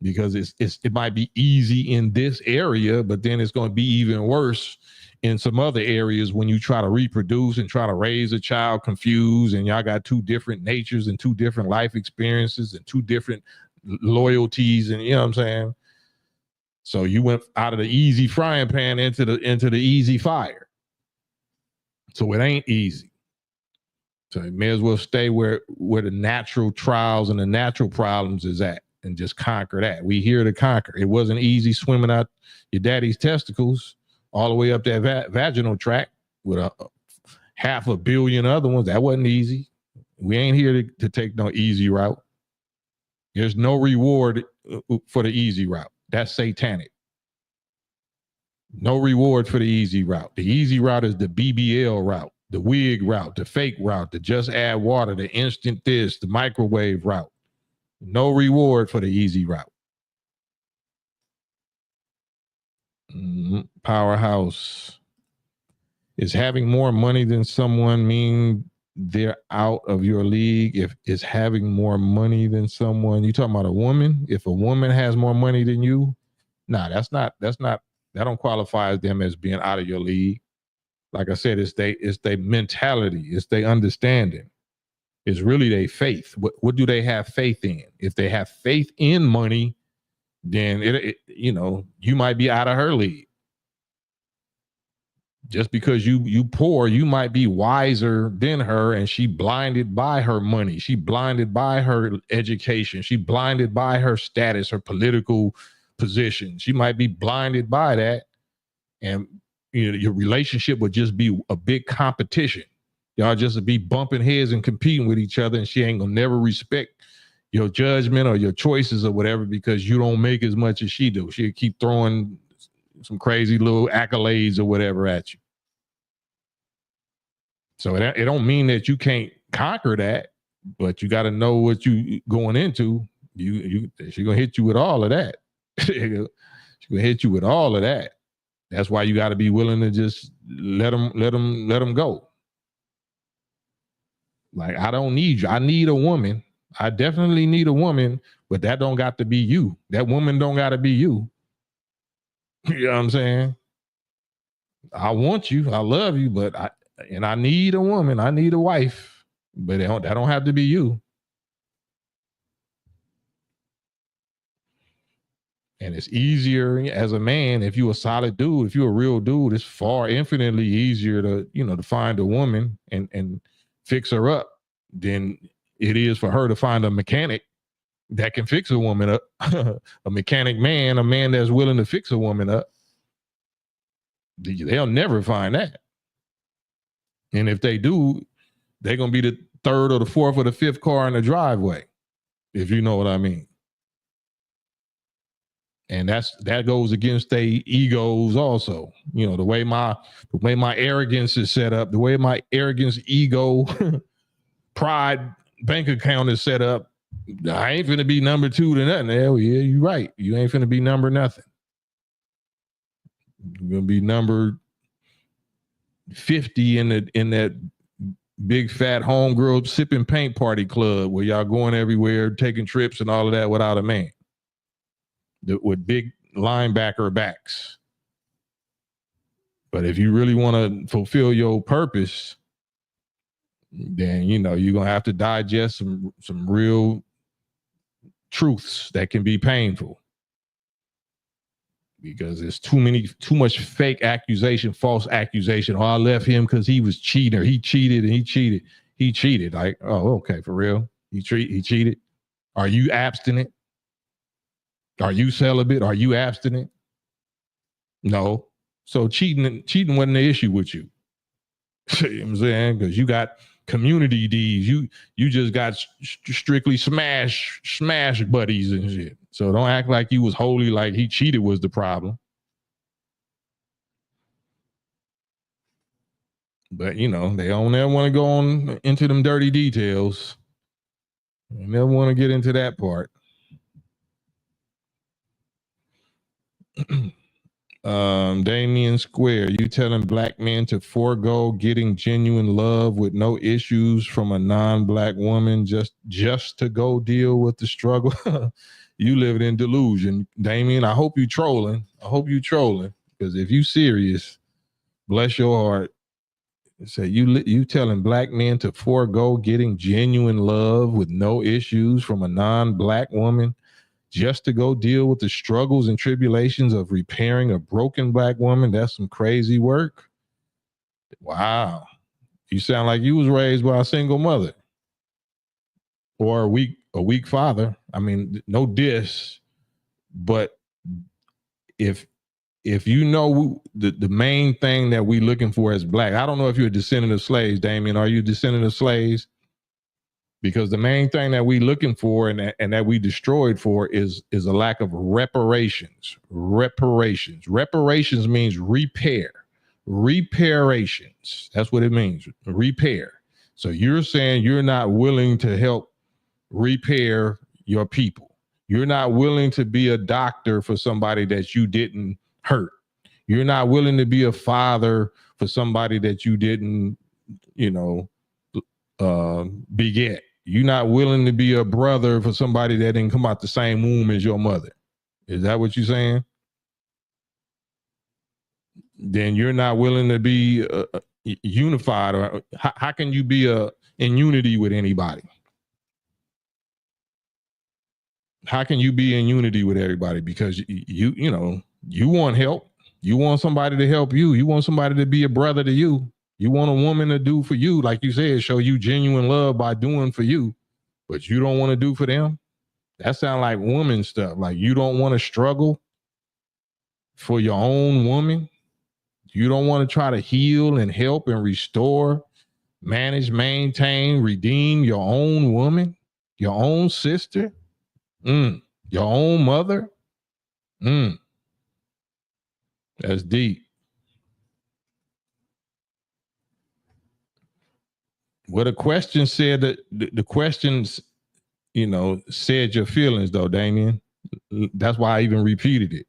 because it might be easy in this area, but then it's going to be even worse in some other areas when you try to reproduce and try to raise a child confused, and y'all got two different natures and two different life experiences and two different loyalties, and you know what I'm saying? So you went out of the easy frying pan into the easy fire. So it ain't easy. So you may as well stay where the natural trials and the natural problems is at and just conquer that. We here to conquer. It wasn't easy swimming out your daddy's testicles all the way up that vaginal tract with a 500 million other ones. That wasn't easy. We ain't here to take no easy route. There's no reward for the easy route. That's satanic. No reward for the easy route. The easy route is the BBL route, the wig route, the fake route, the just add water, the instant this, the microwave route. No reward for the easy route. Powerhouse. Is having more money than someone mean they're out of your league? If is having more money than someone, you talking about a woman? If a woman has more money than you, nah, that don't qualify as them as being out of your league. Like I said, it's their mentality, it's their understanding. It's really their faith. What do they have faith in? If they have faith in money, then you might be out of her league. Just because you poor, you might be wiser than her, and she blinded by her money. She blinded by her education. She blinded by her status, her political position. She might be blinded by that, and your relationship would just be a big competition. Y'all just be bumping heads and competing with each other, and she ain't gonna never respect your judgment or your choices or whatever because you don't make as much as she do. She'll keep throwing some crazy little accolades or whatever at you. So it don't mean that you can't conquer that, but you got to know what you going into. She's gonna hit you with all of that. She's gonna hit you with all of that. That's why you got to be willing to just let them go. Like, I don't need you. I need a woman. I definitely need a woman, but that don't got to be you. That woman don't got to be you. You know what I'm saying? I want you. I love you, but I need a woman. I need a wife, but that don't have to be you. And it's easier as a man, if you're a solid dude, if you're a real dude, it's far infinitely easier to find a woman and fix her up than it is for her to find a mechanic that can fix a woman up. A mechanic man, a man that's willing to fix a woman up. They'll never find that. And if they do, they're going to be the third or the fourth or the fifth car in the driveway, if you know what I mean. And that goes against their egos also. The way my arrogance is set up, the way my arrogance, ego, pride bank account is set up, I ain't finna be number two to nothing. Hell yeah, you right. You ain't finna be number nothing. You're gonna be number 50 in that big fat homegirl sipping paint party club where y'all going everywhere, taking trips and all of that without a man with big linebacker backs. But if you really want to fulfill your purpose, then you're gonna have to digest some real truths that can be painful, because there's too much fake accusation, false accusation. Oh, I left him because he was cheating, or he cheated. Like, oh, okay, for real? He cheated. Are you abstinent? Are you celibate? Are you abstinent? No. So cheating wasn't the issue with you. You know what I'm saying? Because you got community D's. You just got strictly smash buddies and shit. So don't act like you was holy, like he cheated was the problem. But they don't ever want to go on into them dirty details. They never want to get into that part. Damien Square, you telling black men to forego getting genuine love with no issues from a non-black woman just to go deal with the struggle? You living in delusion, Damien. I hope you trolling. Because if you serious, bless your heart. Say you telling black men to forego getting genuine love with no issues from a non-black woman just to go deal with the struggles and tribulations of repairing a broken black woman? That's some crazy work. Wow. You sound like you was raised by a single mother or a weak father. I mean, no diss, but if the main thing that we looking for as black, I don't know if you're a descendant of slaves, Damien. Are you a descendant of slaves? Because the main thing that we looking for and that we destroyed for is a lack of reparations. Reparations means repair. Reparations. That's what it means. Repair. So you're saying you're not willing to help repair your people. You're not willing to be a doctor for somebody that you didn't hurt. You're not willing to be a father for somebody that you didn't, beget. You're not willing to be a brother for somebody that didn't come out the same womb as your mother. Is that what you're saying? Then you're not willing to be unified. Or how can you be in unity with anybody? How can you be in unity with everybody? Because you want help. You want somebody to help you. You want somebody to be a brother to you. You want a woman to do for you, like you said, show you genuine love by doing for you, but you don't want to do for them. That sounds like woman stuff. Like you don't want to struggle for your own woman. You don't want to try to heal and help and restore, manage, maintain, redeem your own woman, your own sister, your own mother. That's deep. Well, the question said that the questions, said your feelings though, Damien. That's why I even repeated it.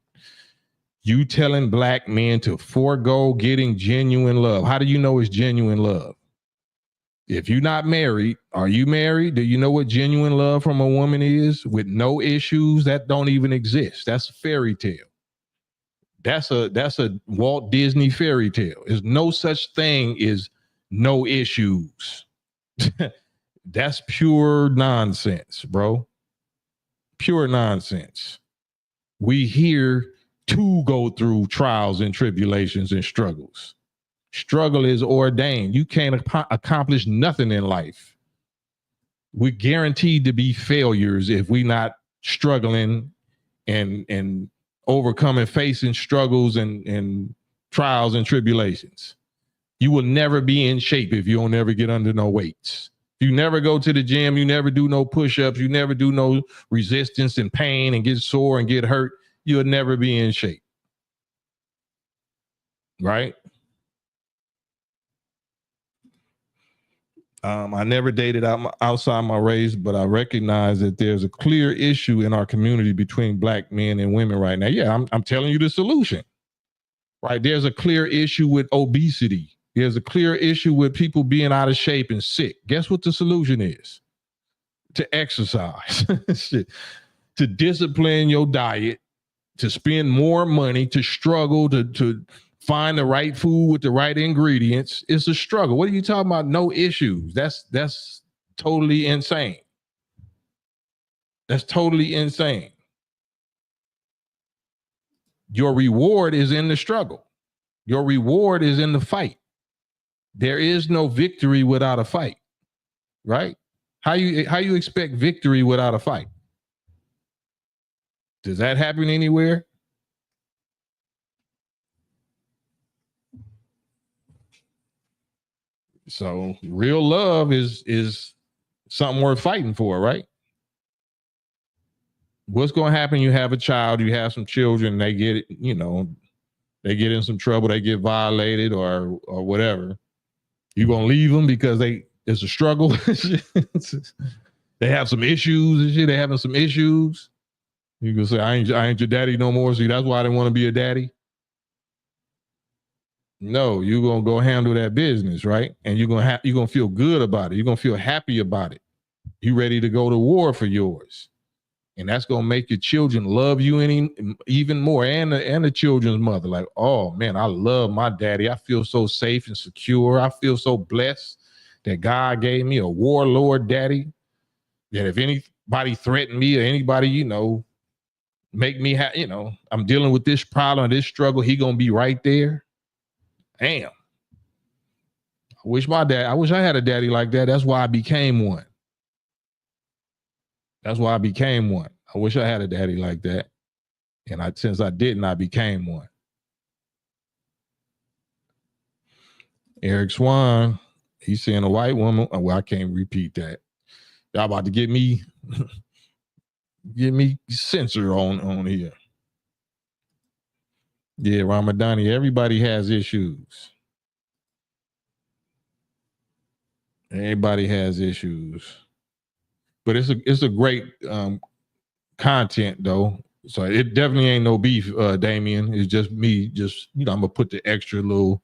You telling black men to forego getting genuine love. How do you know it's genuine love? If you're not married, are you married? Do you know what genuine love from a woman is with no issues? That don't even exist. That's a fairy tale. That's a Walt Disney fairy tale. There's no such thing as no issues. That's pure nonsense, bro. Pure nonsense. We here to go through trials and tribulations and struggles. Struggle is ordained. You can't accomplish nothing in life. We're guaranteed to be failures if we're not struggling and overcoming, facing struggles and trials and tribulations. You will never be in shape if you don't ever get under no weights. If you never go to the gym, you never do no push-ups, you never do no resistance and pain and get sore and get hurt, you'll never be in shape. Right? I never dated outside my race, but I recognize that there's a clear issue in our community between black men and women right now. Yeah, I'm telling you the solution. Right? There's a clear issue with obesity. There's a clear issue with people being out of shape and sick. Guess what the solution is? To exercise, to discipline your diet, to spend more money, to struggle, to find the right food with the right ingredients. It's a struggle. What are you talking about? No issues. That's totally insane. That's totally insane. Your reward is in the struggle. Your reward is in the fight. There is no victory without a fight, right? How you expect victory without a fight? Does that happen anywhere? So real love is something worth fighting for, right? What's going to happen? You have a child, you have some children, they get, they get in some trouble, they get violated or whatever. You going to leave them because it's a struggle. They have some issues and shit. They having some issues. You can say, I ain't your daddy no more. See, that's why I didn't want to be a daddy. No, you're going to go handle that business, right? And you're going to feel good about it. You're going to feel happy about it. You ready to go to war for yours. And that's going to make your children love you even more, and the children's mother. Like, oh, man, I love my daddy. I feel so safe and secure. I feel so blessed that God gave me a warlord daddy, that if anybody threatened me or anybody, make me, I'm dealing with this problem, this struggle, he going to be right there. Damn. I wish I had a daddy like that. That's why I became one. That's why I became one. I wish I had a daddy like that. And since I didn't, I became one. Eric Swan, he's saying a white woman. Well, I can't repeat that. Y'all about to get me censored on here. Yeah, Ramadani, everybody has issues. Everybody has issues. But it's a great content though. So it definitely ain't no beef, Damien. It's just me, I'm gonna put the extra little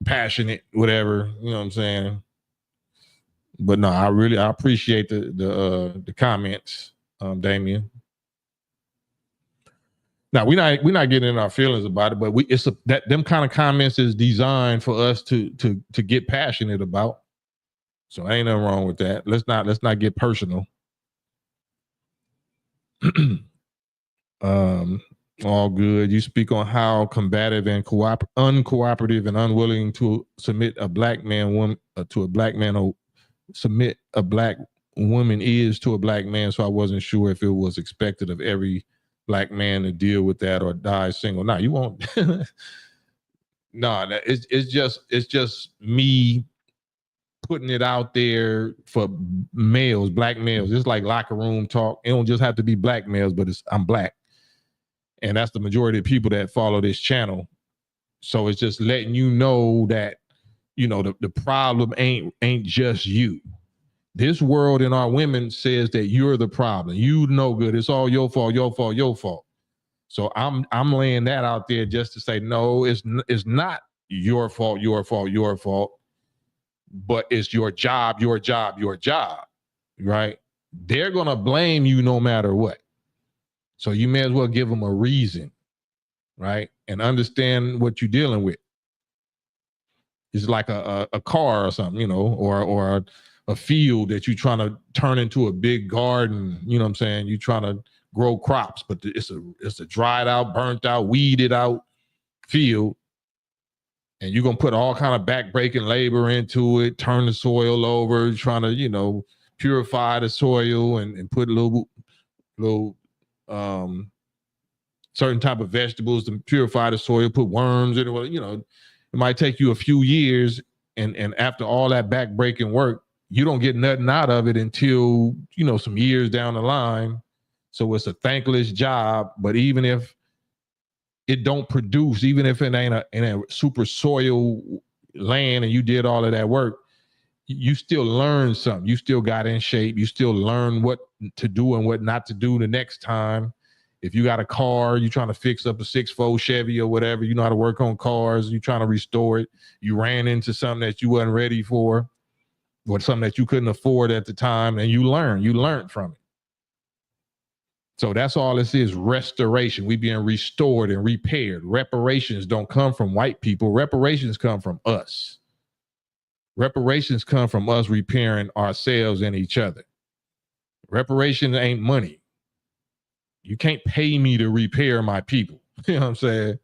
passionate, whatever, you know what I'm saying? But no, I appreciate the comments, Damien. Now we're not getting in our feelings about it, but them kind of comments is designed for us to get passionate about. So ain't nothing wrong with that. Let's not get personal. All good. You speak on how combative and uncooperative and unwilling to submit a black man to a black man, or submit a black woman is to a black man. So I wasn't sure if it was expected of every black man to deal with that or die single. No, you won't. No, it's just me putting it out there for males, black males. It's like locker room talk. It don't just have to be black males, but I'm black. And that's the majority of people that follow this channel. So it's just letting you know that, the problem ain't just you. This world and our women says that you're the problem. You no good. It's all your fault, your fault, your fault. So I'm laying that out there just to say, no, it's not your fault, your fault, your fault. But it's your job, right? They're going to blame you no matter what. So you may as well give them a reason, right? And understand what you're dealing with. It's like a car or something, or a field that you're trying to turn into a big garden. You know what I'm saying? You're trying to grow crops, but it's a dried out, burnt out, weeded out field. And you're going to put all kind of backbreaking labor into it, turn the soil over, trying to, purify the soil and put little certain type of vegetables to purify the soil, put worms in it. It might take you a few years. And after all that backbreaking work, you don't get nothing out of it until, some years down the line. So it's a thankless job. But even if it don't produce, even if it ain't in a super soil land and you did all of that work, you still learn something. You still got in shape. You still learn what to do and what not to do the next time. If you got a car, you trying to fix up a 6.4 Chevy or whatever, you know how to work on cars, you trying to restore it. You ran into something that you wasn't ready for, or something that you couldn't afford at the time, and you learned from it. So that's all this is, restoration. We being restored and repaired. Reparations don't come from white people. Reparations come from us. Reparations come from us repairing ourselves and each other. Reparations ain't money. You can't pay me to repair my people. You know what I'm saying?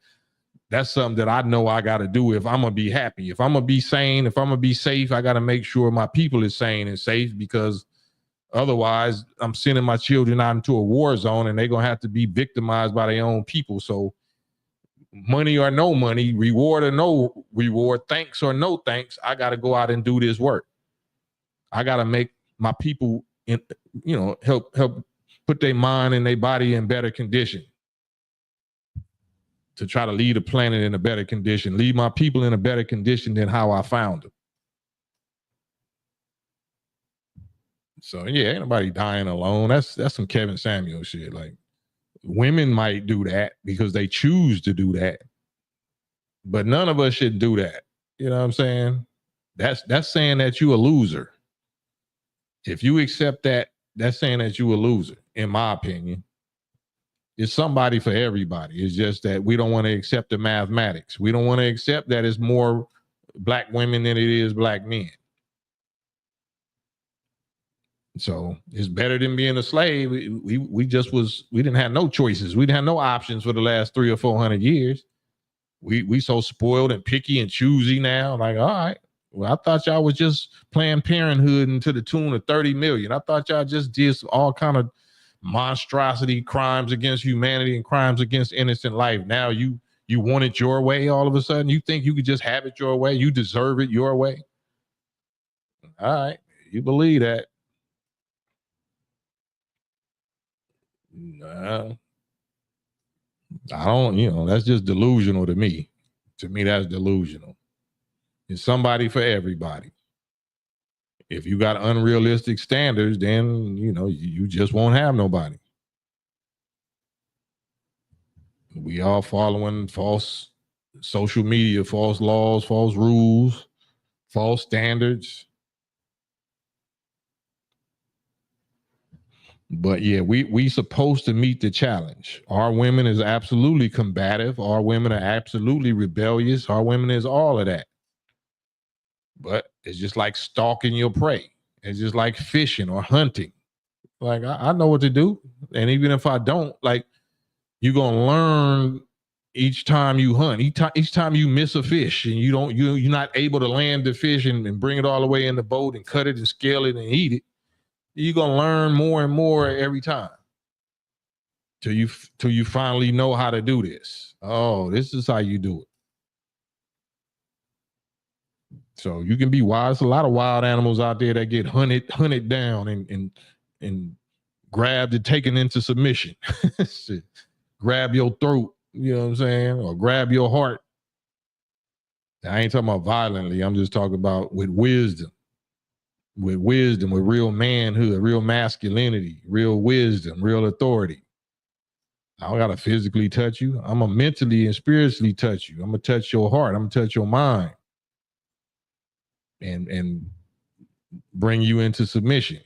That's something that I know I got to do if I'm going to be happy. If I'm going to be sane, if I'm going to be safe, I got to make sure my people is sane and safe, because otherwise I'm sending my children out into a war zone and they're going to have to be victimized by their own people. So money or no money, reward or no reward, thanks or no thanks, I got to go out and do this work. I got to make my people, help put their mind and their body in better condition to try to leave the planet in a better condition, leave my people in a better condition than how I found them. So yeah, ain't nobody dying alone. That's some Kevin Samuel shit. Like, women might do that because they choose to do that, but none of us should do that. You know what I'm saying? That's saying that you a loser. If you accept that, that's saying that you a loser, in my opinion. It's somebody for everybody. It's just that we don't want to accept the mathematics. We don't want to accept that it's more black women than it is black men. So it's better than being a slave. We didn't have no choices. We didn't have no options for the last 300 or 400 years. We so spoiled and picky and choosy now. Like, all right, well, I thought y'all was just Planned Parenthood and to the tune of 30 million. I thought y'all just did all kind of monstrosity, crimes against humanity and crimes against innocent life. Now you want it your way all of a sudden. You think you could just have it your way? You deserve it your way? All right, you believe that. Nah, I don't, that's just delusional to me. To me, that's delusional. It's somebody for everybody. If you got unrealistic standards, then, you just won't have nobody. We all following false social media, false laws, false rules, false standards. But yeah, we supposed to meet the challenge. Our women is absolutely combative. Our women are absolutely rebellious. Our women is all of that. But it's just like stalking your prey. It's just like fishing or hunting. Like, I know what to do. And even if I don't, like, you're going to learn each time you hunt. Each time you miss a fish and you're not able to land the fish and bring it all the way in the boat and cut it and scale it and eat it, you're going to learn more and more every time till you finally know how to do this. Oh, this is how you do it. So you can be wild. There's a lot of wild animals out there that get hunted down and grabbed and taken into submission. Grab your throat, you know what I'm saying? Or grab your heart. I ain't talking about violently. I'm just talking about with wisdom. With real manhood, real masculinity, real wisdom, real authority. I don't gotta physically touch you. I'm gonna mentally and spiritually touch you. I'm gonna touch your heart. I'm gonna touch your mind. And bring you into submission.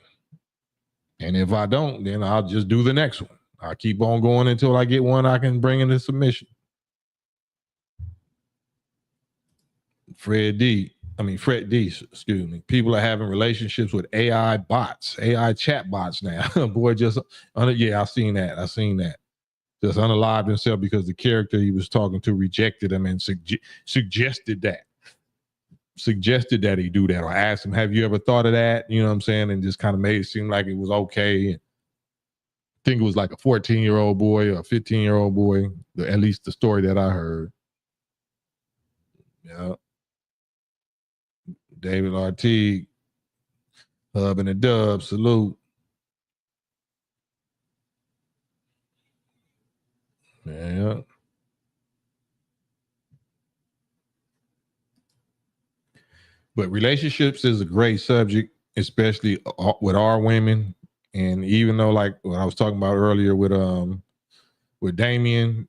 And if I don't, then I'll just do the next one. I'll keep on going until I get one I can bring into submission. Fred D, excuse me. People are having relationships with AI bots, AI chat bots now. Boy, I've seen that. Just unalived himself because the character he was talking to rejected him and suggested that he do that, or asked him, have you ever thought of that? You know what I'm saying? And just kind of made it seem like it was okay. I think it was like a 14-year-old boy or a 15-year-old boy, at least the story that I heard. Yeah. David R.T., Hub and the Dub, salute. Yeah. But relationships is a great subject, especially with our women. And even though, like what I was talking about earlier with with Damien.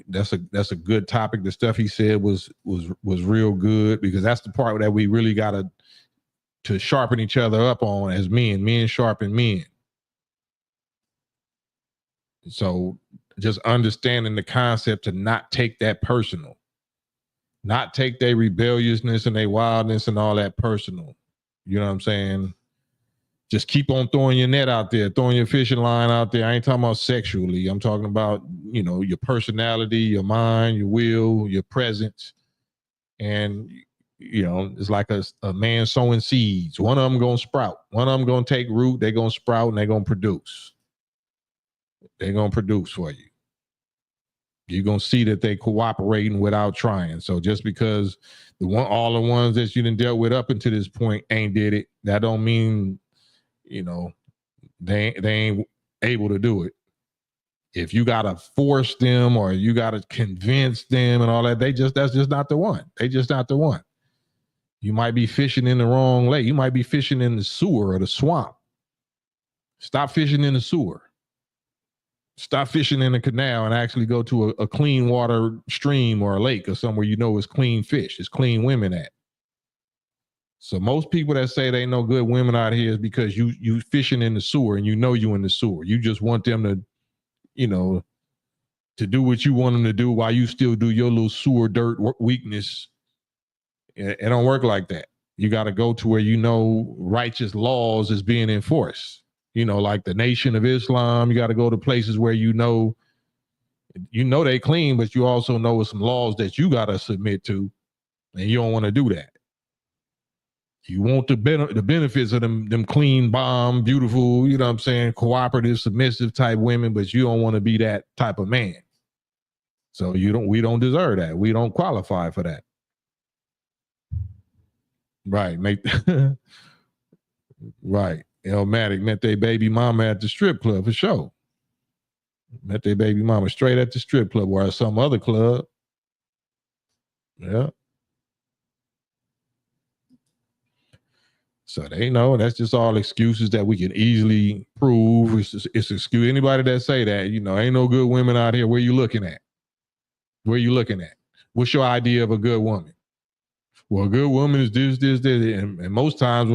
That's a good topic. The stuff he said was real good, because that's the part that we really got to sharpen each other up on as men. Men sharpen men. So just understanding the concept to not take that personal, not take their rebelliousness and their wildness and all that personal. You know what I'm saying? Just keep on throwing your net out there, throwing your fishing line out there. I ain't talking about sexually. I'm talking about, your personality, your mind, your will, your presence. And, it's like a man sowing seeds. One of them going to sprout. One of them going to take root. They're going to sprout and they're going to produce. They're going to produce for you. You're going to see that they cooperating without trying. So just because all the ones that you done dealt with up until this point ain't did it, that don't mean, they ain't able to do it. If you got to force them or you got to convince them and all that, that's just not the one. They just not the one. You might be fishing in the wrong lake. You might be fishing in the sewer or the swamp. Stop fishing in the sewer. Stop fishing in a canal and actually go to a clean water stream or a lake or somewhere it's clean fish, it's clean women at. So most people that say they know good women out here is because you fishing in the sewer and you in the sewer. You just want them to, to do what you want them to do while you still do your little sewer dirt weakness. It don't work like that. You got to go to where righteous laws is being enforced. Like the Nation of Islam, you got to go to places where they clean, but you also know some laws that you got to submit to, and you don't want to do that. You want the benefits of them clean, bomb, beautiful, cooperative, submissive type women, but you don't want to be that type of man. So we don't deserve that. We don't qualify for that. Right. Right. Elmatic met their baby mama at the strip club for sure. Met their baby mama straight at the strip club or at some other club. Yeah. So they know that's just all excuses that we can easily prove. It's excuse. Anybody that say that, ain't no good women out here. Where you looking at? Where you looking at? What's your idea of a good woman? Well, a good woman is this. And most times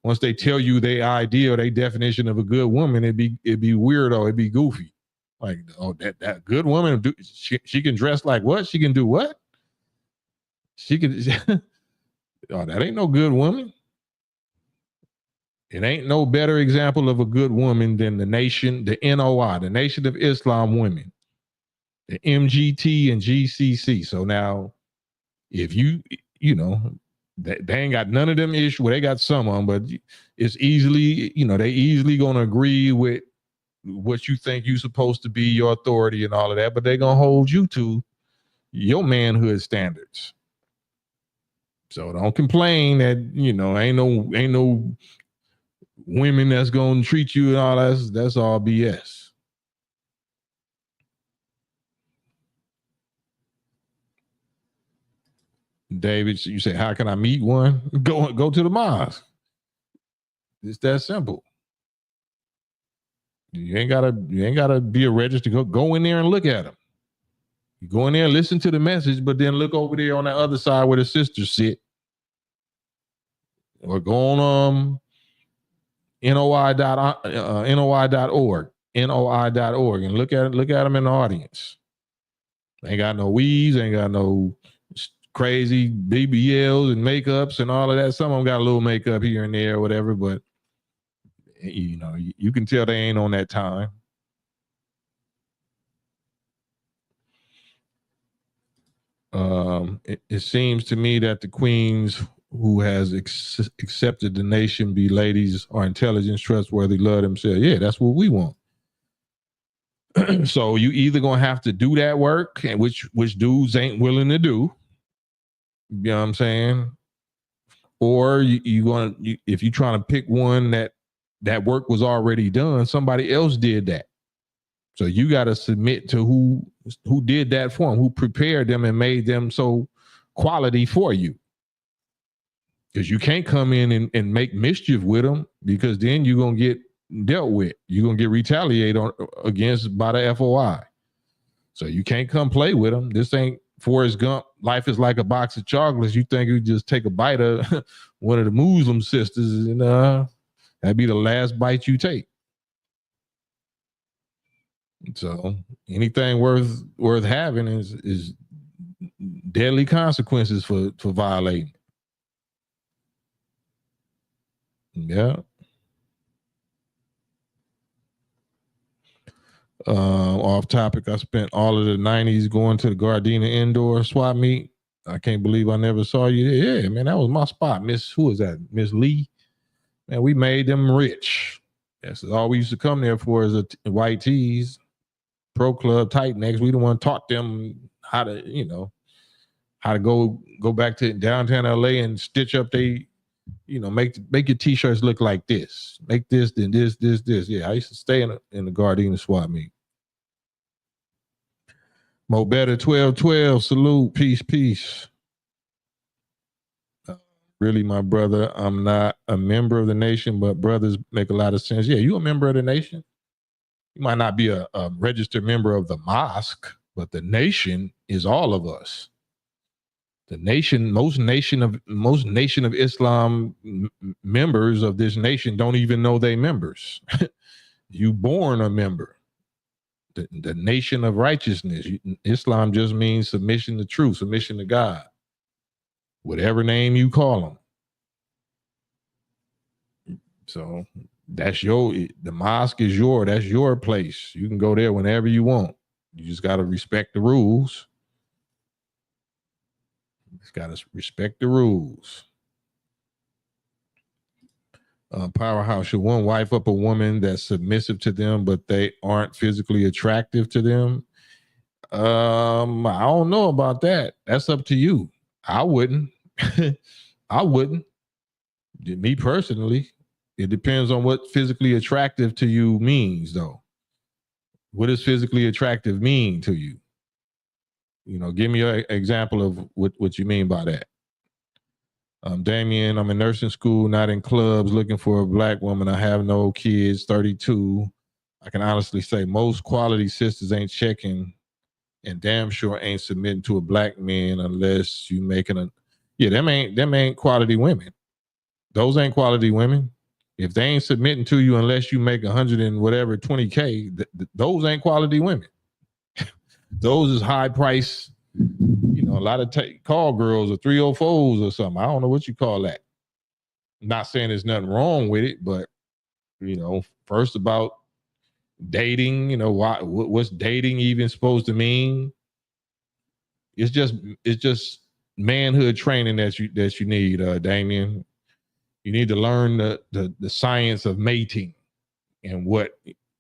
once they tell you their idea or their definition of a good woman, it'd be weirdo, it'd be goofy. Like, oh, that good woman, she can dress like what? She can do what? She can. Oh, that ain't no good woman. It ain't no better example of a good woman than the NOI, the Nation of Islam women, the MGT and GCC. So now, if they ain't got none of them issues. Well, they got some of them, but it's easily, they easily going to agree with what you think you're supposed to be, your authority and all of that, but they're going to hold you to your manhood standards. So don't complain that, ain't no women that's going to treat you and all that. That's all BS. David, you say, how can I meet one? Go to the mosque. It's that simple. You ain't gotta be a registered. Go in there and look at them. You go in there and listen to the message, but then look over there on the other side where the sisters sit. Or go on NOI.org and look at them in the audience. Ain't got no weaves, ain't got no crazy BBLs and makeups and all of that. Some of them got a little makeup here and there or whatever, but you can tell they ain't on that time. It seems to me that the queens who has accepted the nation be ladies are intelligent, trustworthy, love themselves. Yeah, that's what we want. So you either gonna have to do that work, and which dudes ain't willing to do. You know what I'm saying? Or if you're trying to pick one that work was already done, somebody else did that. So you got to submit to who did that for them, who prepared them and made them so quality for you. Because you can't come in and make mischief with them, because then you're going to get dealt with. You're going to get retaliated against by the FOI. So you can't come play with them. This ain't Forrest Gump. Life is like a box of chocolates. You think you just take a bite of one of the Muslim sisters and that'd be the last bite you take. So anything worth having is deadly consequences for violating. Yeah. Off topic, I spent all of the 90s going to the Gardena indoor swap meet. I can't believe I never saw you there. Yeah, man, that was my spot. Who is that? Miss Lee. Man, we made them rich. That's all we used to come there for is white tees, pro club, tight necks. We the one taught them how to, how to go back to downtown LA and stitch up make your t-shirts look like this. Make this, then this. Yeah, I used to stay in the Gardena swap meet. Mo Better 1212, salute, peace. Really, my brother, I'm not a member of the nation, but brothers make a lot of sense. Yeah, you a member of the nation. You might not be a registered member of the mosque, but the nation is all of us. The nation, most nation of Islam members of this nation don't even know they members. You born a member. The nation of righteousness. Islam just means submission to truth, submission to God. Whatever name you call them. So that's the mosque is that's your place. You can go there whenever you want. You just got to respect the rules. Just got to respect the rules. Powerhouse, should one wife up a woman that's submissive to them, but they aren't physically attractive to them? I don't know about that. That's up to you. I wouldn't. I wouldn't. Me personally, it depends on what physically attractive to you means, though. What does physically attractive mean to you? Give me an example of what you mean by that. Damien, I'm in nursing school, not in clubs, looking for a black woman. I have no kids, 32. I can honestly say most quality sisters ain't checking and damn sure ain't submitting to a black man unless you making them ain't quality women. Those ain't quality women. If they ain't submitting to you unless you make 100 and whatever 20K, those ain't quality women. Those is high price. A lot of call girls or 304s or something. I don't know what you call that. I'm not saying there's nothing wrong with it, but first about dating, what's dating even supposed to mean? It's just manhood training that you need, Damien. You need to learn the science of mating and what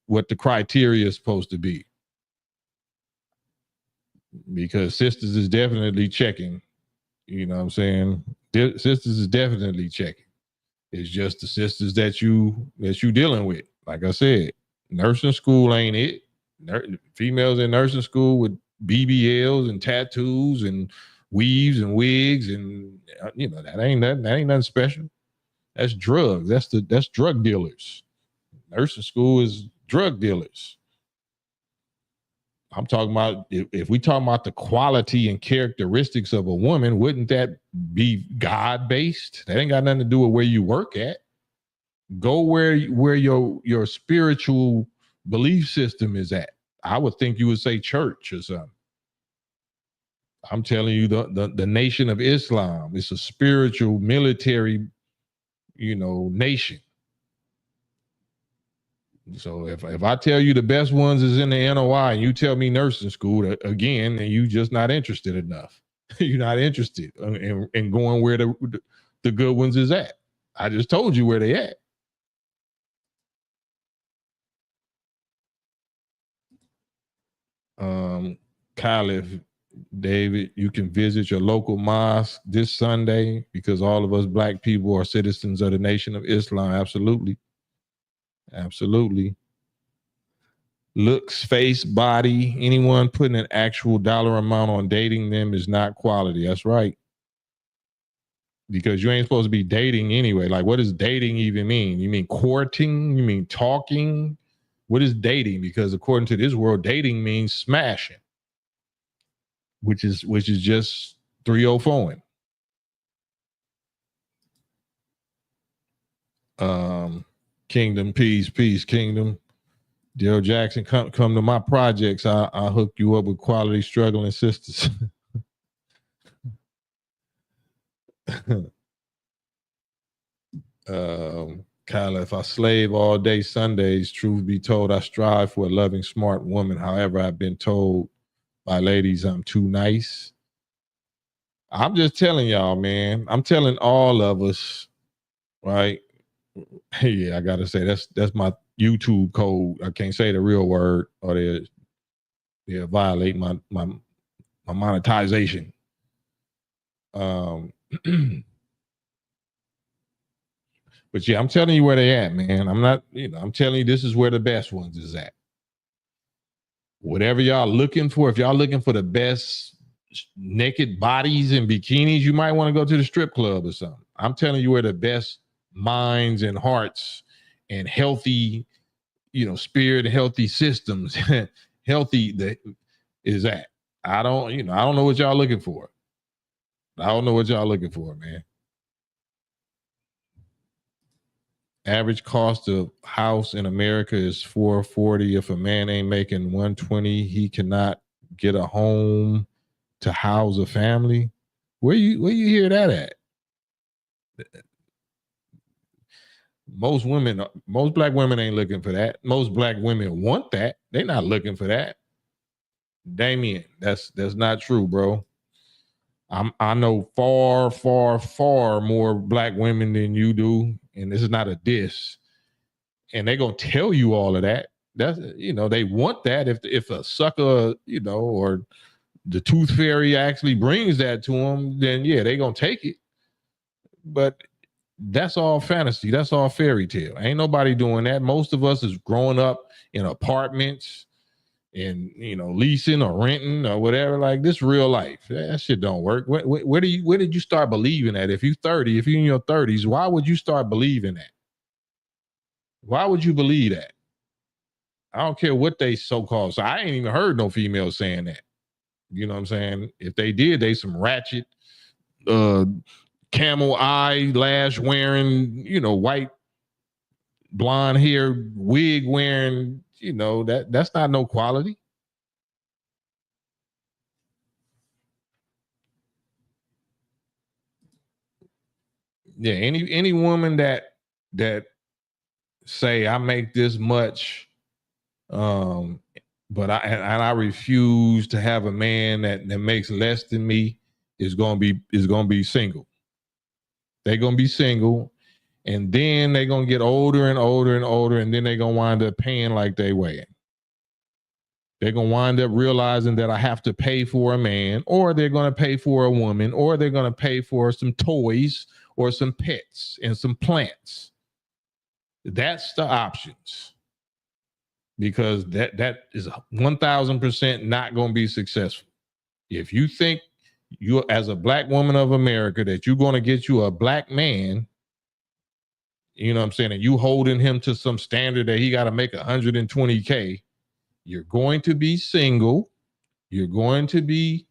the criteria is supposed to be. Because sisters is definitely checking. You know what I'm saying? Sisters is definitely checking. It's just the sisters that you dealing with. Like I said, nursing school ain't it. Females in nursing school with BBLs and tattoos and weaves and wigs and that ain't nothing special. That's drugs. That's drug dealers. Nursing school is drug dealers. I'm talking about if we talking about the quality and characteristics of a woman, wouldn't that be God-based? That ain't got nothing to do with where you work at. Go where your spiritual belief system is at. I would think you would say church or something. I'm telling you, the nation of Islam is a spiritual military, nation. So if I tell you the best ones is in the NOI and you tell me nursing school again, and you just not interested enough. You're not interested in going where the good ones is at. I just told you where they at. Khalif, David, you can visit your local mosque this Sunday because all of us black people are citizens of the nation of Islam. Absolutely. Absolutely. Looks, face, body, anyone putting an actual dollar amount on dating them is not quality. That's right. Because you ain't supposed to be dating anyway. Like, what does dating even mean? You mean courting? You mean talking? What is dating? Because according to this world, dating means smashing. which is just 304ing. Kingdom, peace, Kingdom. Daryl Jackson, come to my projects. I'll hook you up with quality struggling sisters. Kyla, if I slave all day Sundays, truth be told, I strive for a loving, smart woman. However, I've been told by ladies I'm too nice. I'm just telling y'all, man. I'm telling all of us, right? Yeah, I gotta say that's my YouTube code. I can't say the real word, or they'll violate my monetization. But yeah, I'm telling you where they at, man. I'm not, I'm telling you this is where the best ones is at. Whatever y'all looking for, if y'all looking for the best naked bodies and bikinis, you might want to go to the strip club or something. I'm telling you where the best minds and hearts and healthy, spirit, healthy systems, healthy is at. I don't know what y'all looking for. I don't know what y'all looking for, man. Average cost of house in America is $440. If a man ain't making $120, he cannot get a home to house a family. Where you hear that at? Most black women ain't looking for that. Most black women want that. They're not looking for that. Damien, that's not true, bro. I know far, far, far more black women than you do, and this is not a diss. And they're gonna tell you all of that. That's they want that. If a sucker, or the tooth fairy actually brings that to them, then yeah, they're gonna take it. But that's all fantasy. That's all fairy tale. Ain't nobody doing that. Most of us is growing up in apartments and leasing or renting or whatever. Like, this real life. That shit don't work. Where did you start believing that? If you're in your 30s, why would you start believing that? Why would you believe that? I don't care what they so-called. So I ain't even heard no female saying that. You know what I'm saying? If they did, they some ratchet, camel eyelash wearing, white blonde hair wig wearing, that's not no quality. Yeah, any woman that say I make this much, but I refuse to have a man that makes less than me is gonna be single. They're gonna be single, and then they're gonna get older and older and older, and then they're gonna wind up paying like they weigh. They're gonna wind up realizing that I have to pay for a man, or they're gonna pay for a woman, or they're gonna pay for some toys or some pets and some plants. That's the options. Because that is 1,000% not going to be successful. If you think you, as a black woman of America, that you're going to get you a black man, you know what I'm saying, and you holding him to some standard that he got to make 120K, you're going to be single. You're going to be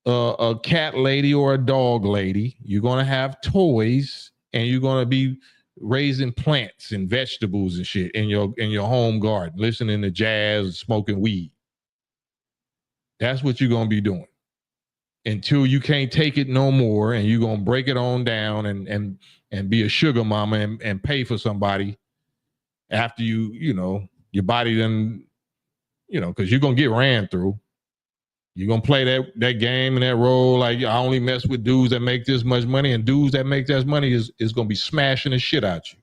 a cat lady or a dog lady. You're going to have toys, and you're going to be raising plants and vegetables and shit in your home garden, listening to jazz, smoking weed. That's what you're going to be doing until you can't take it no more, and you're going to break it on down and be a sugar mama and pay for somebody after your body done, because you're going to get ran through. You're going to play that game and that role like, I only mess with dudes that make this much money, and dudes that make that money is going to be smashing the shit out you.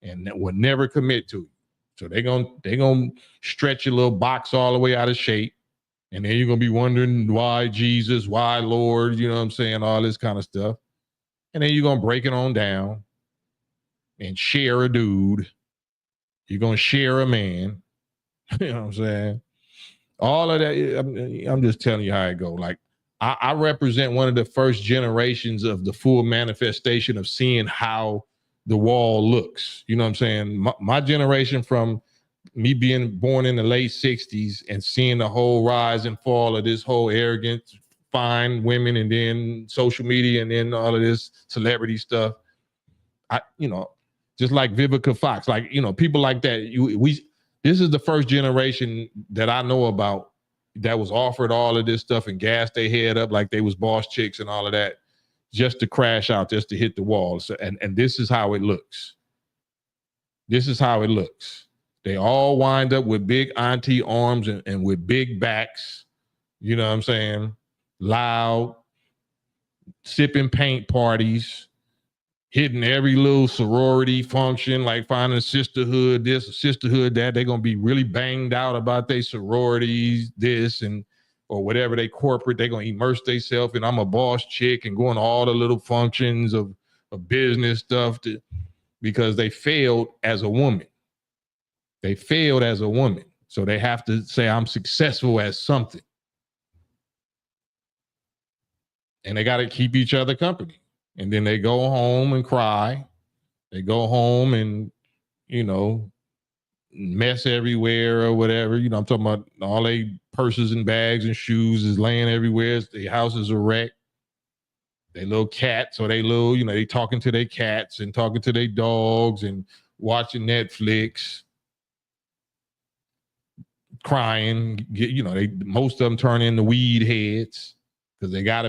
And that will never commit to it. So they're gonna stretch your little box all the way out of shape. And then you're going to be wondering why Jesus, why Lord, you know what I'm saying, all this kind of stuff. And then you're going to break it on down and share a dude. You're going to share a man. You know what I'm saying? All of that, I'm just telling you how it go. Like, I represent one of the first generations of the full manifestation of seeing how the wall looks. You know what I'm saying? My generation from me being born in the late 60s and seeing the whole rise and fall of this whole arrogant, fine women, and then social media, and then all of this celebrity stuff. Just like Vivica Fox, like, people like that. This is the first generation that I know about that was offered all of this stuff and gassed their head up like they was boss chicks and all of that, just to crash out, just to hit the wall. So, and this is how it looks. This is how it looks. They all wind up with big auntie arms and with big backs. You know what I'm saying? Loud, sipping paint parties, hitting every little sorority function, like finding a sisterhood this, a sisterhood that. They're going to be really banged out about their sororities, this, or whatever they corporate. They're going to immerse themselves in I'm a boss chick and going to all the little functions of business stuff because they failed as a woman. They failed as a woman. So they have to say I'm successful as something. And they got to keep each other company. And then they go home and cry. They go home and, mess everywhere or whatever. I'm talking about all they purses and bags and shoes is laying everywhere. Their houses are wrecked. They little cats or they little, they talking to their cats and talking to their dogs and watching Netflix, crying. Most of them turn into weed heads. Because they got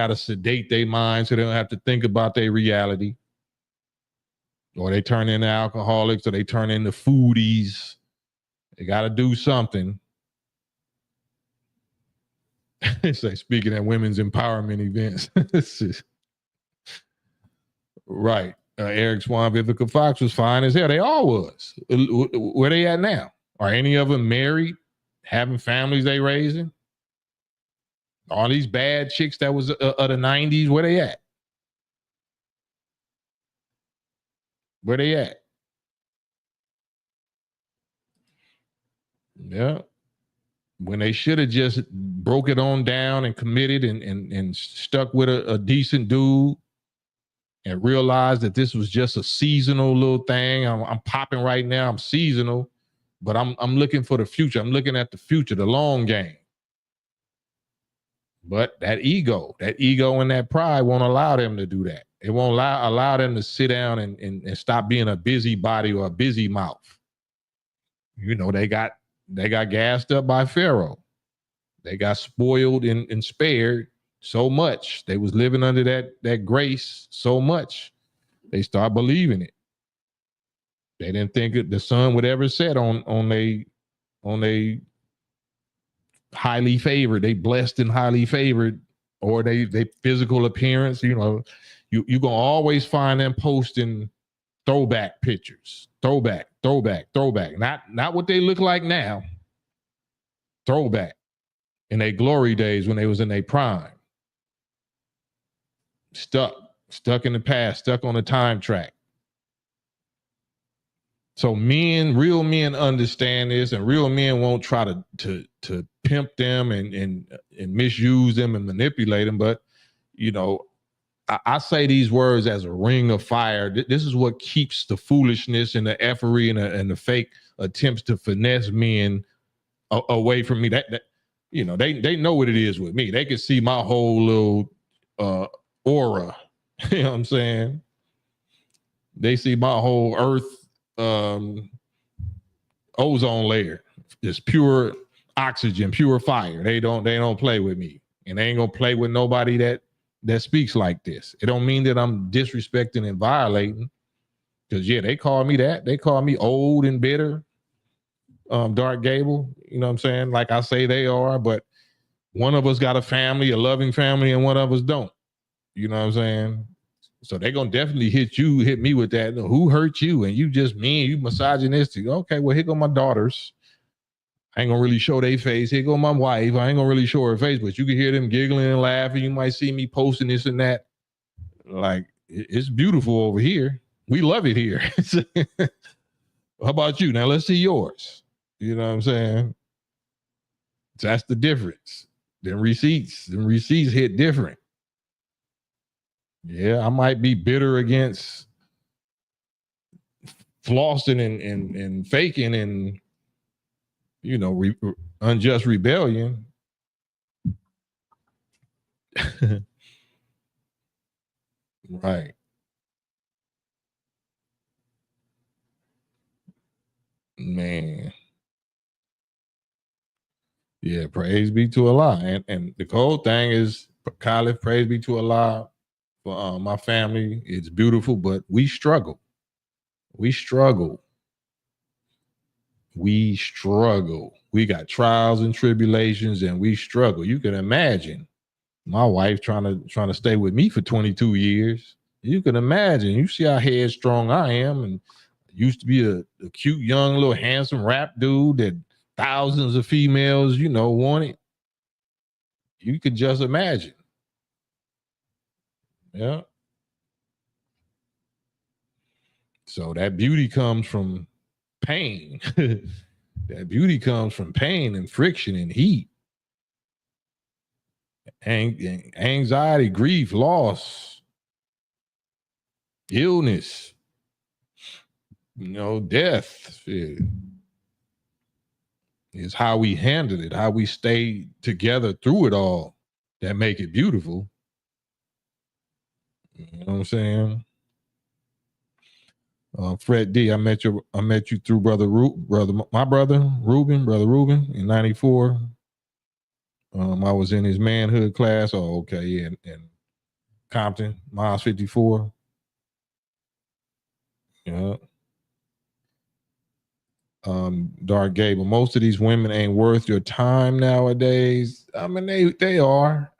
to sedate their mind so they don't have to think about their reality. Or they turn into alcoholics or they turn into foodies. They got to do something. It's like speaking at women's empowerment events. Right. Eric Swan, Vivica Fox was fine as hell. They all was. Where they at now? Are any of them married, having families they raising? All these bad chicks that was of the 90s, where they at? Where they at? Yeah. When they should have just broke it on down and committed and stuck with a decent dude and realized that this was just a seasonal little thing. I'm popping right now. I'm seasonal, but I'm looking for the future. I'm looking at the future, the long game. But that ego and that pride won't allow them to do that. It won't allow them to sit down and stop being a busybody or a busy mouth. They got gassed up by Pharaoh. They got spoiled and spared so much. They was living under that grace so much. They start believing it. They didn't think the sun would ever set on they highly favored, they blessed and highly favored, or they physical appearance. You're gonna always find them posting throwback pictures, throwback. Not what they look like now. Throwback in their glory days when they was in their prime. Stuck in the past, stuck on a time track. So real men understand this, and real men won't try to pimp them and misuse them and manipulate them. But, I say these words as a ring of fire. This is what keeps the foolishness and the effery and the fake attempts to finesse men away from me. That they know what it is with me. They can see my whole little aura. You know what I'm saying? They see my whole earth ozone layer. Just pure oxygen, pure fire. They don't play with me. And they ain't gonna play with nobody that speaks like this. It don't mean that I'm disrespecting and violating. Because they call me that. They call me old and bitter. Dark Gable, you know what I'm saying? Like I say they are, but one of us got a family, a loving family, and one of us don't. You know what I'm saying? So they're going to definitely hit me with that. Who hurt you? And you just mean, you misogynistic. Okay, well, here go my daughters. I ain't going to really show their face. Here go my wife. I ain't going to really show her face, but you can hear them giggling and laughing. You might see me posting this and that. Like, it's beautiful over here. We love it here. How about you? Now let's see yours. You know what I'm saying? That's the difference. Them receipts hit different. Yeah, I might be bitter against flossing and faking and unjust rebellion. Right. Man. Yeah, praise be to Allah. And the cold thing is, Khalif, praise be to Allah for my family. It's beautiful, but we struggle. We struggle. We struggle. We got trials and tribulations, and we struggle. You can imagine my wife trying to stay with me for 22 years. You can imagine. You see how headstrong I am, and used to be a cute, young, little handsome rap dude that thousands of females, wanted. You could just imagine. Yeah. So that beauty comes from pain. That beauty comes from pain and friction and heat. Anxiety, grief, loss, illness, death. Is how we handle it, how we stay together through it all that make it beautiful. You know what I'm saying? Fred D, I met you through my brother Ruben in '94. I was in his manhood class. Oh, okay, yeah, in Compton, Miles 54. Yeah. Dark Gable, most of these women ain't worth your time nowadays. I mean, they are.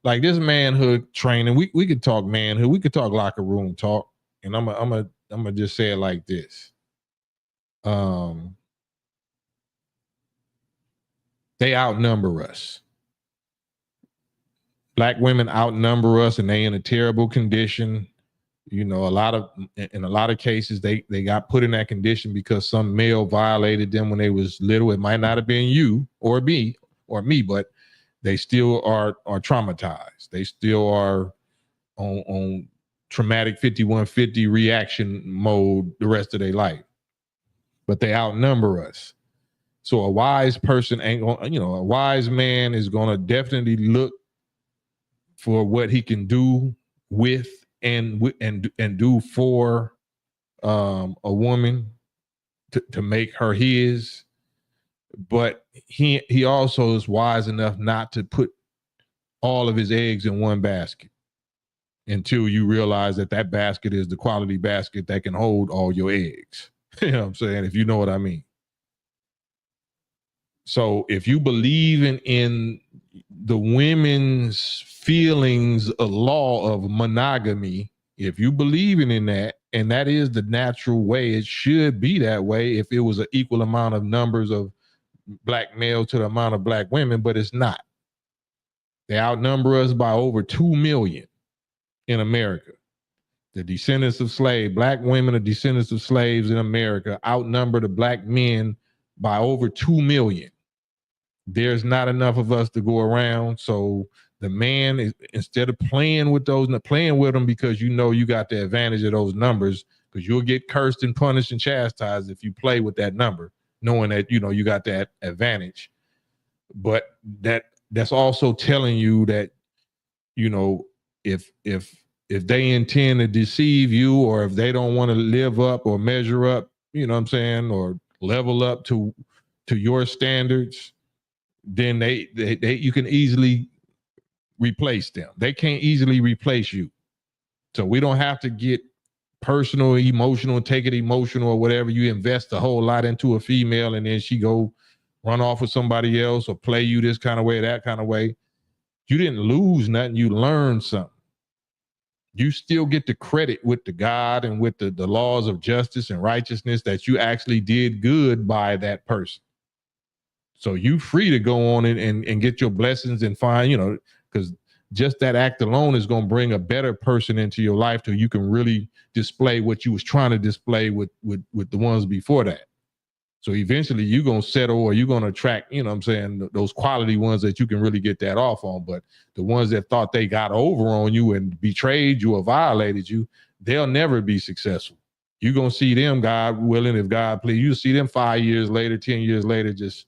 Like this manhood training, we could talk manhood, we could talk locker room talk, and I'm gonna just say it like this. They outnumber us. Black women outnumber us, and they in a terrible condition. In a lot of cases, they got put in that condition because some male violated them when they was little. It might not have been you or me, but they still are traumatized. They still are on traumatic 5150 reaction mode the rest of their life. But they outnumber us. So a wise person ain't going, a wise man is going to definitely look for what he can do with and do for a woman to make her his. But he also is wise enough not to put all of his eggs in one basket until you realize that basket is the quality basket that can hold all your eggs. You know what I'm saying? If you know what I mean. So if you believe in the women's feelings, a law of monogamy, if you believe in that, and that is the natural way, it should be that way if it was an equal amount of numbers of black male to the amount of black women, but it's not. They outnumber us by over 2 million in America. The descendants of slaves, black women are descendants of slaves in America, outnumber the black men by over 2 million. There's not enough of us to go around. So the man is, instead of playing with them because you got the advantage of those numbers, because you'll get cursed and punished and chastised if you play with that number, knowing that you got that advantage. But that's also telling you that if they intend to deceive you, or if they don't want to live up or measure up, you know what I'm saying, or level up to your standards, then they you can easily replace them. They can't easily replace you. So we don't have to get personal, emotional, take it emotional or whatever. You invest a whole lot into a female and then she go run off with somebody else or play you this kind of way, that kind of way. You didn't lose nothing. You learned something. You still get the credit with the God and with the laws of justice and righteousness that you actually did good by that person. So you free to go on and get your blessings and find, because just that act alone is going to bring a better person into your life till you can really display what you was trying to display with the ones before that. So eventually you're going to settle, or you're going to attract, those quality ones that you can really get that off on. But the ones that thought they got over on you and betrayed you or violated you, they'll never be successful. You're going to see them, God willing, if God please, you see them 5 years later, 10 years later, just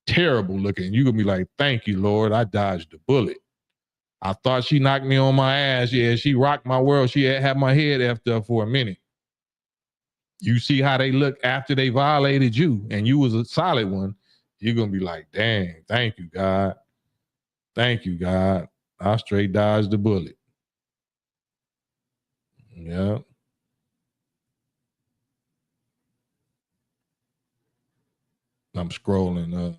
terrible looking. You're going to be like, thank you, Lord. I dodged the bullet. I thought she knocked me on my ass. Yeah, she rocked my world. She had my head effed up for a minute. You see how they look after they violated you and you was a solid one. You're going to be like, dang, thank you, God. Thank you, God. I straight dodged the bullet. Yeah. I'm scrolling. A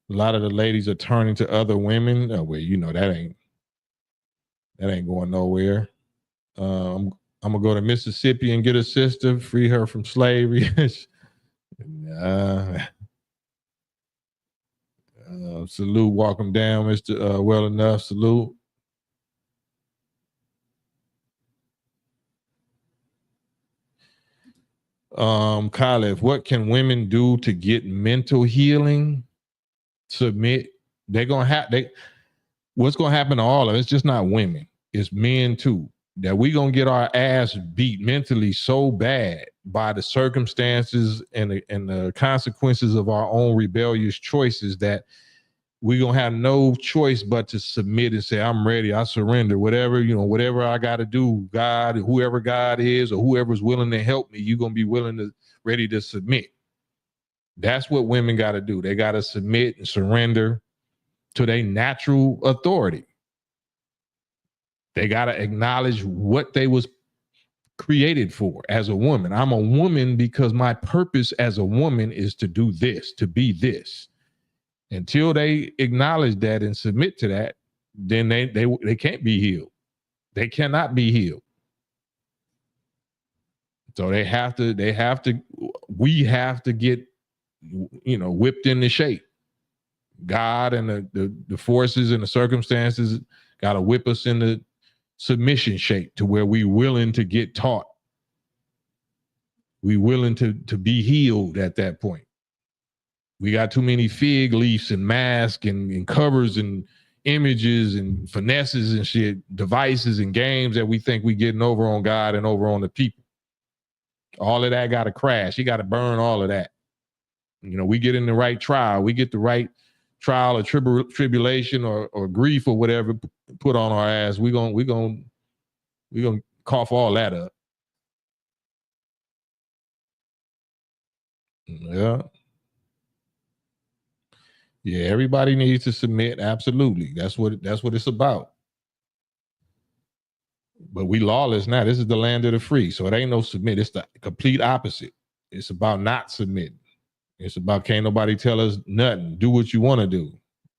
lot of the ladies are turning to other women. Well, you know, that ain't going nowhere. I'm gonna go to Mississippi and get a sister, free her from slavery. Salute, walk him down, Mr. Well Enough. Salute. Khalif, what can women do to get mental healing? Submit. What's gonna happen to all of it? It's just not women, it's men too. That we gonna get our ass beat mentally so bad by the circumstances and the consequences of our own rebellious choices that we gonna have no choice but to submit and say, I'm ready, I surrender, whatever, whatever I gotta do, God, whoever God is or whoever's willing to help me, you're gonna be ready to submit. That's what women gotta do. They gotta submit and surrender to their natural authority. They got to acknowledge what they was created for as a woman. I'm a woman because my purpose as a woman is to do this, to be this. Until they acknowledge that and submit to that, then they can't be healed. They cannot be healed. So we have to get, whipped into shape. God and the forces and the circumstances got to whip us into submission shape to where we willing to get taught. We willing to be healed at that point. We got too many fig leaves and masks and covers and images and finesses and shit, devices and games that we think we getting over on God and over on the people. All of that got to crash. You got to burn all of that. We get in the right trial. We get the right trial or tribulation or grief or whatever put on our ass. We gonna cough all that up. Yeah. Everybody needs to submit. Absolutely. That's what it's about. But we lawless now. This is the land of the free. So it ain't no submit. It's the complete opposite. It's about not submitting. It's about can't nobody tell us nothing. Do what you want to do,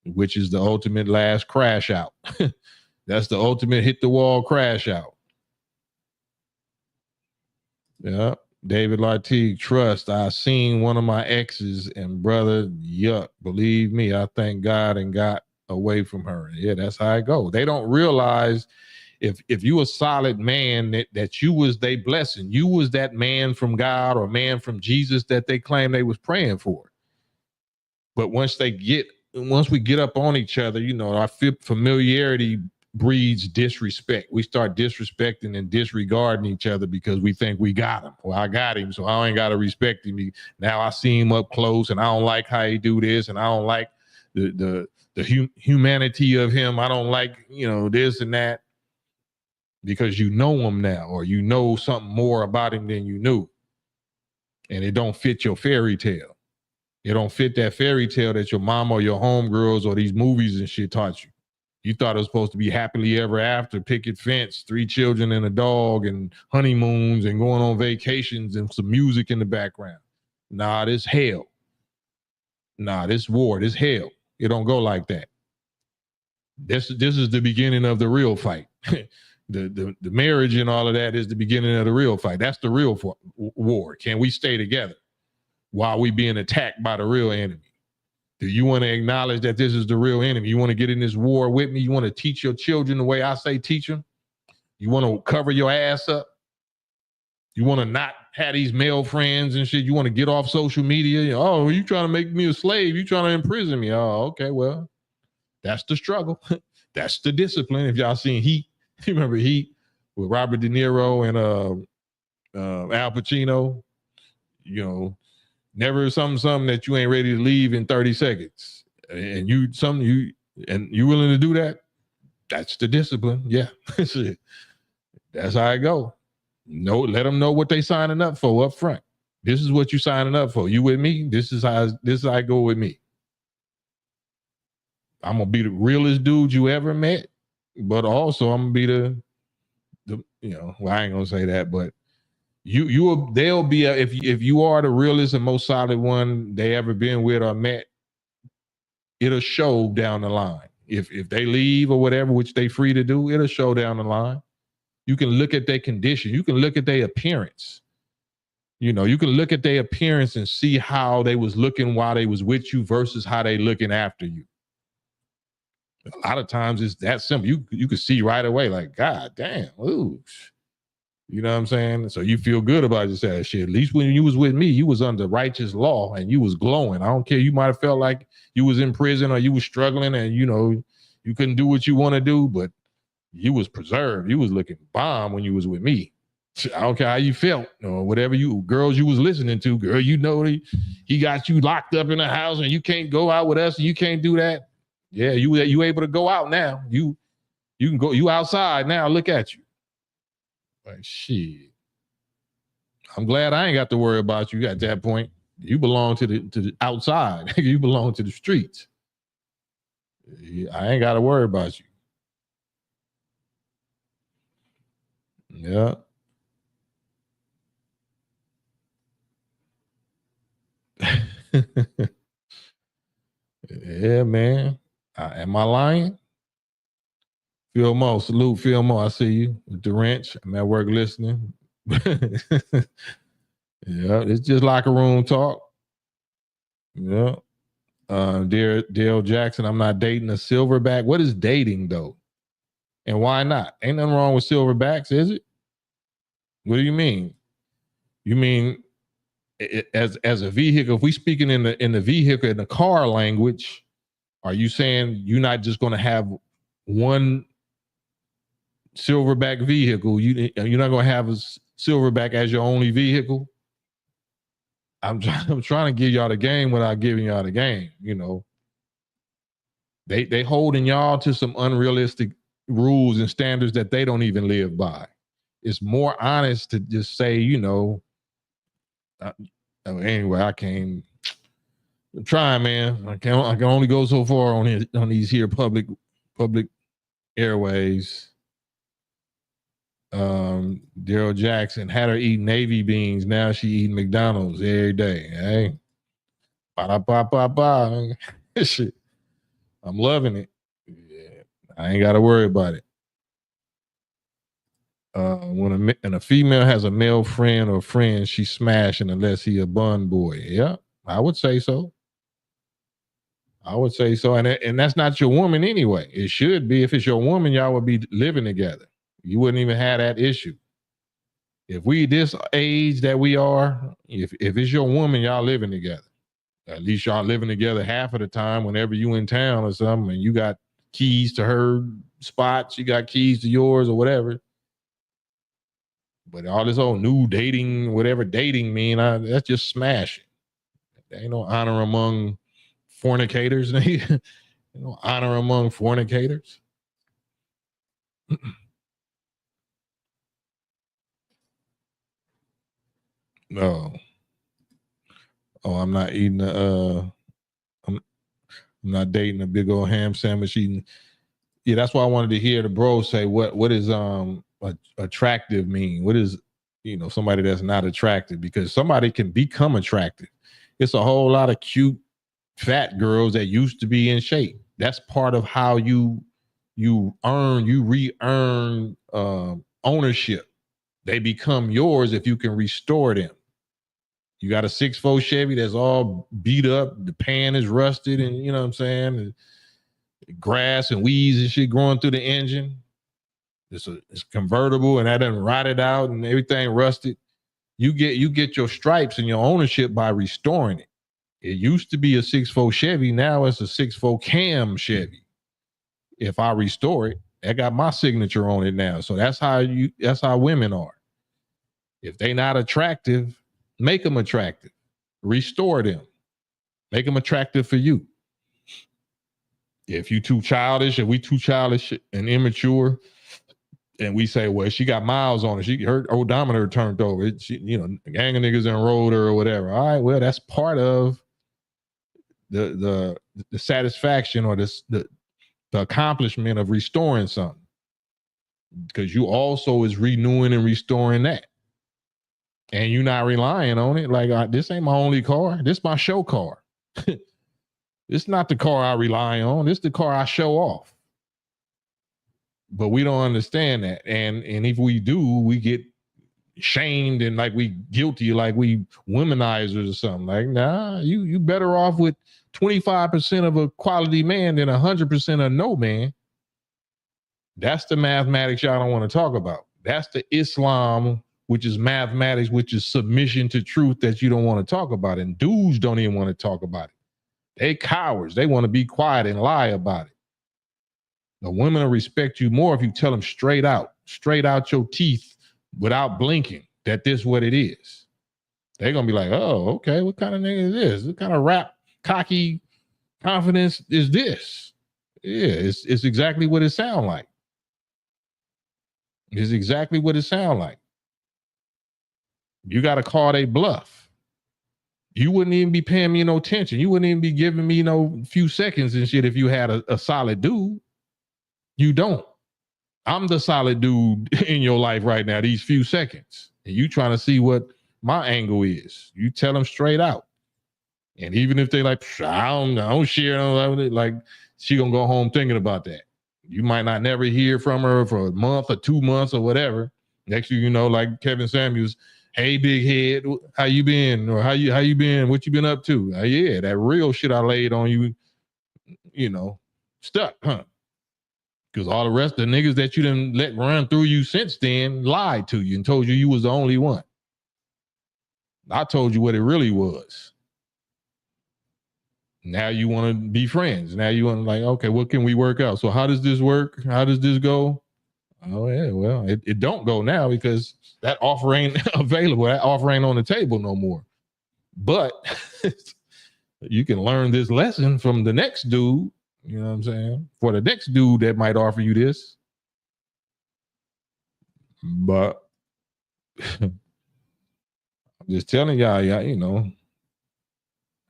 which is the ultimate last crash out. That's the ultimate hit the wall crash out. Yeah. David Lartigue, trust. I seen one of my exes and brother, yuck. Believe me, I thank God and got away from her. Yeah, that's how it goes. They don't realize if you a solid man that you was they blessing, you was that man from God or man from Jesus that they claim they was praying for. But once we get up on each other, our familiarity breeds disrespect. We start disrespecting and disregarding each other because we think we got him. Well, I got him, so I ain't got to respect him. Now I see him up close and I don't like how he do this and I don't like the humanity of him. I don't like, this and that because you know him now or you know something more about him than you knew. And it don't fit your fairy tale. It don't fit that fairy tale that your mama or your homegirls or these movies and shit taught you. You thought it was supposed to be happily ever after, picket fence, 3 children and a dog and honeymoons and going on vacations and some music in the background. Nah, this hell. Nah, this war, this hell. It don't go like that. This is the beginning of the real fight. The marriage and all of that is the beginning of the real fight. That's the real war. Can we stay together while we being attacked by the real enemy? Do you want to acknowledge that this is the real enemy? You want to get in this war with me? You want to teach your children the way I say teach them? You want to cover your ass up? You want to not have these male friends and shit? You want to get off social media? You trying to make me a slave? You trying to imprison me? Oh, okay, well, that's the struggle. That's the discipline. If y'all seen Heat, you remember Heat with Robert De Niro and Al Pacino? Never something that you ain't ready to leave in 30 seconds. And you willing to do that? That's the discipline. Yeah. That's how I go. No, let them know what they signing up for up front. This is what you signing up for. You with me? This is how I go with me. I'm gonna be the realest dude you ever met, but also I'm gonna be the well, I ain't gonna say that, but they'll be if you are the realest and most solid one they ever been with or met, it'll show down the line. If they leave or whatever, which they free to do, it'll show down the line. You can look at their condition. You can look at their appearance. You can look at their appearance and see how they was looking while they was with you versus how they looking after you. A lot of times it's that simple. You can see right away, like, God damn, ooh. You know what I'm saying? So you feel good about yourself. Shit, at least when you was with me, you was under righteous law and you was glowing. I don't care. You might have felt like you was in prison or you was struggling and, you couldn't do what you want to do, but you was preserved. You was looking bomb when you was with me. I don't care how you felt or whatever girls you was listening to, girl, he got you locked up in the house and you can't go out with us and you can't do that. Yeah, you able to go out now. You can go, you outside now, look at you. Like, shit. I'm glad I ain't got to worry about you at that point. You belong to the outside. You belong to the streets. I ain't got to worry about you. Yeah. Yeah, man. Am I lying? Phil Mo, salute Phil Mo. I see you with the wrench. I'm at work listening. Yeah, it's just locker room talk. Yeah. Dale Jackson, I'm not dating a silverback. What is dating though? And why not? Ain't nothing wrong with silverbacks, is it? What do you mean? You mean as a vehicle? If we speaking in the vehicle in the car language, are you saying you're not just going to have one silverback vehicle? You're not going to have a silverback as your only vehicle? I'm trying to give y'all the game without giving y'all the game. They holding y'all to some unrealistic rules and standards that they don't even live by. It's more honest to just say, anyway, I can't. I'm trying, man. I can only go so far on these here public airways. Daryl Jackson had her eat Navy beans. Now she eating McDonald's every day. Hey, ba-da-ba-ba-ba. Shit. I'm loving it. Yeah, I ain't got to worry about it. When a female has a male friend or friend, she's smashing unless he a bun boy. Yeah, I would say so. And that's not your woman anyway. It should be. If it's your woman, y'all would be living together. You wouldn't even have that issue. If we this age that we are, if it's your woman, y'all living together. At least y'all living together half of the time whenever you in town or something and you got keys to her spots, you got keys to yours or whatever. But all this old new dating, whatever dating mean, that's just smashing. There ain't no honor among fornicators. No honor among fornicators. No. Oh, I'm not eating I'm not dating a big old ham sandwich eating. Yeah, that's why I wanted to hear the bro say what is attractive mean? What is somebody that's not attractive? Because somebody can become attractive. It's a whole lot of cute fat girls that used to be in shape. That's part of how you re-earn ownership. They become yours if you can restore them. You got a 6.4 Chevy that's all beat up, the pan is rusted, and you know what I'm saying? Grass and weeds and shit growing through the engine. It's convertible and that done rotted out and everything rusted. You get your stripes and your ownership by restoring it. It used to be a 6.4 Chevy, now it's a 6.4 KAM Chevy. If I restore it, I got my signature on it now. So that's how women are. If they not attractive, make them attractive. restore them. Make them attractive for you. If you too childish, if we too childish and immature, and we say, well, she got miles on her, her odometer turned over, she, you know, a gang of niggas enrolled her or whatever. All right, well, that's part of the satisfaction or the accomplishment of restoring something, because you also is renewing and restoring that, and you're not relying on it. Like, this ain't my only car. This my show car. It's not the car I rely on. It's the car I show off. But we don't understand that. And if we do, we get shamed and like we guilty, like we womenizers or something. Like, nah, you better off with 25% of a quality man than 100% of no man. That's the mathematics y'all don't want to talk about. That's the Islam, which is mathematics, which is submission to truth that you don't want to talk about. And dudes don't even want to talk about it. They cowards. They want to be quiet and lie about it. The women will respect you more if you tell them straight out your teeth without blinking that this is what it is. They're going to be like, oh, okay, what kind of nigga is this? What kind of rap, cocky confidence is this? Yeah, it's exactly what it sound like. It's exactly what it sound like. You got to call they bluff. You wouldn't even be paying me no attention. You wouldn't even be giving me no few seconds and shit if you had a solid dude. You don't. I'm the solid dude in your life right now, these few seconds. And you trying to see what my angle is. You tell them straight out. And even if they like, I don't share, like, she gonna go home thinking about that. You might not never hear from her for a month or 2 months or whatever. Next thing you know, like Kevin Samuels, hey, big head, how you been? Or how you been? What you been up to? Yeah, that real shit I laid on you, you know, stuck, huh? Because all the rest of the niggas that you done let run through you since then lied to you and told you was the only one. I told you what it really was. Now you want to be friends. Now you want to like, okay, what can we work out? So how does this work? How does this go? Oh, yeah, well, it don't go now because that offer ain't available. That offer ain't on the table no more. But you can learn this lesson from the next dude, you know what I'm saying? For the next dude that might offer you this. But I'm just telling y'all, you know,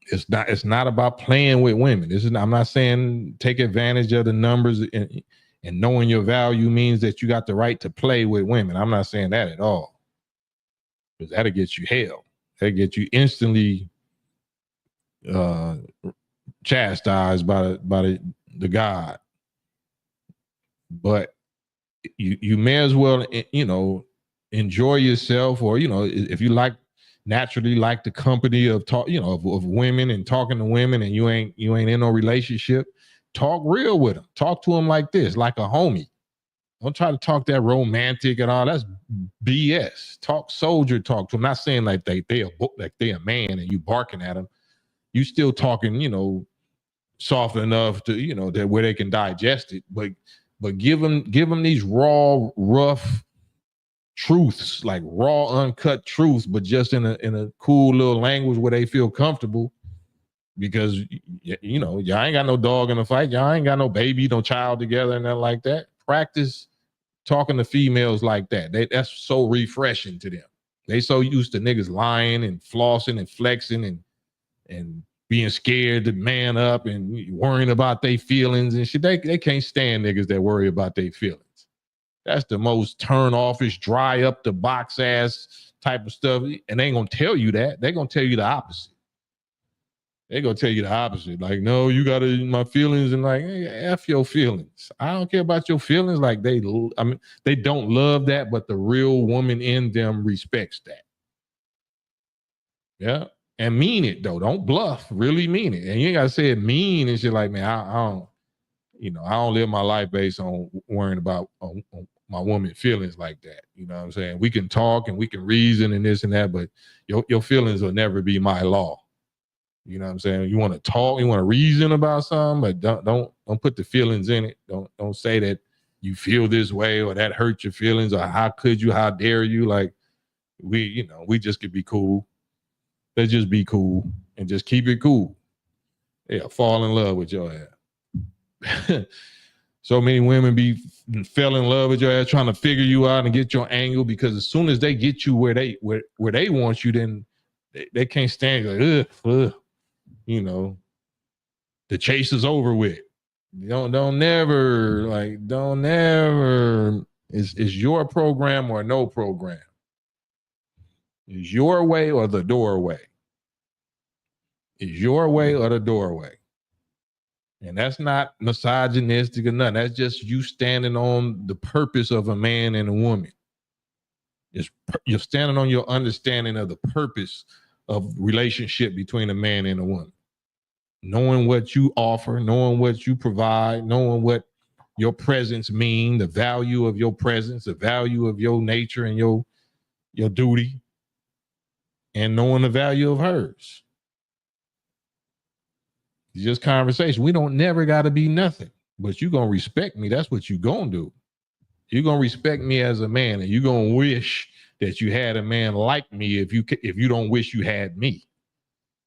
it's not about playing with women. I'm not saying take advantage of the numbers and knowing your value means that you got the right to play with women. I'm not saying that at all. Because that'll get you hell. That'll get you instantly chastised by the God. But you may as well, you know, enjoy yourself, or, you know, if you naturally like the company of talk, you know, of women and talking to women, and you ain't in no relationship, talk real with them. Talk to them like this, like a homie. Don't try to talk that romantic and all. That's BS. Talk soldier talk to them. Not saying like they a man and you barking at them. You still talking, you know, soft enough to, you know, that where they can digest it. But give them these raw, rough truths, like raw, uncut truths, but just in a cool little language where they feel comfortable. Because, you know, y'all ain't got no dog in the fight. Y'all ain't got no baby, no child together and nothing like that. Practice talking to females like that. That's so refreshing to them. They so used to niggas lying and flossing and flexing and being scared to man up and worrying about their feelings and shit. They can't stand niggas that worry about their feelings. That's the most turn offish, dry up the box ass type of stuff. And they ain't gonna tell you that. They're gonna tell you the opposite. They're gonna tell you the opposite. Like, no, you gotta my feelings, and like, hey, F your feelings. I don't care about your feelings. Like they don't love that, but the real woman in them respects that. Yeah. And mean it though. Don't bluff. Really mean it. And you ain't gotta say it mean and shit like, man, I don't, you know, I don't live my life based on worrying about on my woman feelings like that. You know what I'm saying? We can talk and we can reason and this and that, but your feelings will never be my law. You know what I'm saying? You want to talk, you want to reason about something, but don't put the feelings in it. Don't say that you feel this way or that hurt your feelings or how could you, how dare you? Like we just could be cool. Let's just be cool and just keep it cool. Yeah, fall in love with your ass. So many women fell in love with your ass, trying to figure you out and get your angle, because as soon as they get you where they want you, then they can't stand you. Like, you know, the chase is over with. Don't never. It's your program or no program. It's your way or the doorway. It's your way or the doorway. And that's not misogynistic or nothing. That's just you standing on the purpose of a man and a woman. You're standing on your understanding of the purpose of relationship between a man and a woman. Knowing what you offer, knowing what you provide, knowing what your presence mean, the value of your presence, the value of your nature and your duty, and knowing the value of hers. It's just conversation. We don't never got to be nothing, but you going to respect me. That's what you going to do. You're going to respect me as a man, and you're going to wish that you had a man like me if you don't wish you had me.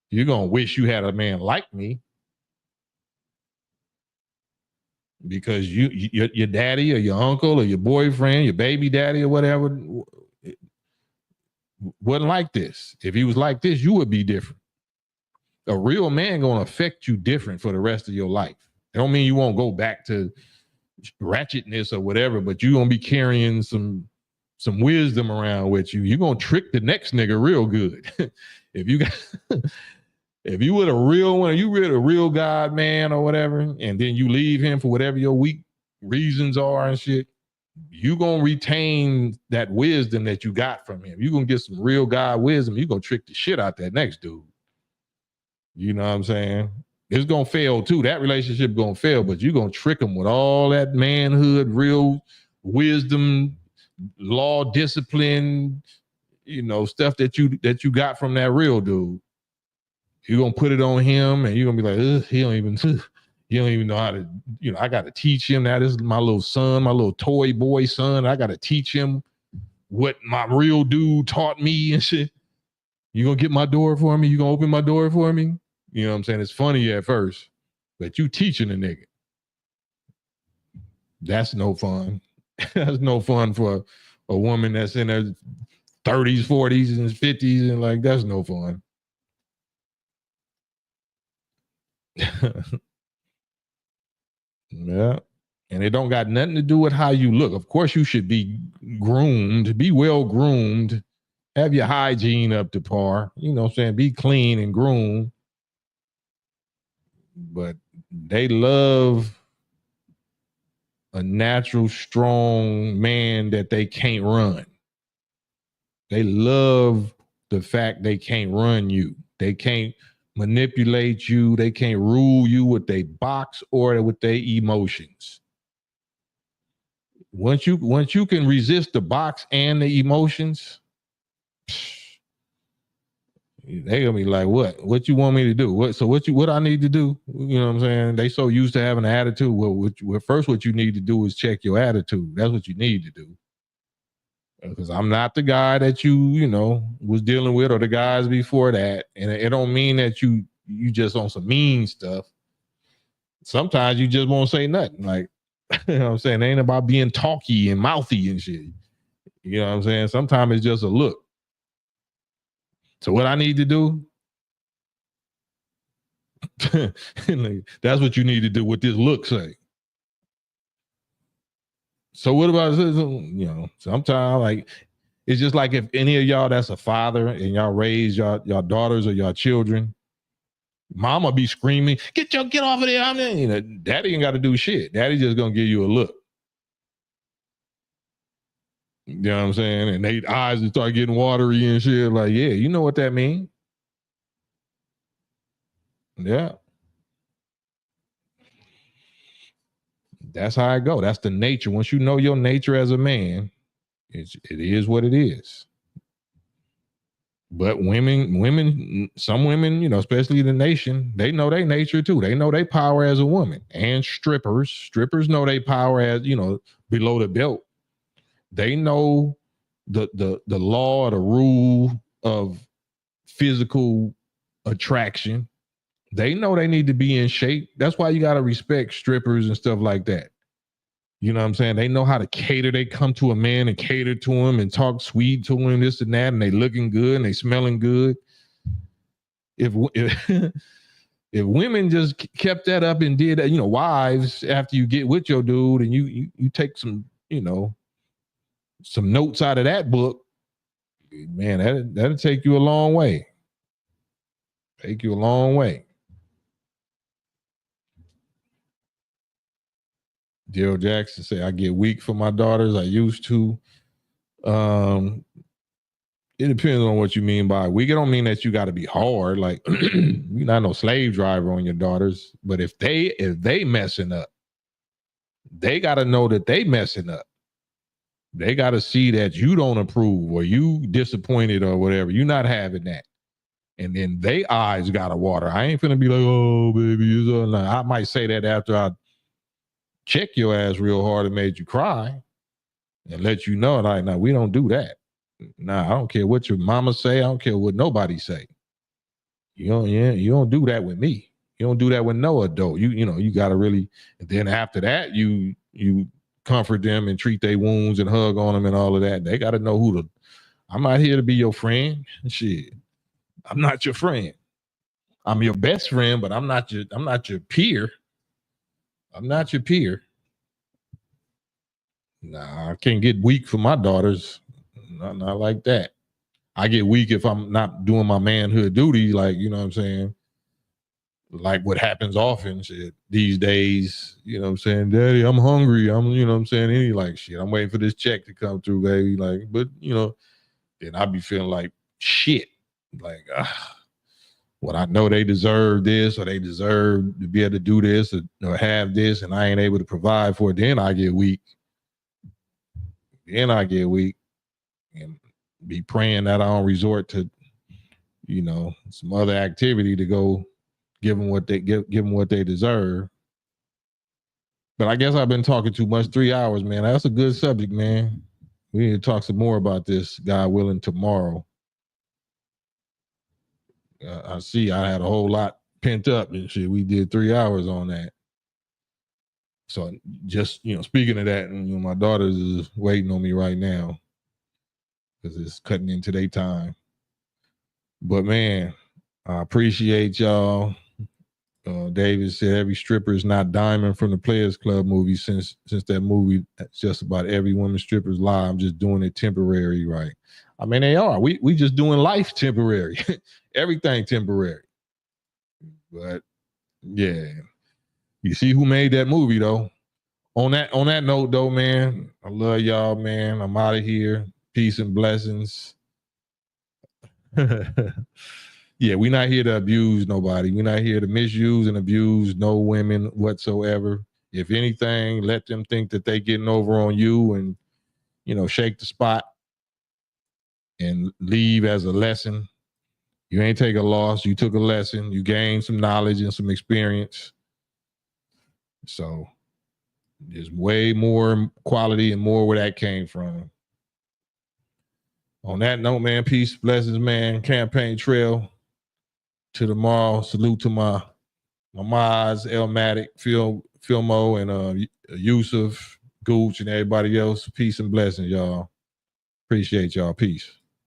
You're going to wish you had a man like me because your daddy or your uncle or your boyfriend, your baby daddy or whatever wasn't like this. If he was like this, you would be different. A real man going to affect you different for the rest of your life. It don't mean you won't go back to ratchetness or whatever, but you're going to be carrying some wisdom around with you. You're going to trick the next nigga real good. If you with a real one, you with a real God man or whatever, and then you leave him for whatever your weak reasons are and shit, you going to retain that wisdom that you got from him. You're going to get some real God wisdom. You're going to trick the shit out that next dude. You know what I'm saying? It's going to fail too. That relationship going to fail, but you're going to trick them with all that manhood, real wisdom, law, discipline, stuff that you got from that real dude. You're going to put it on him and you're going to be like, he don't even know how to, I got to teach him that. This is my little son, my little toy boy son. I got to teach him what my real dude taught me and shit. You going to get my door for me? You going to open my door for me? You know what I'm saying? It's funny at first, but you teaching a nigga. That's no fun. That's no fun for a woman that's in her 30s, 40s, and 50s, and like, that's no fun. Yeah. And it don't got nothing to do with how you look. Of course, you should be groomed, be well groomed, have your hygiene up to par. You know what I'm saying? Be clean and groomed. But they love a natural, strong man that they can't run. They love the fact they can't run you. They can't manipulate you. They can't rule you with their box or with their emotions. Once you can resist the box and the emotions, they gonna be like, what you want me to do? What I need to do? You know what I'm saying? They so used to having an attitude. Well, first what you need to do is check your attitude. That's what you need to do. Because I'm not the guy that you was dealing with or the guys before that. And it don't mean that you just on some mean stuff. Sometimes you just won't say nothing. Like, you know what I'm saying? It ain't about being talky and mouthy and shit. You know what I'm saying? Sometimes it's just a look. So what I need to do, that's what you need to do with this look say. So what about, sometimes like, it's just like if any of y'all that's a father and y'all raise y'all daughters or y'all children, mama be screaming, get off of there. Daddy ain't got to do shit. Daddy just going to give you a look. You know what I'm saying? And they eyes start getting watery and shit. Like, yeah, you know what that means. Yeah. That's how I go. That's the nature. Once you know your nature as a man, it is what it is. But some women, especially the nation, they know their nature too. They know their power as a woman. And strippers know their power as, below the belt. They know the law or the rule of physical attraction. They know they need to be in shape. That's why you got to respect strippers and stuff like that. You know what I'm saying? They know how to cater. They come to a man and cater to him and talk sweet to him, this and that, and they looking good and they smelling good. If if women just kept that up and did that, wives, after you get with your dude and you take some, some notes out of that book, man, that'll take you a long way. Take you a long way. Daryl Jackson say, I get weak for my daughters. I used to. It depends on what you mean by weak. It don't mean that you got to be hard. Like you're not no slave driver on your daughters. But if they messing up, they got to know that they messing up. They got to see that you don't approve or you disappointed or whatever. You're not having that. And then they eyes got to water. I ain't finna be like, oh, baby. I might say that after I check your ass real hard and made you cry and let you know, like, no, we don't do that. Nah, I don't care what your mama say. I don't care what nobody say. You don't do that with me. You don't do that with no adult. You got to really, and then after that, you comfort them and treat their wounds and hug on them and all of that. They got to know I'm not here to be your friend. Shit. I'm not your friend. I'm your best friend, but I'm not your peer. I'm not your peer. Nah, I can't get weak for my daughters. Not like that. I get weak if I'm not doing my manhood duty, like, you know what I'm saying? Like what happens often shit these days, you know what I'm saying? Daddy, I'm hungry. I'm, you know what I'm saying? And he like, shit, I'm waiting for this check to come through, baby. Like, but, then I be feeling like shit. Like, when I know they deserve this or they deserve to be able to do this or have this and I ain't able to provide for it, then I get weak. And be praying that I don't resort to, some other activity to go give them what they deserve. But I guess I've been talking too much. 3 hours, man. That's a good subject, man. We need to talk some more about this, God willing, tomorrow. I see I had a whole lot pent up and shit. We did 3 hours on that. So just, speaking of that, and my daughters is waiting on me right now because it's cutting into their time. But man, I appreciate y'all. David said every stripper is not Diamond from the Players Club movie. Since that movie, that's just about every woman stripper's lie. I'm just doing it temporary, right? I mean, they are. We just doing life temporary. Everything temporary. But yeah. You see who made that movie though. On that note though, man, I love y'all, man. I'm out of here. Peace and blessings. Yeah, we're not here to abuse nobody. We're not here to misuse and abuse no women whatsoever. If anything, let them think that they getting over on you and, shake the spot and leave as a lesson. You ain't take a loss. You took a lesson. You gained some knowledge and some experience. So there's way more quality and more where that came from. On that note, man, peace, blessings, man. Campaign trail to tomorrow. Salute to my mods, Elmatic, Filmo, and Yusuf, Gooch, and everybody else. Peace and blessings, y'all. Appreciate y'all. Peace.